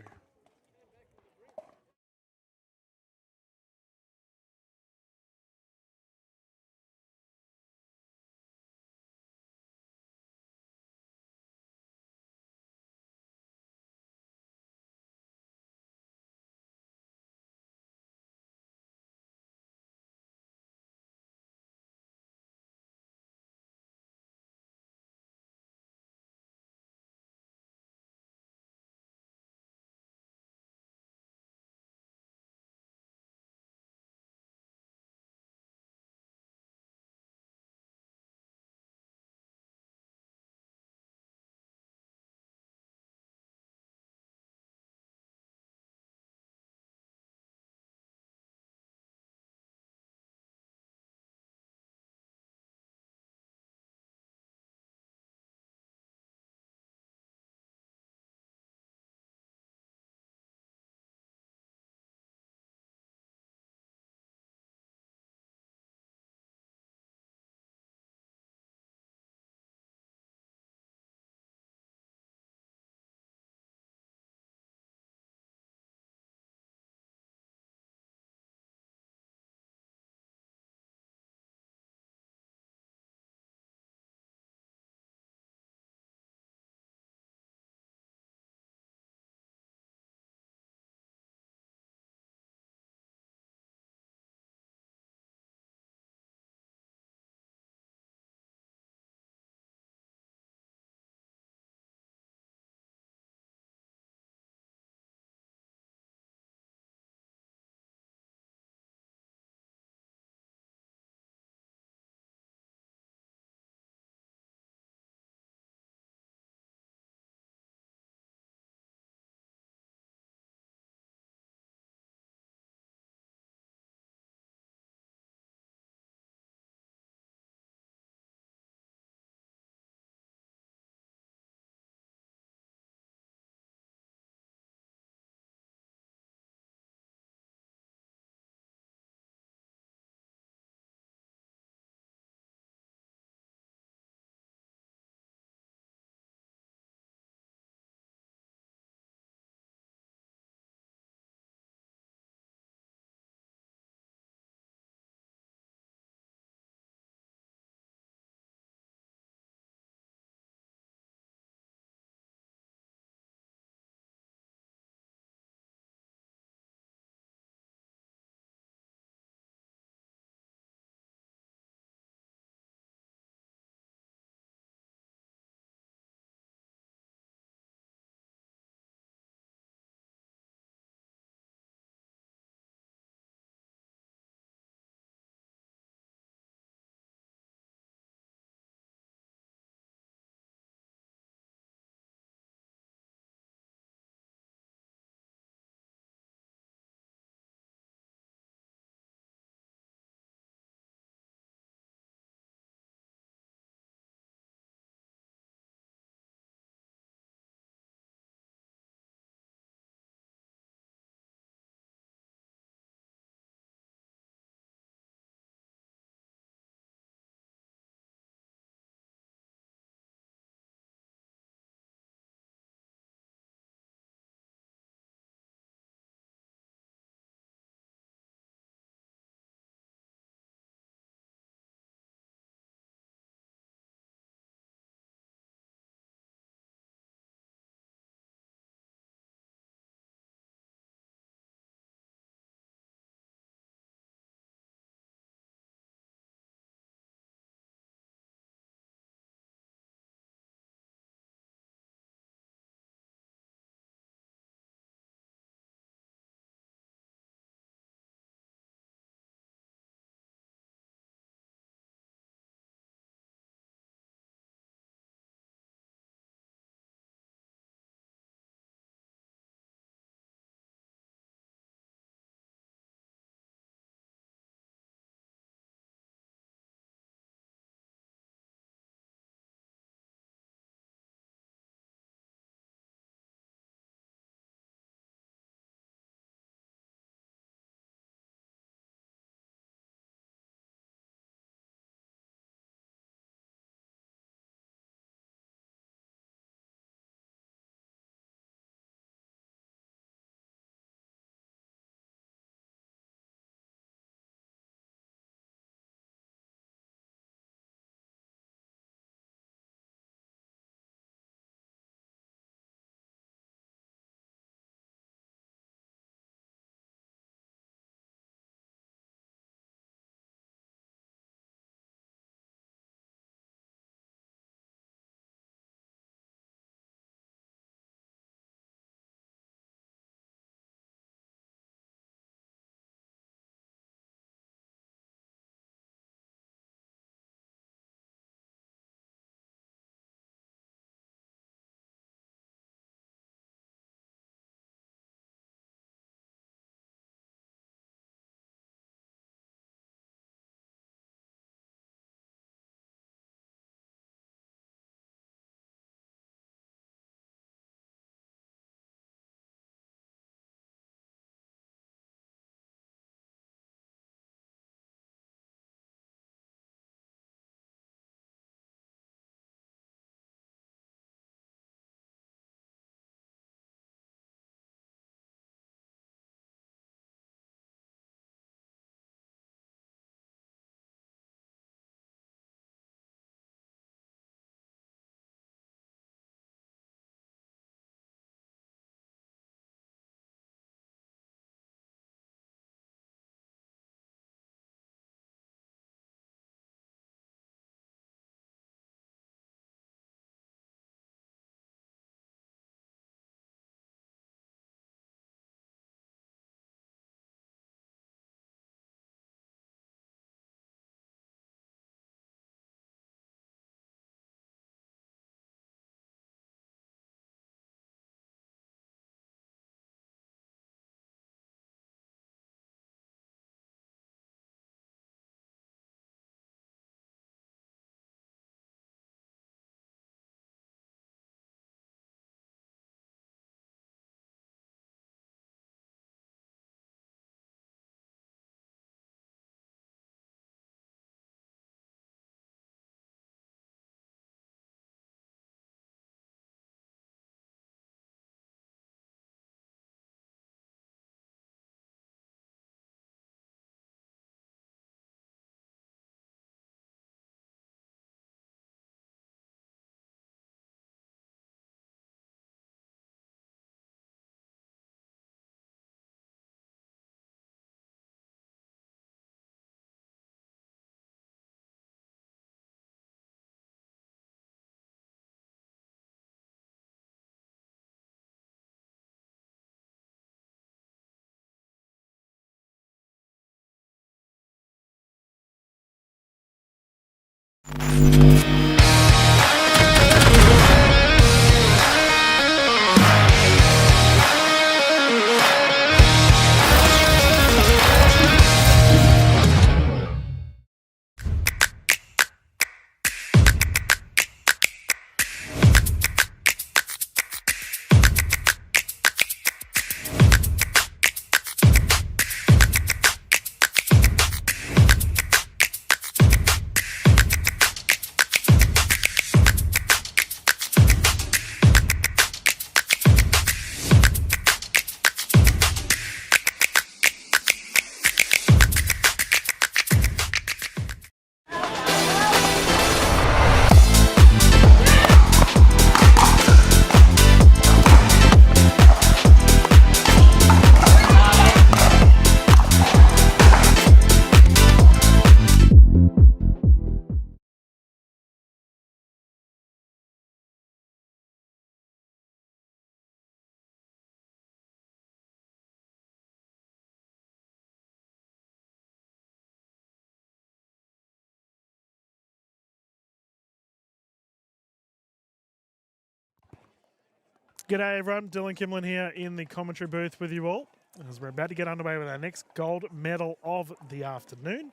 G'day everyone, Dylan Kimlin here in the commentary booth with you all as we're about to get underway with our next gold medal of the afternoon.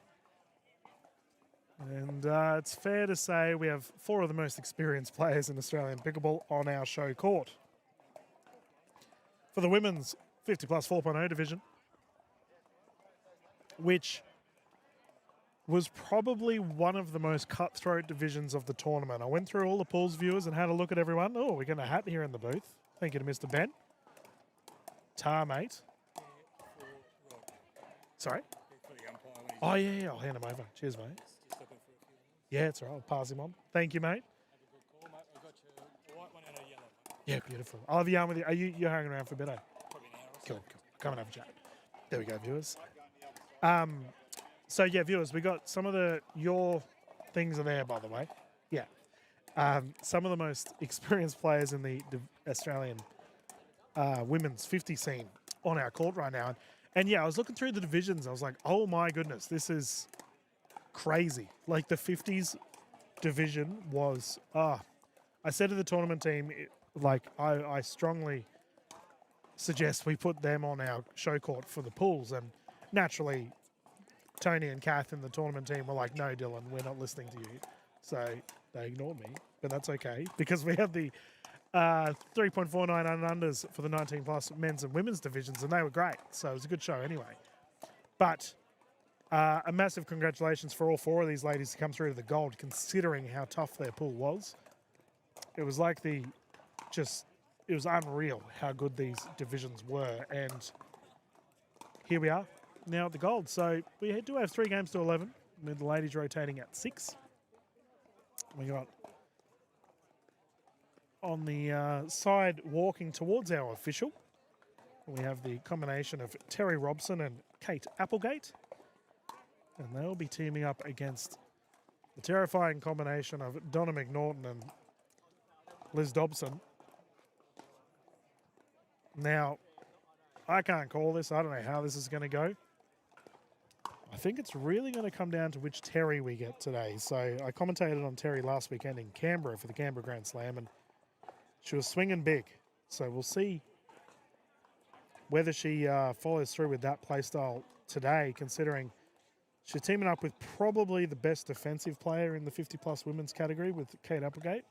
And it's fair to say we have 4 of the most experienced players in Australian pickleball on our show court. For the women's 50 plus 4.0 division, which was probably one of the most cutthroat divisions of the tournament. I went through all the pools, viewers, and had a look at everyone. Oh, we're getting a hat here in the booth. Thank you to Mr. Ben. Tar, mate. Sorry? Oh, yeah, I'll hand him over. Cheers, mate. Yeah, it's all right. I'll pass him on. Thank you, mate. Yeah, beautiful. I'll have a yarn with you. Are you're hanging around for a bit, eh? Cool. Come and have a chat. There we go, viewers. So, yeah, viewers, we got some of your things are there, by the way. Yeah. Some of the most experienced players in the Australian women's 50 scene on our court right now. And yeah, I was looking through the divisions. I was like, oh my goodness, this is crazy. Like the 50s division was, I said to the tournament team, I strongly suggest we put them on our show court for the pools. And naturally, Tony and Kath in the tournament team were like, no, Dylan, we're not listening to you. So they ignored me, but that's okay because we have the 3.49 unders for the 19 plus men's and women's divisions, and they were great. So it was a good show anyway. But a massive congratulations for all 4 of these ladies to come through to the gold, considering how tough their pool was. It was like it was unreal how good these divisions were. And here we are now at the gold. So we do have 3 games to 11, with the ladies rotating at 6. We got on the side walking towards our official, we have the combination of Terry Robson and Kate Applegate. And they'll be teaming up against the terrifying combination of Donna McNaughton and Liz Dobson. Now, I can't call this. I don't know how this is going to go. I think it's really going to come down to which Terry we get today. So I commentated on Terry last weekend in Canberra for the Canberra Grand Slam, and she was swinging big. So we'll see whether she follows through with that play style today, considering she's teaming up with probably the best defensive player in the 50-plus women's category with Kate Applegate.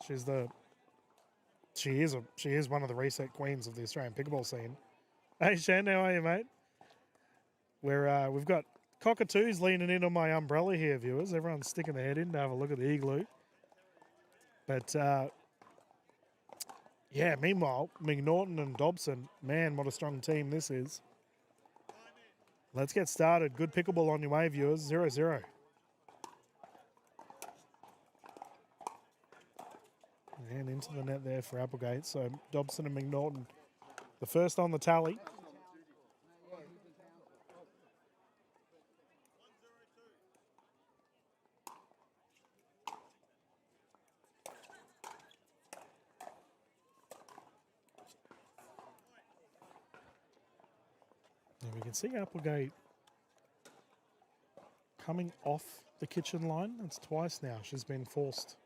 She is one of the reset queens of the Australian pickleball scene. Hey, Shan, how are you, mate? We've got cockatoos leaning in on my umbrella here, viewers. Everyone's sticking their head in to have a look at the igloo. But, yeah, meanwhile, McNaughton and Dobson, man, what a strong team this is. Let's get started. Good pickleball on your way, viewers. 0-0. And into the net there for Applegate. So Dobson and McNaughton, the first on the tally. And we can see Applegate coming off the kitchen line. That's twice now. She's been forced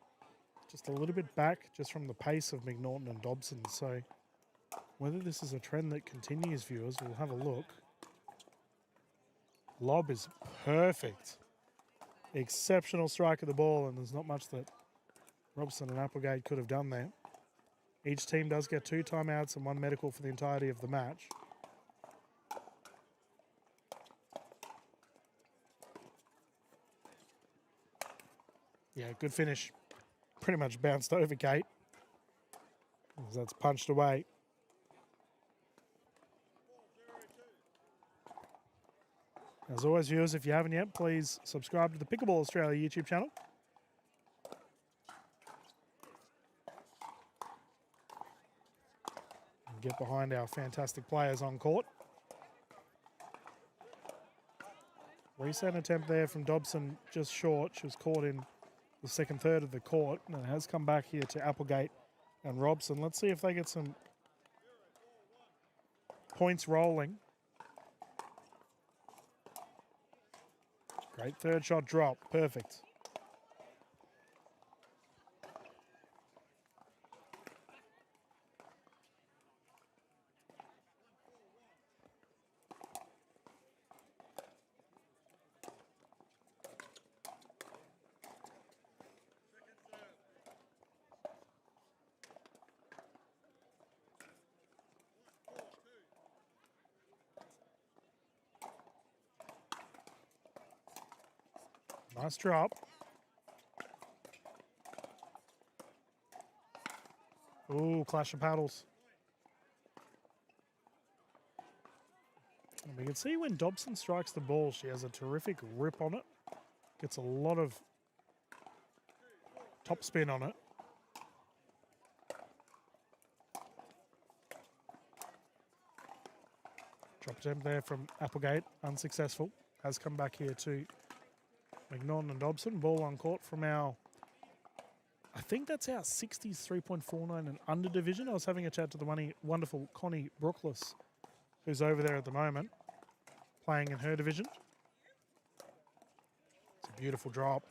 just a little bit back just from the pace of McNaughton and Dobson. So whether this is a trend that continues, viewers, we'll have a look. Lob is perfect. Exceptional strike of the ball, and there's not much that Robson and Applegate could have done there. Each team does get 2 timeouts and 1 medical for the entirety of the match. Yeah, good finish. Pretty much bounced over Kate. As that's punched away. As always, viewers, if you haven't yet, please subscribe to the Pickleball Australia YouTube channel. And get behind our fantastic players on court. Reset attempt there from Dobson, just short. She was caught in the second third of the court, and it has come back here to Applegate and Robson. Let's see if they get some points rolling. Great third shot drop, perfect. Nice drop. Ooh, clash of paddles. And we can see when Dobson strikes the ball, she has a terrific rip on it. Gets a lot of top spin on it. Drop attempt there from Applegate, unsuccessful. Has come back here to McNaughton and Dobson. Ball on court from our, I think that's our 60s 3.49 and under division. I was having a chat to the wonderful Connie Brookless, who's over there at the moment, playing in her division. It's a beautiful drop.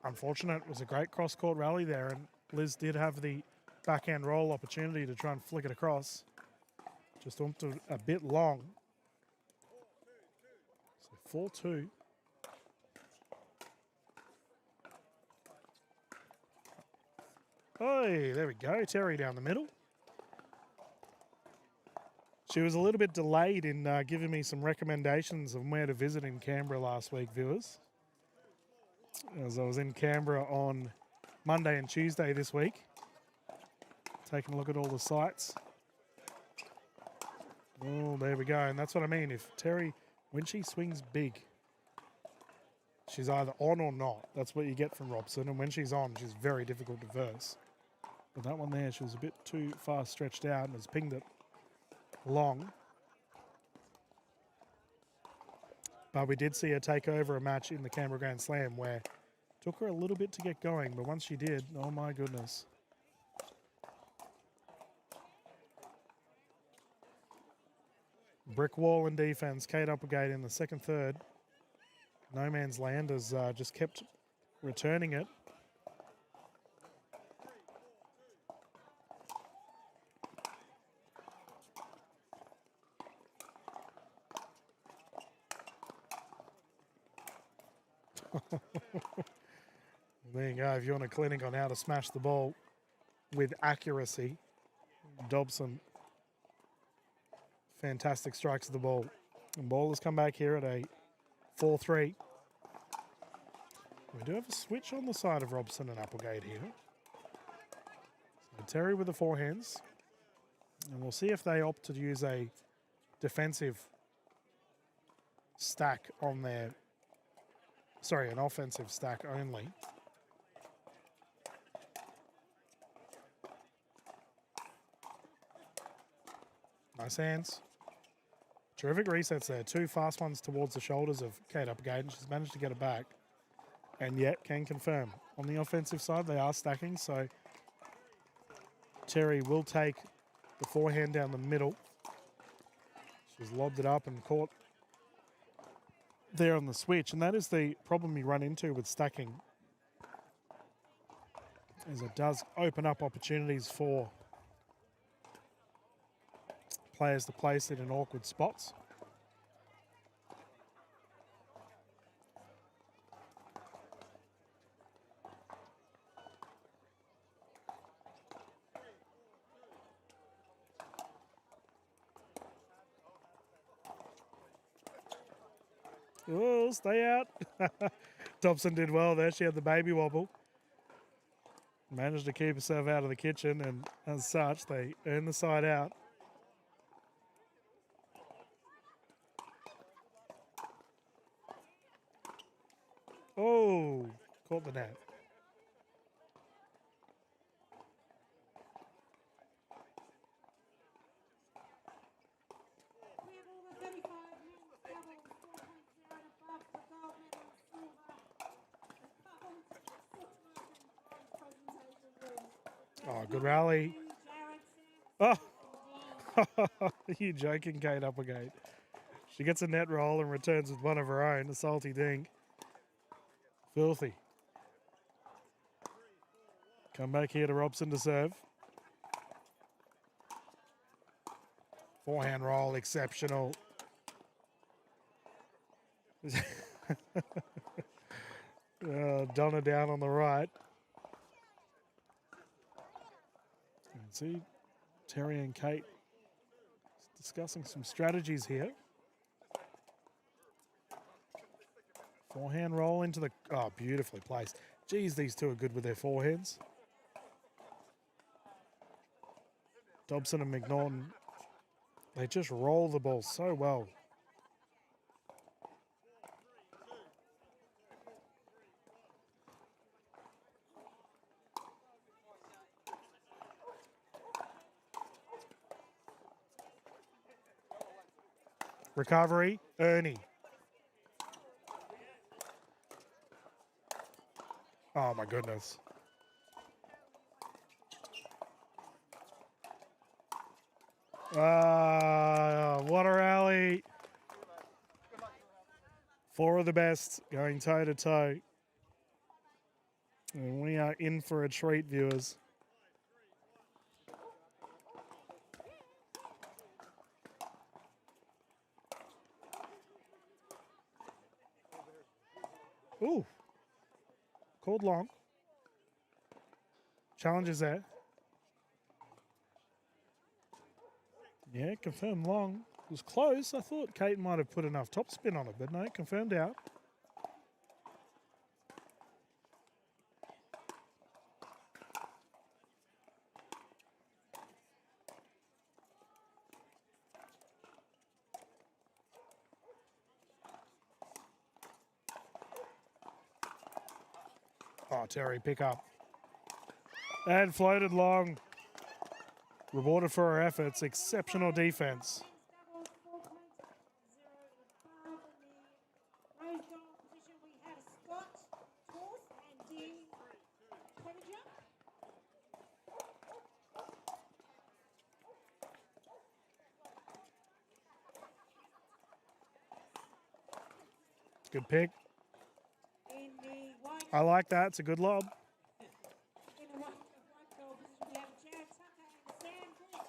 Unfortunate, it was a great cross-court rally there, and Liz did have the backhand roll opportunity to try and flick it across. Just went a bit long. So 4-2. Oh, there we go. Terry down the middle. She was a little bit delayed in giving me some recommendations of where to visit in Canberra last week, viewers. As I was in Canberra on Monday and Tuesday this week, taking a look at all the sites. Oh, there we go. And that's what I mean. If Terry, when she swings big, she's either on or not. That's what you get from Robson. And when she's on, she's very difficult to verse. But that one there, she was a bit too far stretched out and has pinged it long. But we did see her take over a match in the Canberra Grand Slam where it took her a little bit to get going. But once she did, oh my goodness. Brick wall in defense. Kate Applegate in the second, third. No man's land has just kept returning it. There you go. If you want a clinic on how to smash the ball with accuracy, Dobson. Fantastic strikes of the ball. And ball has come back here at a 4-3. We do have a switch on the side of Robson and Applegate here. So Terry with the forehands. And we'll see if they opt to use a defensive stack on their, sorry, an offensive stack only. Nice hands. Terrific resets there. Two fast ones towards the shoulders of Kate Applegate, and she's managed to get it back. And yet can confirm. On the offensive side, they are stacking, so Terry will take the forehand down the middle. She's lobbed it up and caught there on the switch, and that is the problem you run into with stacking, as it does open up opportunities for players to place it in awkward spots. Oh, stay out. Dobson did well there. She had the baby wobble. Managed to keep herself out of the kitchen, and as such, they earn the side out. Oh, caught the net. We have all the 35 men's doubles, 4.0 and above for gold medal and silver. The coupled six-month and presentation wins. Oh, good rally. Jared Oh, are you joking, Kate Applegate? She gets a net roll and returns with one of her own, a salty dink. Filthy. Come back here to Robson to serve. Forehand roll, exceptional. Donna down on the right. You can see Terry and Kate discussing some strategies here. Forehand roll into the... Oh, beautifully placed. Geez, these two are good with their forehands. Dobson and McNaughton, they just roll the ball so well. Recovery, Ernie. Oh my goodness. What a rally. Four of the best going toe to toe. And we are in for a treat, viewers. Ooh. Called long. Challenge is there. Yeah, confirmed long. It was close. I thought Kate might have put enough topspin on it, but no, confirmed out. Oh, Terry, pick up. And floated long. Rewarded for her efforts. Exceptional defense. Doubles, 4.0 above. In the rose gold position, we have Scott Torse and Dean Clevenger. Good pick. In the white, I like that. It's a good lob. in the white gold position, we have Jared Tucker and Sam Bliss.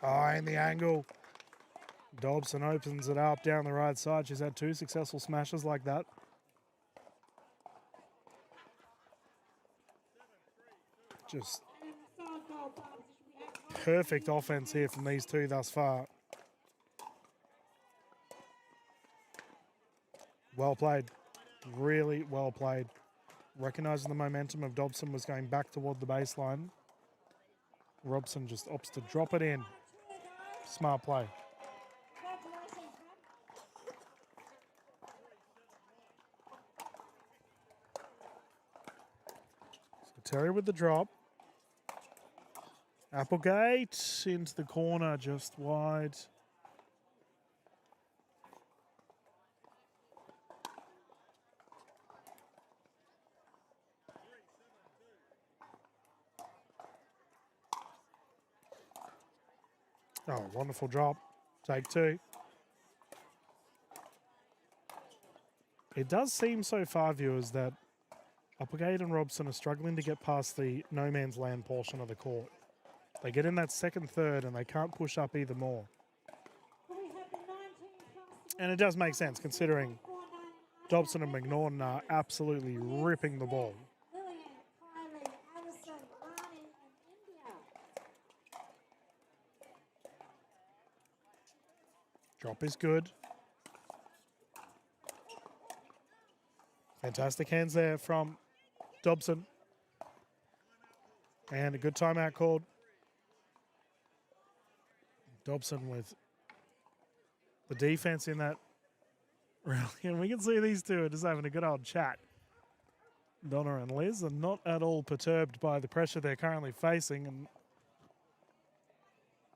Oh, in the angle. Dobson opens it up down the right side. She's had two successful smashes like that. Just And in the side gold bar position, we have perfect offense here from these two thus far. Well played. Really well played. Recognising the momentum of Dobson was going back toward the baseline. Robson just opts to drop it in. Smart play. congratulations, man. So Terry with the drop. Applegate into the corner, just wide. Oh, wonderful drop. Take two. It does seem so far, viewers, that Applegate and Robson are struggling to get past the no man's land portion of the court. They get in that second third and they can't push up either more. We have the 19 plus And it does make sense considering 49 Dobson and McNaughton are absolutely ripping the ball. Lillian, Kylie, Allison, Rani, and India. Drop is good. Fantastic hands there from Dobson. And a good timeout called. Dobson with the defense in that rally. And we can see these two are just having a good old chat. Donna and Liz are not at all perturbed by the pressure they're currently facing. And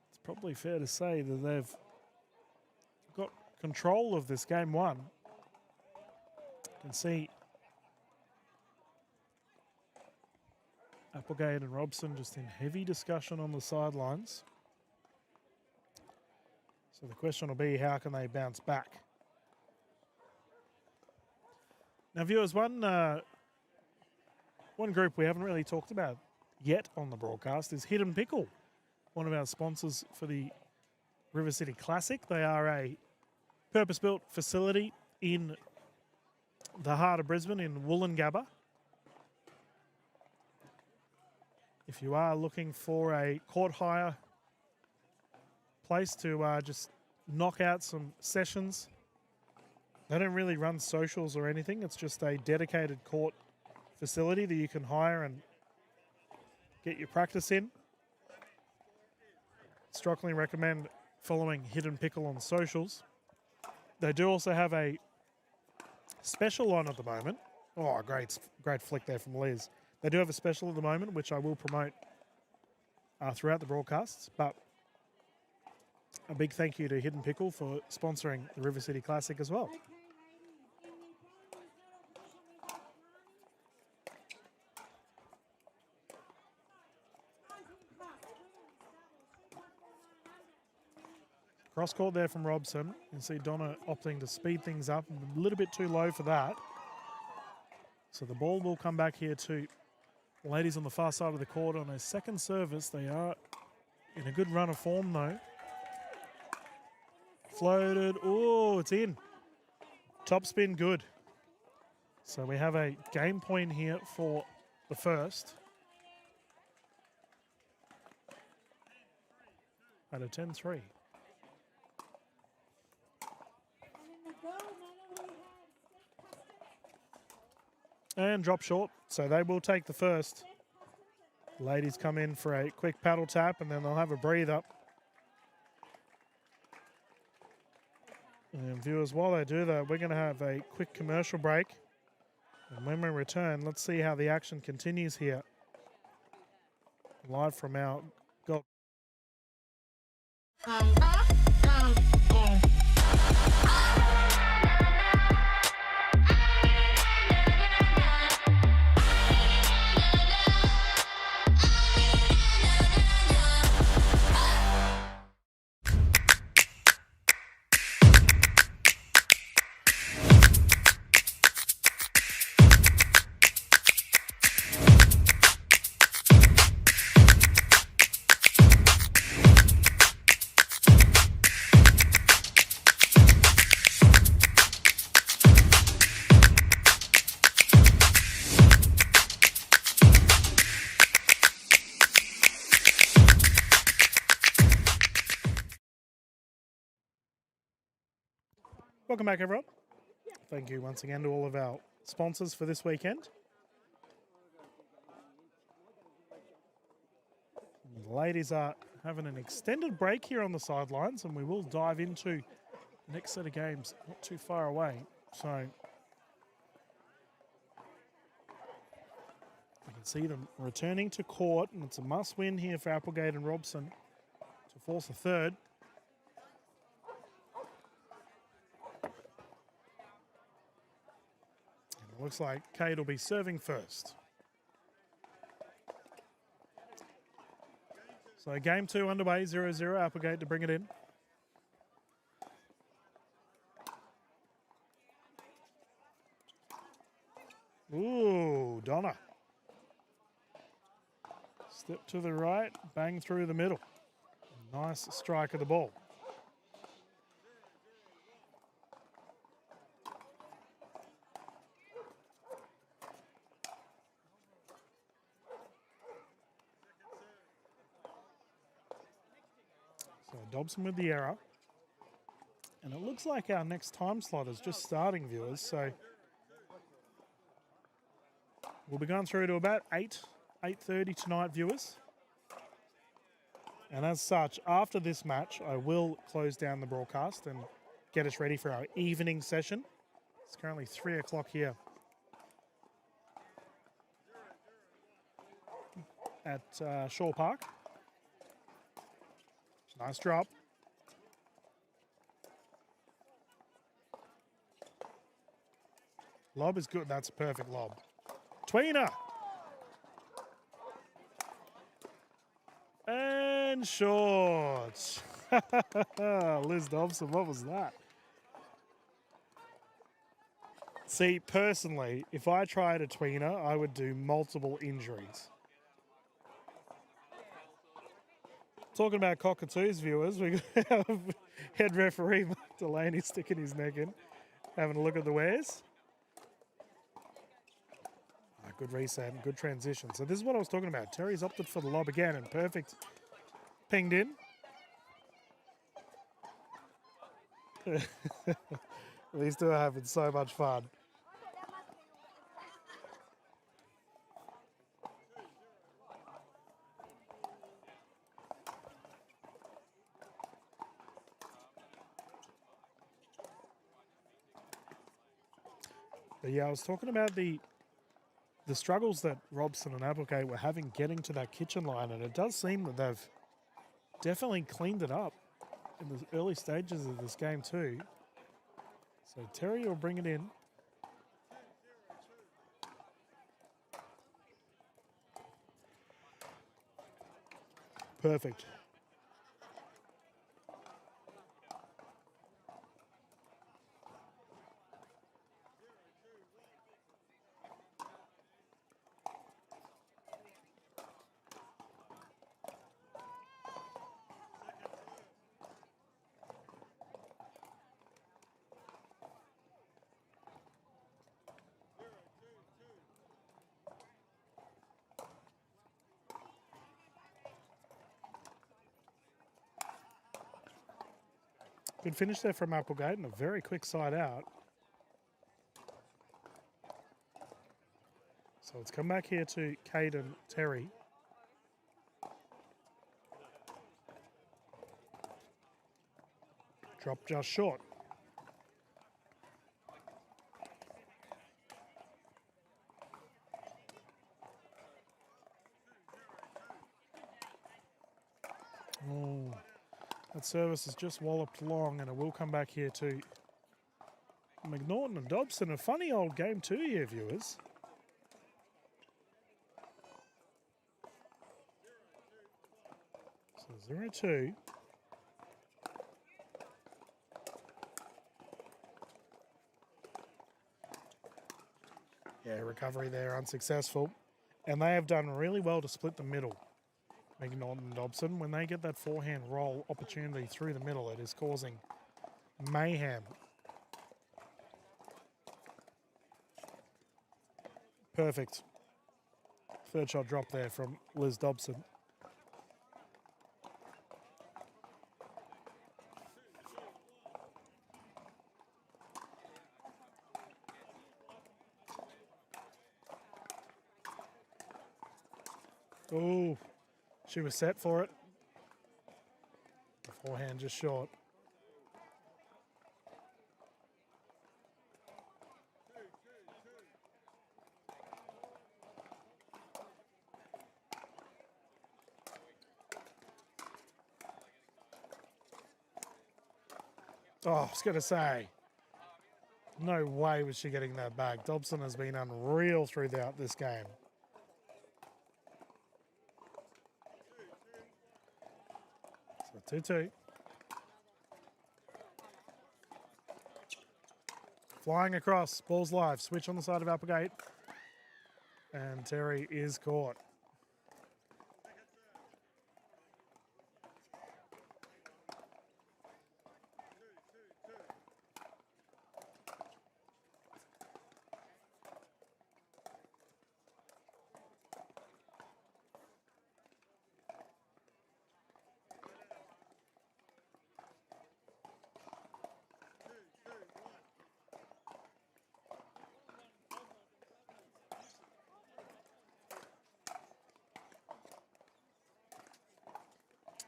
it's probably fair to say that they've got control of this game one. You can see Applegate and Robson just in heavy discussion on the sidelines. So the question will be, how can they bounce back? Now, viewers, one group we haven't really talked about yet on the broadcast is Hidden Pickle, one of our sponsors for the River City Classic. They are a purpose-built facility in the heart of Brisbane in Woolloongabba. If you are looking for a court hire place to just knock out some sessions. They don't really run socials or anything. It's just a dedicated court facility that you can hire and get your practice in. Strongly recommend following Hidden Pickle on socials. They do also have a special on at the moment. Oh, great flick there from Liz. They do have a special at the moment, which I will promote throughout the broadcasts. But a big thank you to Hidden Pickle for sponsoring the River City Classic as well. Okay, ladies, in the primary medal position, we've got Marnie. 19 plus women's doubles, 2.49 under. Cross court there from Robson. You can see Donna opting to speed things up. A little bit too low for that. So the ball will come back here to ladies on the far side of the court on a second service. They are in a good run of form though. Floated. Oh, it's in. Top spin good. So we have a game point here for the first. At a 10-3. And in the gold medal, we have Steph Customs. And drop short. So they will take the first. Ladies come in for a quick paddle tap and then they'll have a breather. And viewers, while they do that, we're going to have a quick commercial break. And when we return, let's see how the action continues here. Live from our gold. Welcome back, everyone. Thank you once again to all of our sponsors for this weekend. The ladies are having an extended break here on the sidelines, and we will dive into the next set of games not too far away. So you can see them returning to court, and it's a must-win here for Applegate and Robson to force a third. Looks like Cade will be serving first. So game 2 underway, 0-0, Applegate to bring it in. Ooh, Donna. Step to the right, bang through the middle. Nice strike of the ball. Dobson with the error. And it looks like our next time slot is just starting, viewers. So we'll be going through to about 8:30 tonight, viewers. And as such, after this match, I will close down the broadcast and get us ready for our evening session. It's currently 3 o'clock here at Shaw Park. Nice drop. Lob is good. That's a perfect lob. Tweener. And short. Liz Dobson, what was that? See, personally, if I tried a tweener, I would do multiple injuries. Talking about cockatoos, viewers, we have head referee Mark Delaney sticking his neck in, having a look at the wares. Good reset and good transition. So this is what I was talking about. Terry's opted for the lob again and perfect pinged in. These two are having so much fun. But yeah, I was talking about the struggles that Robson and Applegate were having getting to that kitchen line, and it does seem that they've definitely cleaned it up in the early stages of this game too. So Terry will bring it in. Perfect. Good finish there from Applegate and a very quick side out. So let's come back here to Caden Terry. Drop just short. Oh, that service is just walloped long, and it will come back here to McNaughton and Dobson. A funny old game too here, viewers. So 0-2. Yeah, recovery there unsuccessful. And they have done really well to split the middle. McNaughton and Dobson, when they get that forehand roll opportunity through the middle, it is causing mayhem. Perfect. Third shot drop there from Liz Dobson. Oh, she was set for it. The forehand just short. Oh, I was going to say, no way was she getting that back. Dobson has been unreal throughout this game. So 2-2. Flying across, ball's live. Switch on the side of Applegate. And Terry is caught.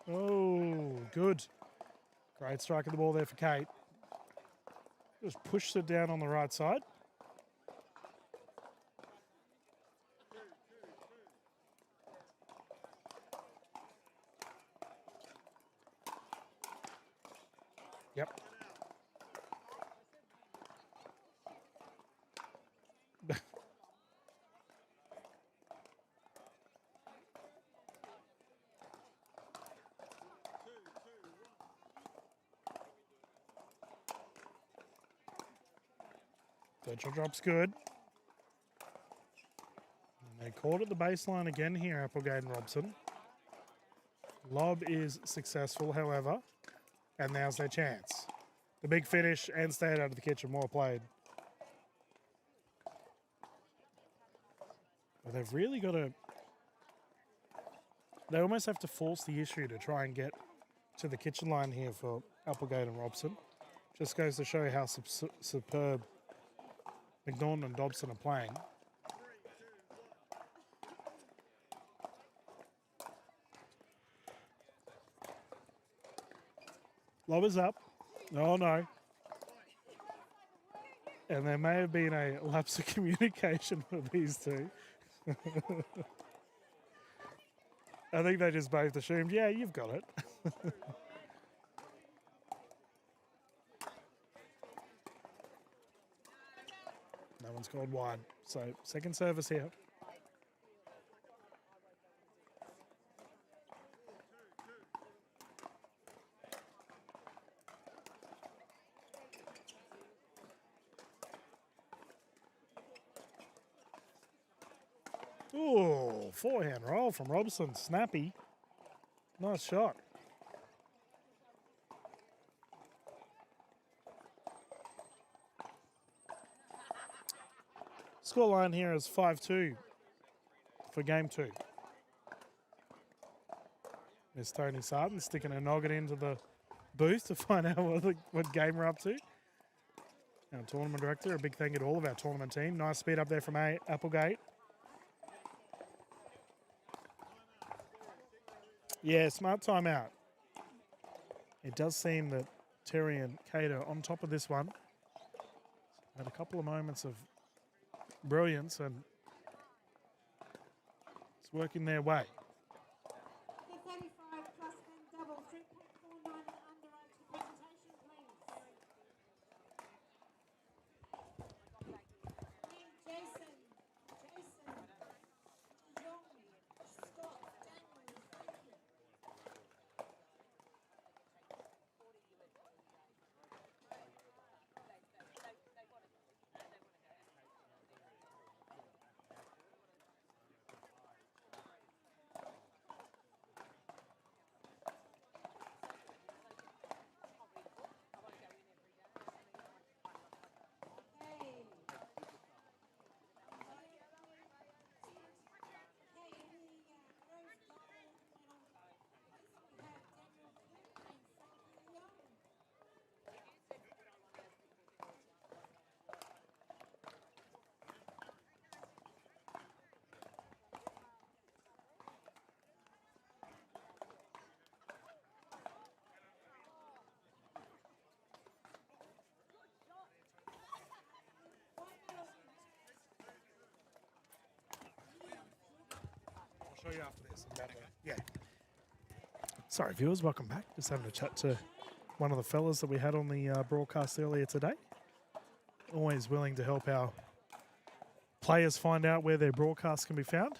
Oh, good. Great strike of the ball there for Kate. Just pushed it down on the right side. Yep. Virtual drop's good. And they caught at the baseline again here, Applegate and Robson. Lob is successful, however, and now's their chance. The big finish and stay out of the kitchen, well played. But they've really got to... They almost have to force the issue to try and get to the kitchen line here for Applegate and Robson. Just goes to show how superb McNaughton and Dobson are playing. Lob is up. Oh no. And there may have been a lapse of communication for these two. I think they just both assumed, yeah, you've got it. No one's called wide. So second service here. Ooh, forehand roll from Robson. Snappy. Nice shot. Scoreline here is 5-2 for game 2. There's Tony Sarton sticking a noggin into the booth to find out what game we're up to. Our tournament director, a big thank you to all of our tournament team. Nice speed up there from Applegate. Yeah, smart timeout. It does seem that Terry and Kate are on top of this one. Had a couple of moments of brilliance and it's working their way. The 35 plus men double, 3.49 and underage for presentation, please. Name Jason, Young, Scott, Daniel, thank you. Show you after this. Yeah. Sorry, viewers, welcome back. Just having a chat to one of the fellas that we had on the broadcast earlier today. Always willing to help our players find out where their broadcasts can be found.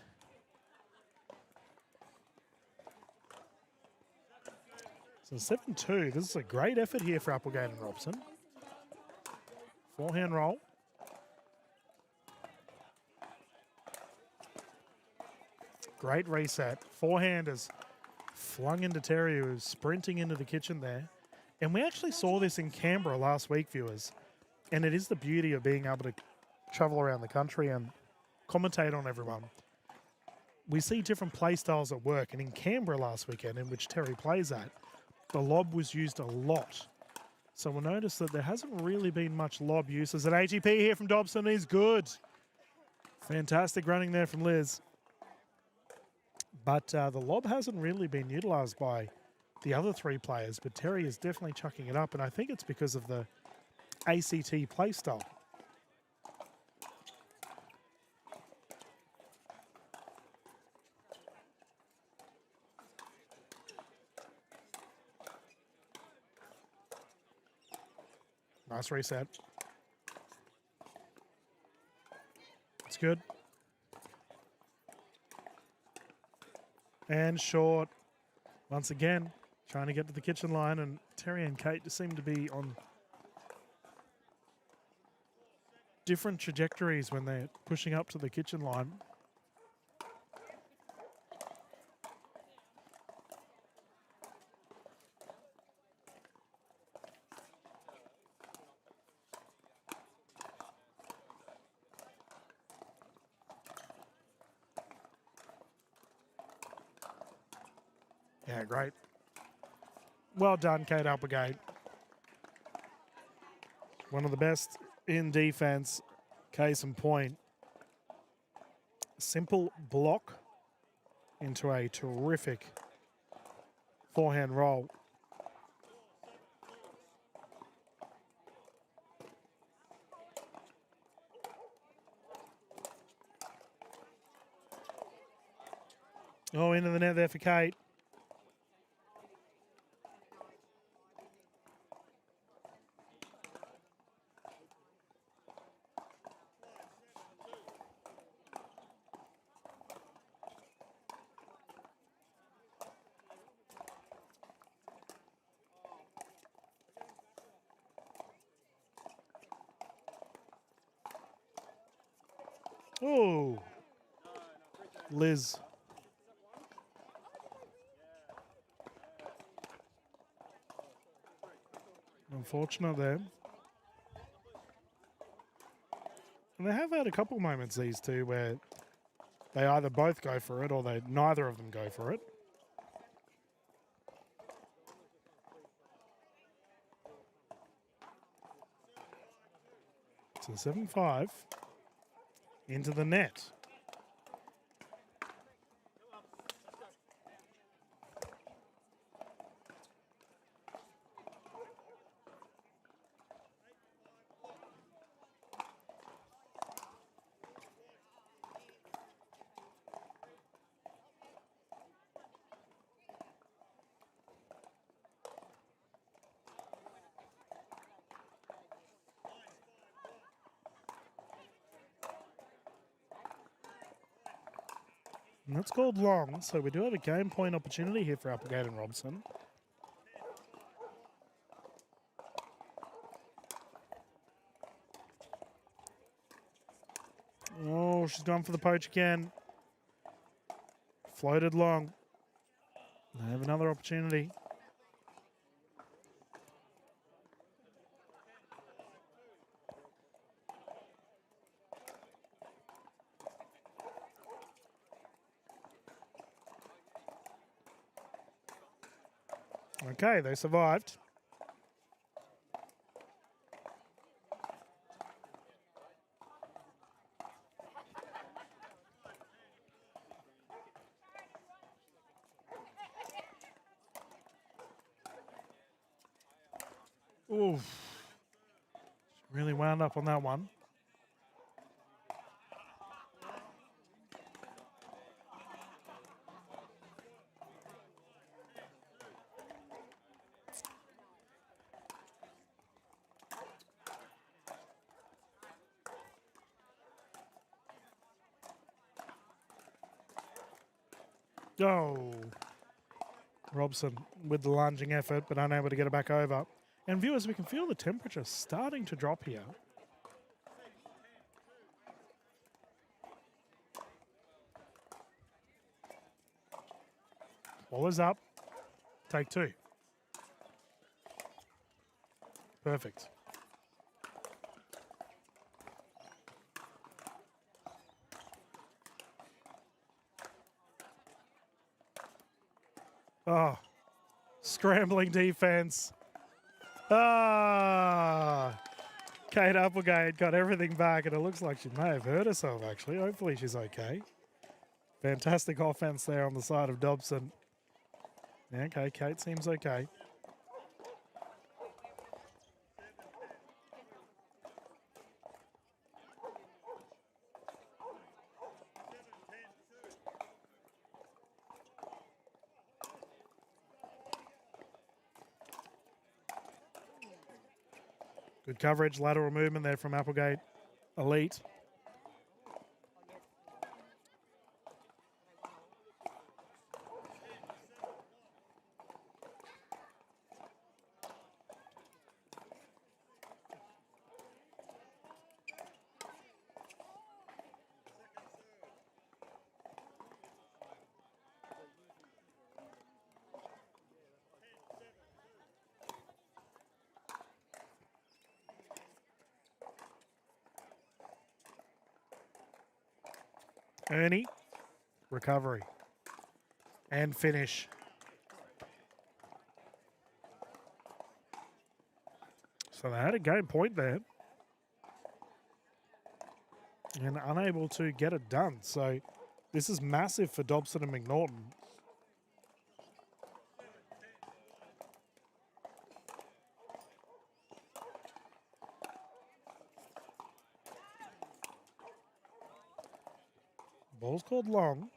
So 7-2. This is a great effort here for Applegate and Robson. Forehand roll. Great reset. Forehand is flung into Terry, who's sprinting into the kitchen there. And we actually saw this in Canberra last week, viewers. And it is the beauty of being able to travel around the country and commentate on everyone. We see different play styles at work. And in Canberra last weekend, in which Terry plays at, the lob was used a lot. So we'll notice that there hasn't really been much lob use. There's an ATP here from Dobson. He's good. Fantastic running there from Liz. But the lob hasn't really been utilised by the other three players, but Terry is definitely chucking it up, and I think it's because of the ACT play style. Nice reset. It's good. And short, once again, trying to get to the kitchen line, and Terry and Kate just seem to be on different trajectories when they're pushing up to the kitchen line. Yeah, great. Well done, Kate Applegate. One of the best in defense. Case in point. Simple block into a terrific forehand roll. Oh, into the net there for Kate. Oh, Liz. Unfortunate there. And they have had a couple moments, these two, where they either both go for it or neither of them go for it. So 7-5 into the net. And that's called long, so we do have a game point opportunity here for Applegate and Robson. Oh, she's gone for the poach again. Floated long. They have another opportunity. Okay, they survived. Oof. Really wound up on that one. Oh. Robson with the lunging effort, but unable to get it back over. And viewers, we can feel the temperature starting to drop here. Ball is up. Take two. Perfect. Oh, scrambling defense. Ah, Kate Applegate got everything back, and it looks like she may have hurt herself, actually. Hopefully she's okay. Fantastic offense there on the side of Dobson. Okay, Kate seems okay. Good coverage, lateral movement there from Applegate. Elite. Ernie, recovery, and finish. So they had a game point there. And unable to get it done. So this is massive for Dobson and McNaughton. Ball's called long.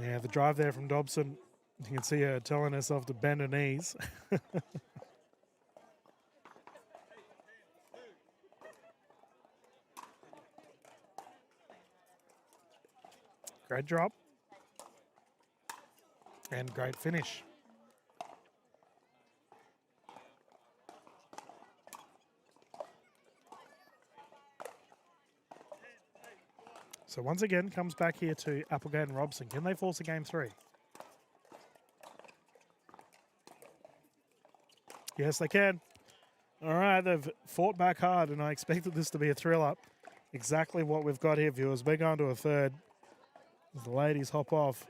Yeah, the drive there from Dobson. You can see her telling herself to bend her knees. Great drop. And great finish. So once again, comes back here to Applegate and Robson. Can they force a game 3? Yes, they can. All right, they've fought back hard, and I expected this to be a thriller. Exactly what we've got here, viewers. We're going to a third as the ladies hop off.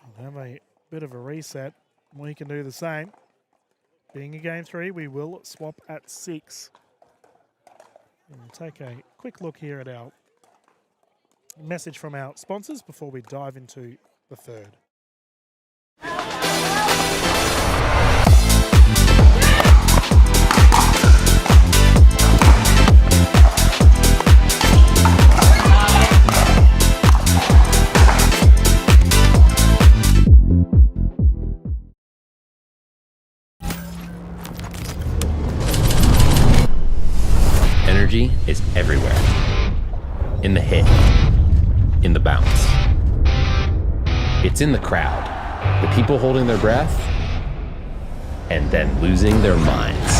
And have a bit of a reset. We can do the same. Being a game 3, we will swap at 6. And we'll take a quick look here at our message from our sponsors before we dive into the third. Energy is everywhere. In the hit, in the bounce. It's in the crowd, the people holding their breath, and then losing their minds.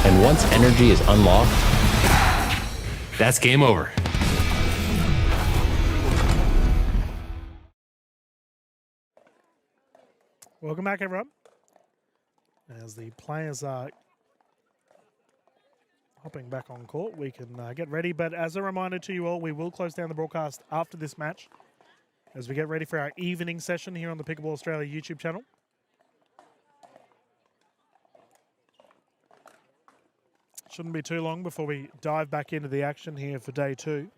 And once energy is unlocked, that's game over. Welcome back, everyone. As the players are hopping back on court, we can get ready. But as a reminder to you all, we will close down the broadcast after this match as we get ready for our evening session here on the Pickleball Australia YouTube channel. Shouldn't be too long before we dive back into the action here for day 2.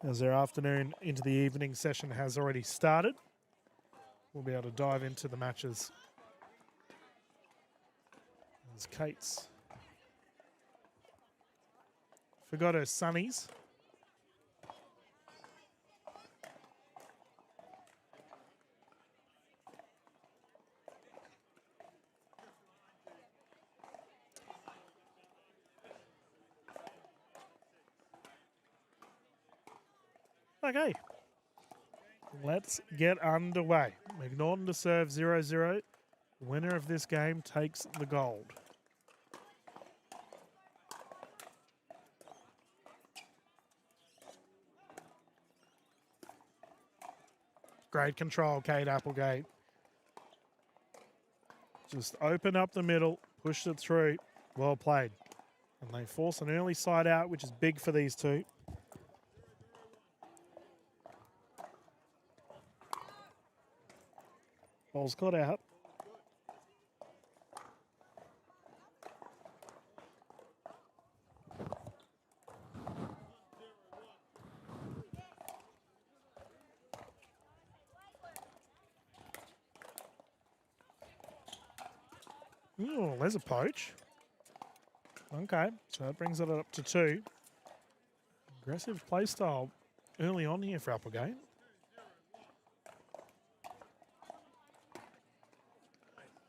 As their afternoon into the evening session has already started. We'll be able to dive into the matches. As Kate's forgot her sunnies. Okay. Let's get underway. McNaughton to serve 0-0. Winner of this game takes the gold. Great control, Kate Applegate. Just open up the middle, pushed it through. Well played. And they force an early side out, which is big for these two. Ball's got out. Oh, there's a poach. Okay, so that brings it up to 2. Aggressive play style early on here for Applegate.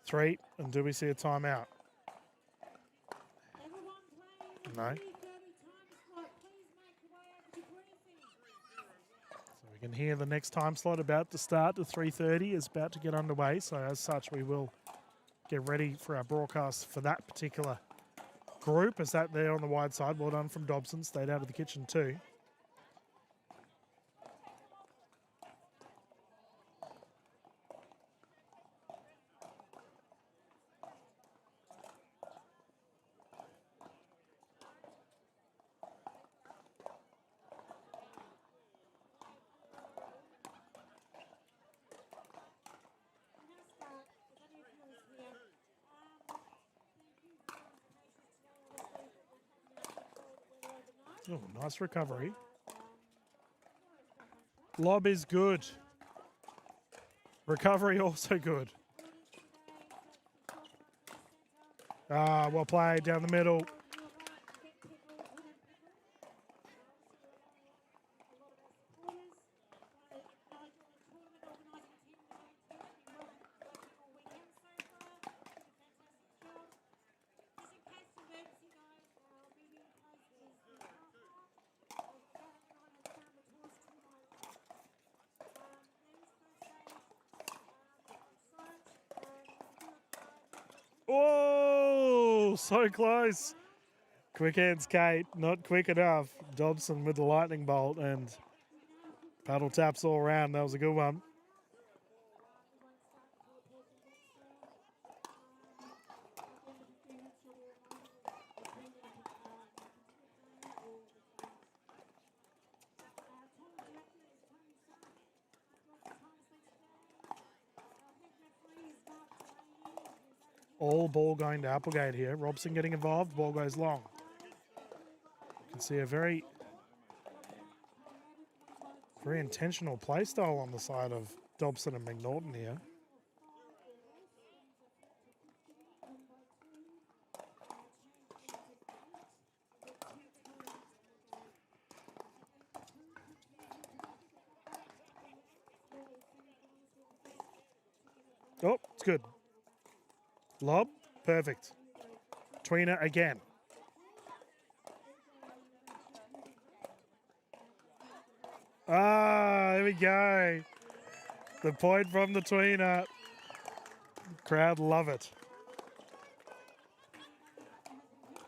Three, and do we see a timeout? No. So we can hear the next time slot about to start. The 3:30 is about to get underway. So as such, we will get ready for our broadcast for that particular group. As that there on the wide side. Well done from Dobson. Stayed out of the kitchen too. Oh, nice recovery. Lob is good. Recovery also good. Ah, well played down the middle. Oh, so close. Quick hands, Kate. Not quick enough. Dobson with the lightning bolt and paddle taps all around. That was a good one. All ball going to Applegate here. Robson getting involved. Ball goes long. You can see a very intentional play style on the side of Dobson and McNaughton here. Oh, it's good. Lob, perfect. Tweener again. Ah, there we go. The point from the tweener. Crowd love it.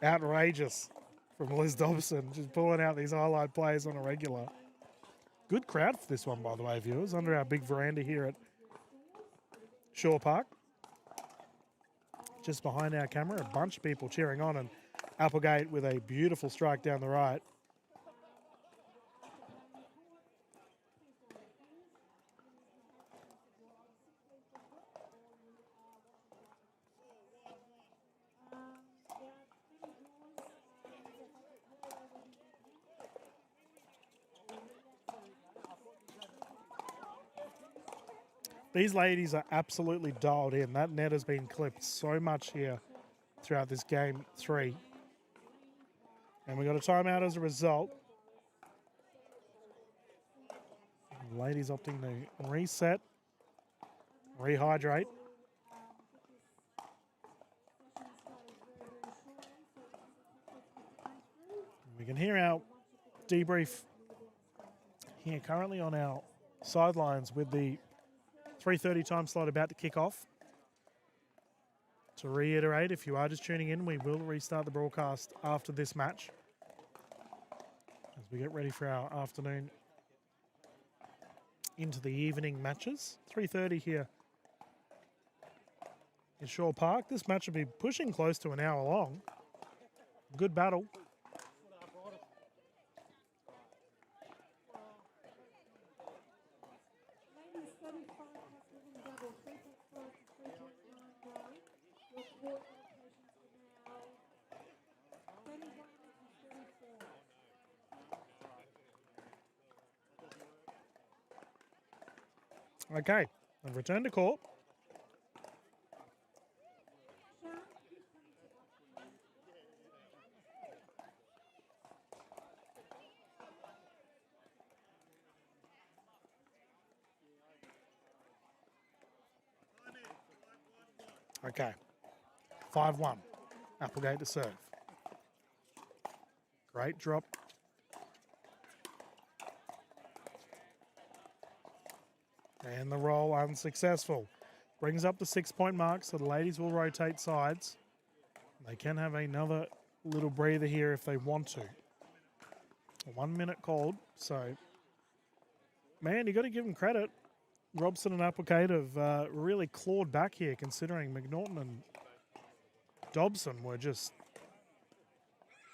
Outrageous from Liz Dobson, just pulling out these highlight plays on a regular. Good crowd for this one, by the way, viewers, under our big veranda here at Shaw Park. Just behind our camera, a bunch of people cheering on, and Applegate with a beautiful strike down the right. These ladies are absolutely dialed in. That net has been clipped so much here throughout this game 3. And we got a timeout as a result. Ladies opting to reset, rehydrate. We can hear our debrief here currently on our sidelines with the 3:30 time slot about to kick off. To reiterate, if you are just tuning in, we will restart the broadcast after this match as we get ready for our afternoon into the evening matches. 3:30 here in Shaw Park. This match will be pushing close to an hour long. Good battle. Okay, I've returned to court. Okay, 5-1, Applegate to serve. Great drop. And the roll unsuccessful. Brings up the 6-point mark, so the ladies will rotate sides. They can have another little breather here if they want to. 1 minute called, so man, you got to give them credit. Robson and Applegate have really clawed back here, considering McNaughton and Dobson were just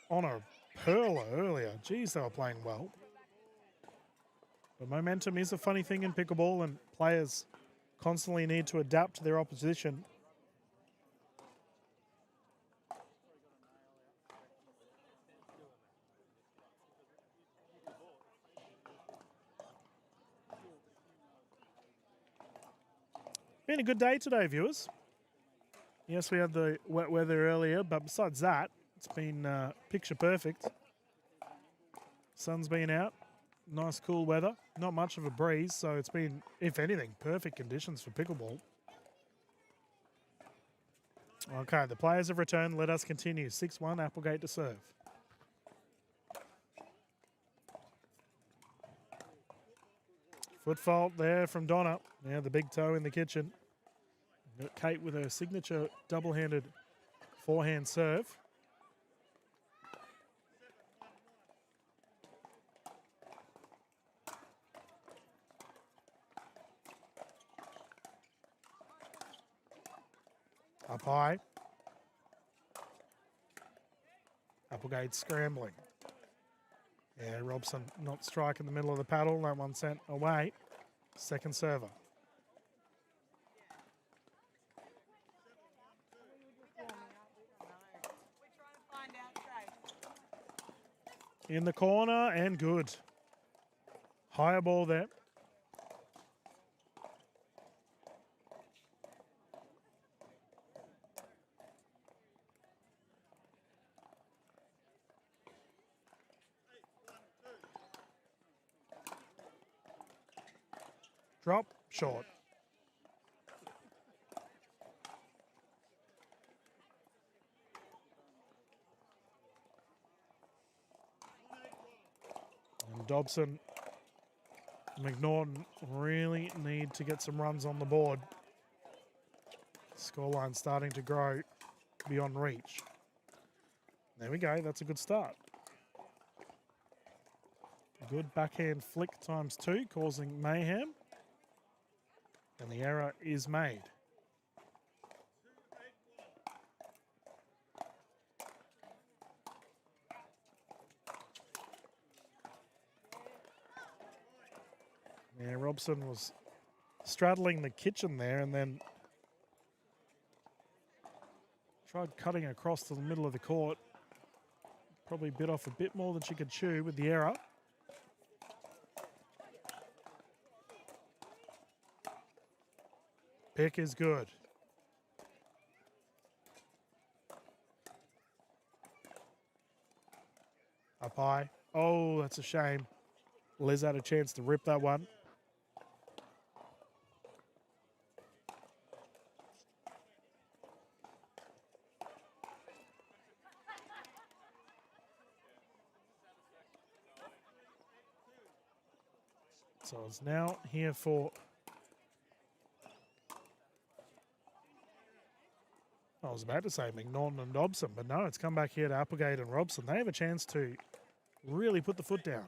on a hurler earlier. Geez, they were playing well. But momentum is a funny thing in pickleball, and players constantly need to adapt to their opposition. Been a good day today, viewers. Yes, we had the wet weather earlier, but besides that, it's been picture perfect. Sun's been out, nice cool weather, not much of a breeze, so it's been, if anything, perfect conditions for pickleball. Okay, the players have returned. Let us continue. 6-1, Applegate to serve. Foot fault there from Donna. Now the big toe in the kitchen. Got Kate with her signature double-handed forehand serve. Up high. Applegate scrambling. Yeah, Robson not striking the middle of the paddle. That one sent away. Second server. In the corner and good. Higher ball there. Drop, short. And Dobson, McNaughton really need to get some runs on the board. Scoreline starting to grow beyond reach. There we go, that's a good start. Good backhand flick ×2, causing mayhem. And the error is made. Yeah, Robson was straddling the kitchen there and then tried cutting across to the middle of the court. Probably bit off a bit more than she could chew with the error. Pick is good. Up high. Oh, that's a shame. Liz had a chance to rip that one. So it's now here for... I was about to say McNaughton and Dobson, but no, it's come back here to Applegate and Robson. They have a chance to really put the foot down.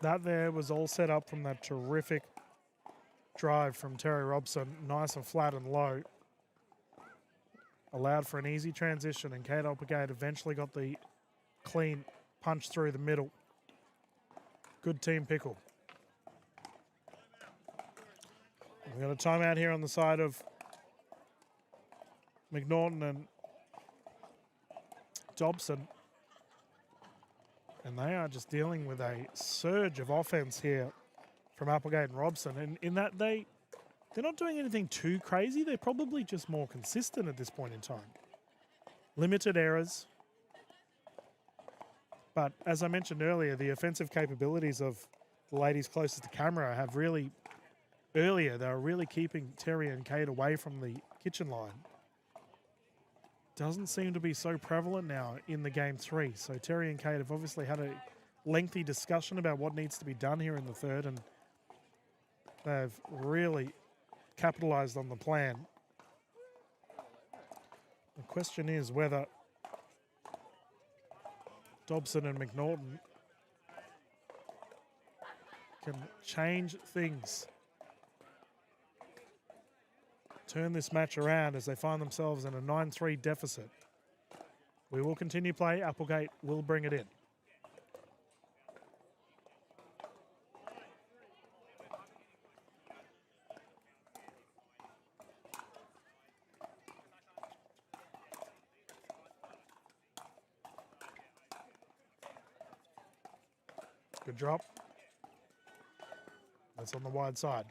That there was all set up from that terrific drive from Terry Robson, nice and flat and low. Allowed for an easy transition, and Kate Applegate eventually got the clean punch through the middle. Good team pickle. We've got a timeout here on the side of McNaughton and Dobson. And they are just dealing with a surge of offense here from Applegate and Robson. And in that they're not doing anything too crazy. They're probably just more consistent at this point in time. Limited errors. But as I mentioned earlier, the offensive capabilities of the ladies closest to camera have really, earlier, they were really keeping Terry and Kate away from the kitchen line. Doesn't seem to be so prevalent now in the game 3. So Terry and Kate have obviously had a lengthy discussion about what needs to be done here in the third, and they've really capitalized on the plan. The question is whether Dobson and McNaughton can change things, turn this match around as they find themselves in a 9-3 deficit. We will continue play. Applegate will bring it in. Good drop. That's on the wide side.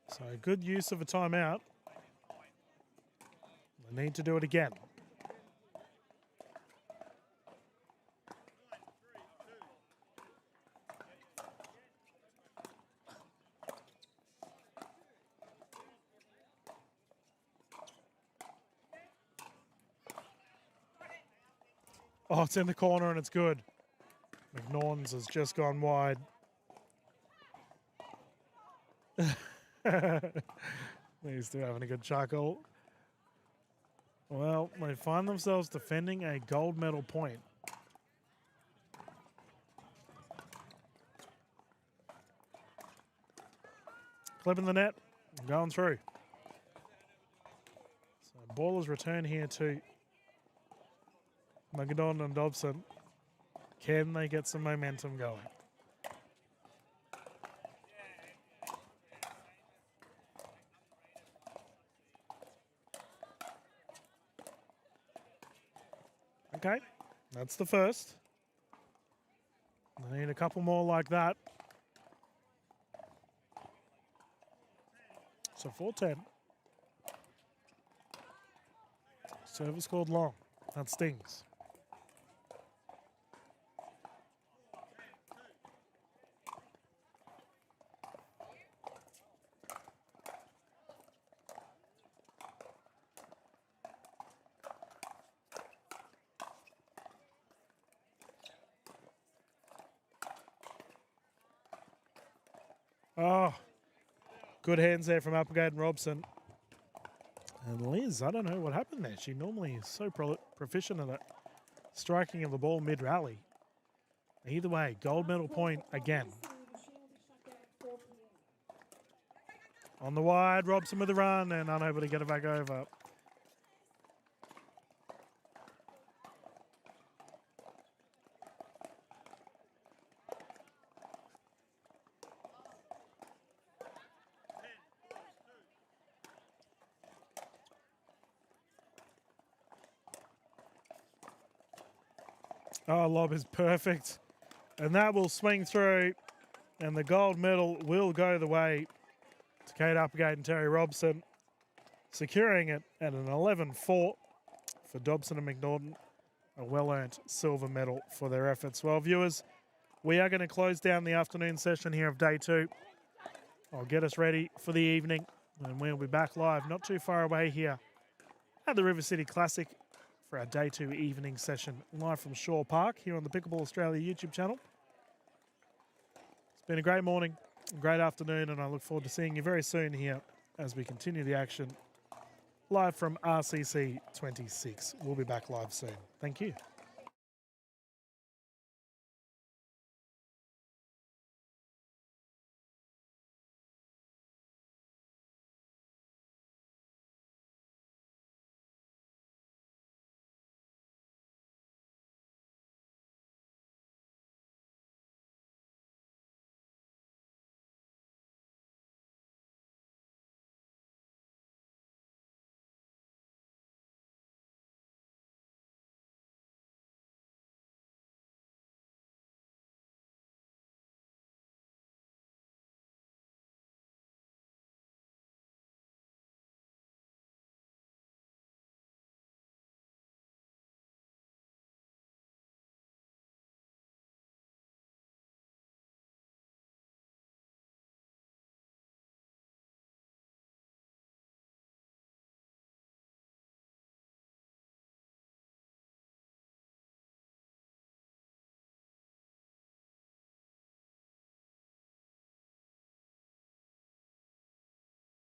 So good use of a timeout. They need to do it again. Oh, it's in the corner and it's good. McNaughton's has just gone wide. These two having a good chuckle. Well, they find themselves defending a gold medal point. Clipping the net, going through. So ball is returned here to McNaughton and Dobson. Can they get some momentum going? Okay, that's the first. They need a couple more like that. So 4-10. Service called long. That stings. Oh, good hands there from Applegate and Robson. And Liz, I don't know what happened there. She normally is so proficient at it. Striking of the ball mid-rally. Either way, gold medal point again. On the wide, Robson with the run and unable to get it back over. Oh, lob is perfect. And that will swing through. And the gold medal will go the way to Kate Applegate and Terry Robson. Securing it at an 11-4 for Dobson and McNaughton. A well-earned silver medal for their efforts. Well, viewers, we are going to close down the afternoon session here of day 2. I'll get us ready for the evening. And we'll be back live not too far away here at the River City Classic for our day 2 evening session live from Shaw Park here on the Pickleball Australia YouTube channel. It's been a great morning, a great afternoon, and I look forward to seeing you very soon here as we continue the action live from RCC 26. We'll be back live soon. Thank you.